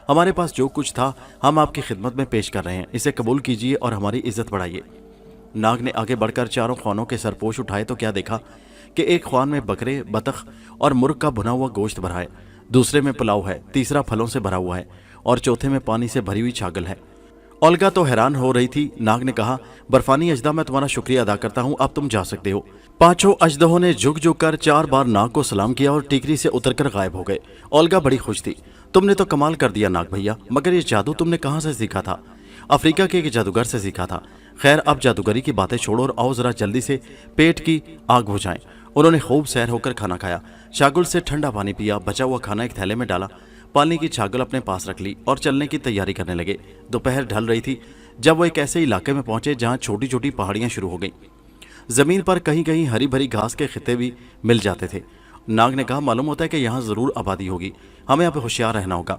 हमारे पास जो कुछ था हम आपकी खिदमत में पेश कर रहे हैं। इसे कबूल कीजिए और हमारी इज्जत बढ़ाइए। नाग ने आगे बढ़कर चारों ख्वानों के सरपोश उठाए तो क्या देखा कि एक ख्वान में बकरे, बतख और मुर्ग का भुना हुआ गोश्त भरा है, दूसरे में पुलाव है, तीसरा फलों से भरा हुआ है और चौथे में पानी से भरी हुई छागल है। ओल्गा तो हैरान हो रही थी। नाग ने कहा, बर्फानी अजदा, मैं तुम्हारा शुक्रिया अदा करता हूँ, अब तुम जा सकते हो। पांचों अजदहों ने झुक झुक कर 4 बार नाग को सलाम किया और टीकरी से उतरकर गायब हो गए। ओल्गा बड़ी खुश थी। तुमने तो कमाल कर दिया नाग भैया, मगर ये जादू तुमने कहाँ से सीखा था? अफ्रीका के एक जादूगर से सीखा था। खैर, अब जादूगरी की बातें छोड़ो और आओ जरा जल्दी से पेट की आग बुझाएं। उन्होंने खूब सैर होकर खाना खाया, शागुल से ठंडा पानी पिया, बचा हुआ खाना एक थैले में डाला, पानी की छागल अपने पास रख ली और चलने की तैयारी करने लगे। दोपहर ढल रही थी जब वो एक ऐसे इलाके में पहुंचे जहां छोटी छोटी पहाड़ियां शुरू हो गईं। जमीन पर कहीं कहीं हरी भरी घास के खित्ते भी मिल जाते थे। नाग ने कहा, मालूम होता है कि यहाँ जरूर आबादी होगी, हमें अब होशियार रहना होगा।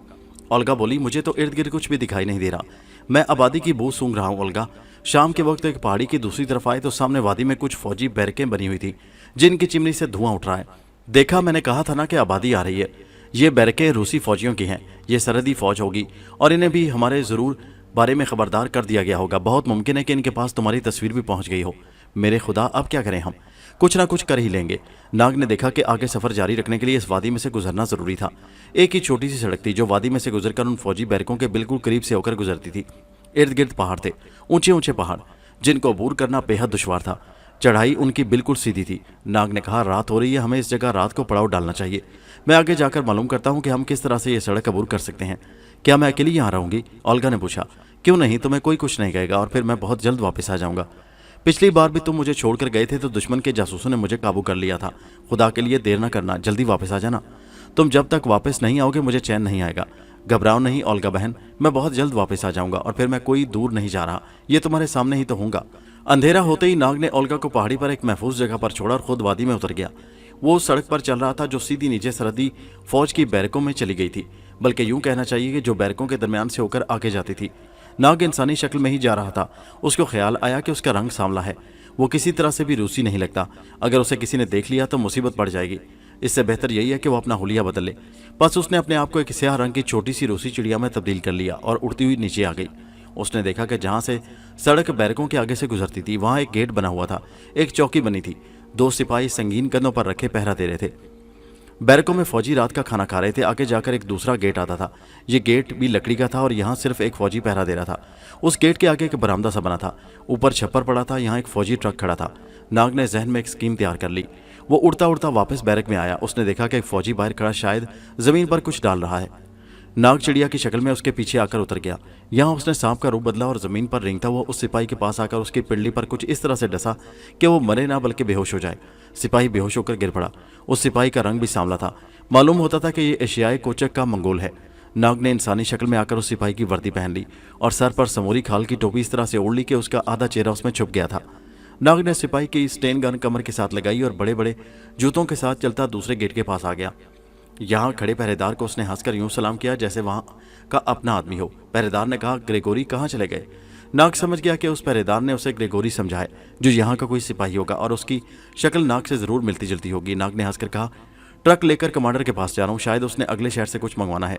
ओल्गा बोली, मुझे तो इर्द गिर्द कुछ भी दिखाई नहीं दे रहा, मैं आबादी की बू सूंघ रहा हूँ। ओल्गा शाम के वक्त एक पहाड़ी की दूसरी तरफ आए तो सामने वादी में कुछ फौजी बैरकें बनी हुई थी जिनकी चिमनी से धुआं उठ रहा है। देखा, मैंने कहा था ना कि आबादी आ रही है। ये बैरकें रूसी फौजियों की हैं, ये सरहदी फौज होगी और इन्हें भी हमारे जरूर बारे में खबरदार कर दिया गया होगा। बहुत मुमकिन है कि इनके पास तुम्हारी तस्वीर भी पहुंच गई हो। मेरे खुदा, अब क्या करें हम? कुछ ना कुछ कर ही लेंगे। नाग ने देखा कि आगे सफर जारी रखने के लिए इस वादी में से गुजरना जरूरी था। एक ही छोटी सी सड़क थी जो वादी में से गुजरकर उन फौजी बैरकों के बिल्कुल करीब से होकर गुजरती थी। इर्द गिर्द पहाड़ थे, ऊंचे ऊंचे पहाड़ जिनको अबूर करना बेहद दुश्वार था। चढ़ाई उनकी बिल्कुल सीधी थी। नाग ने कहा, रात हो रही है, हमें इस जगह रात को पड़ाव डालना चाहिए। मैं आगे जाकर मालूम करता हूँ कि हम किस तरह से ये सड़क अबूर कर सकते हैं। क्या मैं अकेली यहाँ रहूंगी? ओल्गा ने पूछा। क्यों नहीं, तुम्हें कोई कुछ नहीं कहेगा और फिर मैं बहुत जल्द वापस आ जाऊंगा। पिछली बार भी तुम मुझे छोड़कर गए थे तो दुश्मन के जासूसों ने मुझे काबू कर लिया था। खुदा के लिए देर न करना, जल्दी वापस आ जाना। तुम जब तक वापस नहीं आओगे मुझे चैन नहीं आएगा। घबराओ नहीं ओल्गा बहन, मैं बहुत जल्द वापस आ जाऊंगा और फिर मैं कोई दूर नहीं जा रहा, ये तुम्हारे सामने ही तो होऊंगा। अंधेरा होते ही नाग ने ओल्गा को पहाड़ी पर एक महफूज जगह पर छोड़ा और खुद वादी में उतर गया। वो उस सड़क पर चल रहा था जो सीधी नीचे सरहदी फौज की बैरकों में चली गई थी, बल्कि यूं कहना चाहिए कि जो बैरकों के दरमियान से होकर आगे जाती थी। नाग इंसानी शक्ल में ही जा रहा था। उसको ख्याल आया कि उसका रंग सांवला है, वो किसी तरह से भी रूसी नहीं लगता। अगर उसे किसी ने देख लिया तो मुसीबत पड़ जाएगी। इससे बेहतर यही है कि वो अपना हुलिया बदल ले। बस उसने अपने आप को एक स्याह रंग की छोटी सी रूसी चिड़िया में तब्दील कर लिया और उड़ती हुई नीचे आ गई। उसने देखा कि जहाँ से सड़क बैरकों के आगे से गुजरती थी वहाँ एक गेट बना हुआ था, एक चौकी बनी थी। 2 सिपाही संगीन कंधों पर रखे पहरा दे रहे थे। बैरकों में फौजी रात का खाना खा रहे थे। आगे जाकर एक दूसरा गेट आता था। ये गेट भी लकड़ी का था और यहाँ सिर्फ एक फौजी पहरा दे रहा था। उस गेट के आगे एक बरामदा सा बना था, ऊपर छप्पर पड़ा था, यहाँ एक फौजी ट्रक खड़ा था। नाग ने जहन में एक स्कीम तैयार कर ली। वो उड़ता उड़ता वापस बैरक में आया। उसने देखा कि एक फौजी बाहर खड़ा शायद जमीन पर कुछ डाल रहा है। नाग चिड़िया की शक्ल में उसके पीछे आकर उतर गया। यहाँ उसने सांप का रूप बदला और जमीन पर रेंगता हुआ उस सिपाही के पास आकर उसकी पिंडली पर कुछ इस तरह से डसा कि वो मरे ना बल्कि बेहोश हो जाए। सिपाही बेहोश होकर गिर पड़ा। उस सिपाही का रंग भी सांवला था। मालूम होता था कि ये एशियाई कोचक का मंगोल है। नाग ने इंसानी शक्ल में आकर उस सिपाही की वर्दी पहन ली और सर पर समूरी खाल की टोपी इस तरह से ओढ़ ली कि उसका आधा चेहरा उसमें छुप गया था। नाग ने सिपाही की स्टेन गन कमर के साथ लगाई और बड़े बड़े जूतों के साथ चलता दूसरे गेट के पास आ गया। यहाँ खड़े पहरेदार को उसने हंसकर यूं सलाम किया जैसे वहां का अपना आदमी हो। पहरेदार ने कहा, ग्रेगोरी कहाँ चले गए? नाग समझ गया कि उस पहरेदार ने उसे ग्रेगोरी समझा है, जो यहाँ का कोई सिपाही होगा और उसकी शक्ल नाग से जरूर मिलती जुलती होगी। नाग ने हंसकर कहा, ट्रक लेकर कमांडर के पास जा रहा हूँ, शायद उसने अगले शहर से कुछ मंगवाना है।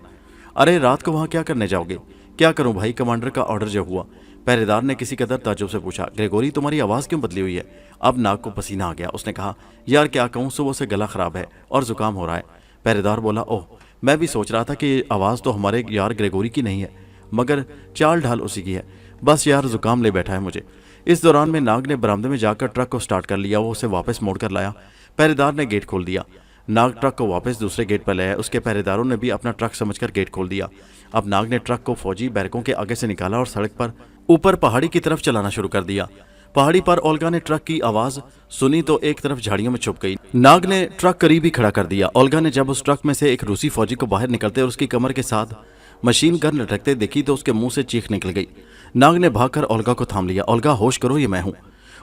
अरे रात को वहाँ क्या करने जाओगे? क्या करूँ भाई, कमांडर का ऑर्डर जो हुआ। पहरेदार ने किसी कदर ताज्जुब से पूछा, ग्रेगोरी तुम्हारी आवाज़ क्यों बदली हुई है? अब नाग को पसीना आ गया। उसने कहा, यार क्या कहूँ, सुबह से गला खराब है और जुकाम हो रहा है। पहरेदार बोला, ओह मैं भी सोच रहा था कि आवाज़ तो हमारे यार ग्रेगोरी की नहीं है, मगर चाल ढाल उसी की है। बस यार जुकाम ले बैठा है मुझे। इस दौरान में नाग ने बरामदे में जाकर ट्रक को स्टार्ट कर लिया। वो उसे वापस मोड़ कर लाया। पहरेदार ने गेट खोल दिया। नाग ट्रक को वापस दूसरे गेट पर लाया। उसके पहरेदारों ने भी अपना ट्रक समझकर गेट खोल दिया। अब नाग ने ट्रक को फौजी बैरकों के आगे से निकाला और सड़क पर ऊपर पहाड़ी की तरफ चलाना शुरू कर दिया। पहाड़ी पर ओल्गा ने ट्रक की आवाज सुनी तो एक तरफ झाड़ियों में छुप गई। नाग ने ट्रक करीब ही खड़ा कर दिया। ओल्गा ने जब उस ट्रक में से एक रूसी फौजी को बाहर निकलते और उसकी कमर के साथ मशीन गन लटकते देखी तो उसके मुंह से चीख निकल गई। नाग ने भागकर ओल्गा को थाम लिया। ओल्गा होश करो, ये मैं हूँ।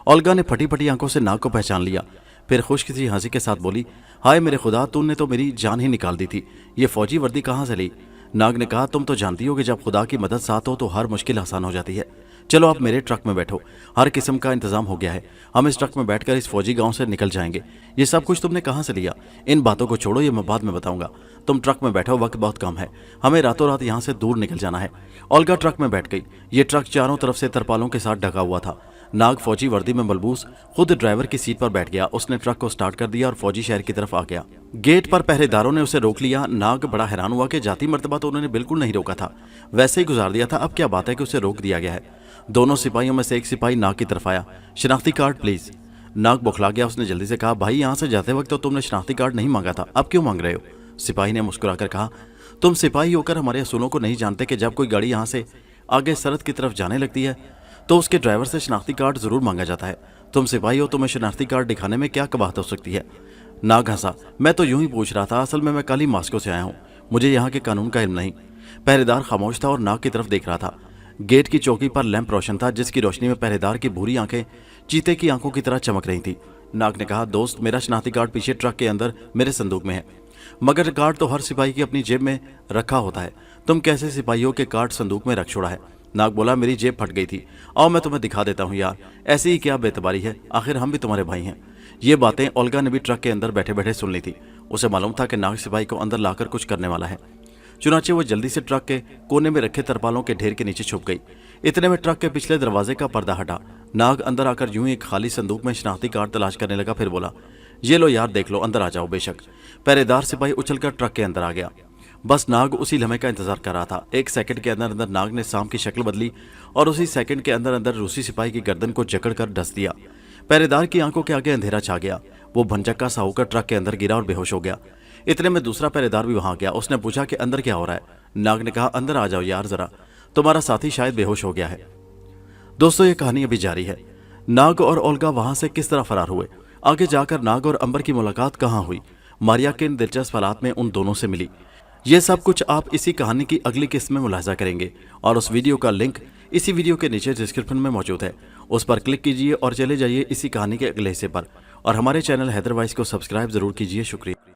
ओल्गा ने फटी फटी आंखों से नाग को पहचान लिया। फिर खुश सी हंसी के साथ बोली, हाय मेरे खुदा, तूने तो मेरी जान ही निकाल दी थी। ये फौजी वर्दी कहाँ से ली? नाग ने कहा, तुम तो जानती हो कि जब खुदा की मदद साथ हो तो हर मुश्किल आसान हो जाती है। चलो आप मेरे ट्रक में बैठो, हर किस्म का इंतजाम हो गया है। हम इस ट्रक में बैठकर इस फौजी गांव से निकल जाएंगे। ये सब कुछ तुमने कहाँ से लिया? इन बातों को छोड़ो, ये मैं बाद में बताऊंगा। तुम ट्रक में बैठो, वक्त बहुत कम है, हमें रातों रात यहाँ से दूर निकल जाना है। ओल्गा ट्रक में बैठ गई। ये ट्रक चारों तरफ से तरपालों के साथ ढका हुआ था। नाग फौजी वर्दी में मलबूस खुद ड्राइवर की सीट पर बैठ गया। उसने ट्रक को स्टार्ट कर दिया और फौजी शहर की तरफ आ गया। गेट पर पहरेदारों ने उसे रोक लिया। नाग बड़ा हैरान हुआ कि जाती मर्तबा तो उन्होंने बिल्कुल नहीं रोका था, वैसे ही गुजार दिया था, अब क्या बात है कि उसे रोक दिया गया है। दोनों सिपाहियों में से एक सिपाही नाग की तरफ आया। शनाख्ती कार्ड प्लीज। नाग बौखला गया। उसने जल्दी से कहा, भाई यहाँ से जाते वक्त तो तुमने शनाख्ती कार्ड नहीं मांगा था, अब क्यों मांग रहे हो? सिपाही ने मुस्कुराकर कहा, तुम सिपाही होकर हमारे असूलों को नहीं जानते कि जब कोई गाड़ी यहाँ से आगे सरहद की तरफ जाने लगती है तो उसके ड्राइवर से शनाख्ती कार्ड जरूर मांगा जाता है। तुम सिपाही हो, तुम्हें शनाख्ती कार्ड दिखाने में क्या कबाहत हो सकती है? नाग हंसा, मैं तो यूं ही पूछ रहा था, असल में मैं कल ही मास्को से आया हूँ, मुझे यहाँ के कानून का इल्म नहीं। पहरेदार खामोश था और नाग की तरफ देख रहा था। गेट की चौकी पर लैंप रोशन था, जिसकी रोशनी में पहरेदार की भूरी आंखें चीते की आंखों की तरह चमक रही थी। नाग ने कहा, दोस्त, मेरा शनाख्ती कार्ड पीछे ट्रक के अंदर मेरे संदूक में है, मगर कार्ड तो हर सिपाही की अपनी जेब में रखा होता है, तुम कैसे सिपाहियों के कार्ड संदूक में रख छोड़ा है? नाग बोला, मेरी जेब फट गई थी, आओ मैं तुम्हें दिखा देता हूँ यार, ऐसी ही क्या बेतबारी है, आखिर हम भी तुम्हारे भाई हैं। ये बातें ओल्गा ने भी ट्रक के अंदर बैठे बैठे सुन ली थी। उसे मालूम था कि नाग सिपाही को अंदर लाकर कुछ करने वाला है। चुनाचे वो जल्दी से ट्रक के कोने में रखे तरपालों के ढेर के नीचे छुप गई। इतने में ट्रक के पिछले दरवाजे का पर्दा हटा। नाग अंदर आकर यूं ही एक खाली संदूक में शनाख्ती कार्ड तलाश करने लगा, फिर बोला, ये लो यार, देख लो, अंदर आ जाओ। बेशक। पहरेदार सिपाही उछलकर ट्रक के अंदर आ गया। बस नाग उसी लम्हे का इंतजार कर रहा था। एक सेकंड के अंदर अंदर नाग ने सांप की शक्ल बदली और उसी सेकंड के अंदर अंदर रूसी सिपाही की गर्दन को जकड़कर डस दिया। पहरेदार की आंखों के आगे अंधेरा छा गया। वो भनचक्का सा होकर ट्रक के अंदर गिरा और बेहोश हो गया। इतने में दूसरा पहरेदार भी वहां गया। उसने पूछा कि अंदर क्या हो रहा है? नाग ने कहा, अंदर आ जाओ यार जरा, तुम्हारा साथी शायद बेहोश हो गया है। दोस्तों, ये कहानी अभी जारी है। नाग और ओल्गा वहां से किस तरह फरार हुए, आगे जाकर नाग और अंबर की मुलाकात कहां हुई, मारिया किन दिलचस्प हालात में उन दोनों से मिली, ये सब कुछ आप इसी कहानी की अगली किस्त में मुलाहिजा करेंगे। और उस वीडियो का लिंक इसी वीडियो के नीचे डिस्क्रिप्शन में मौजूद है, उस पर क्लिक कीजिए और चले जाइए इसी कहानी के अगले हिस्से पर। और हमारे चैनल हैदर वॉइस को सब्सक्राइब जरूर कीजिए। शुक्रिया।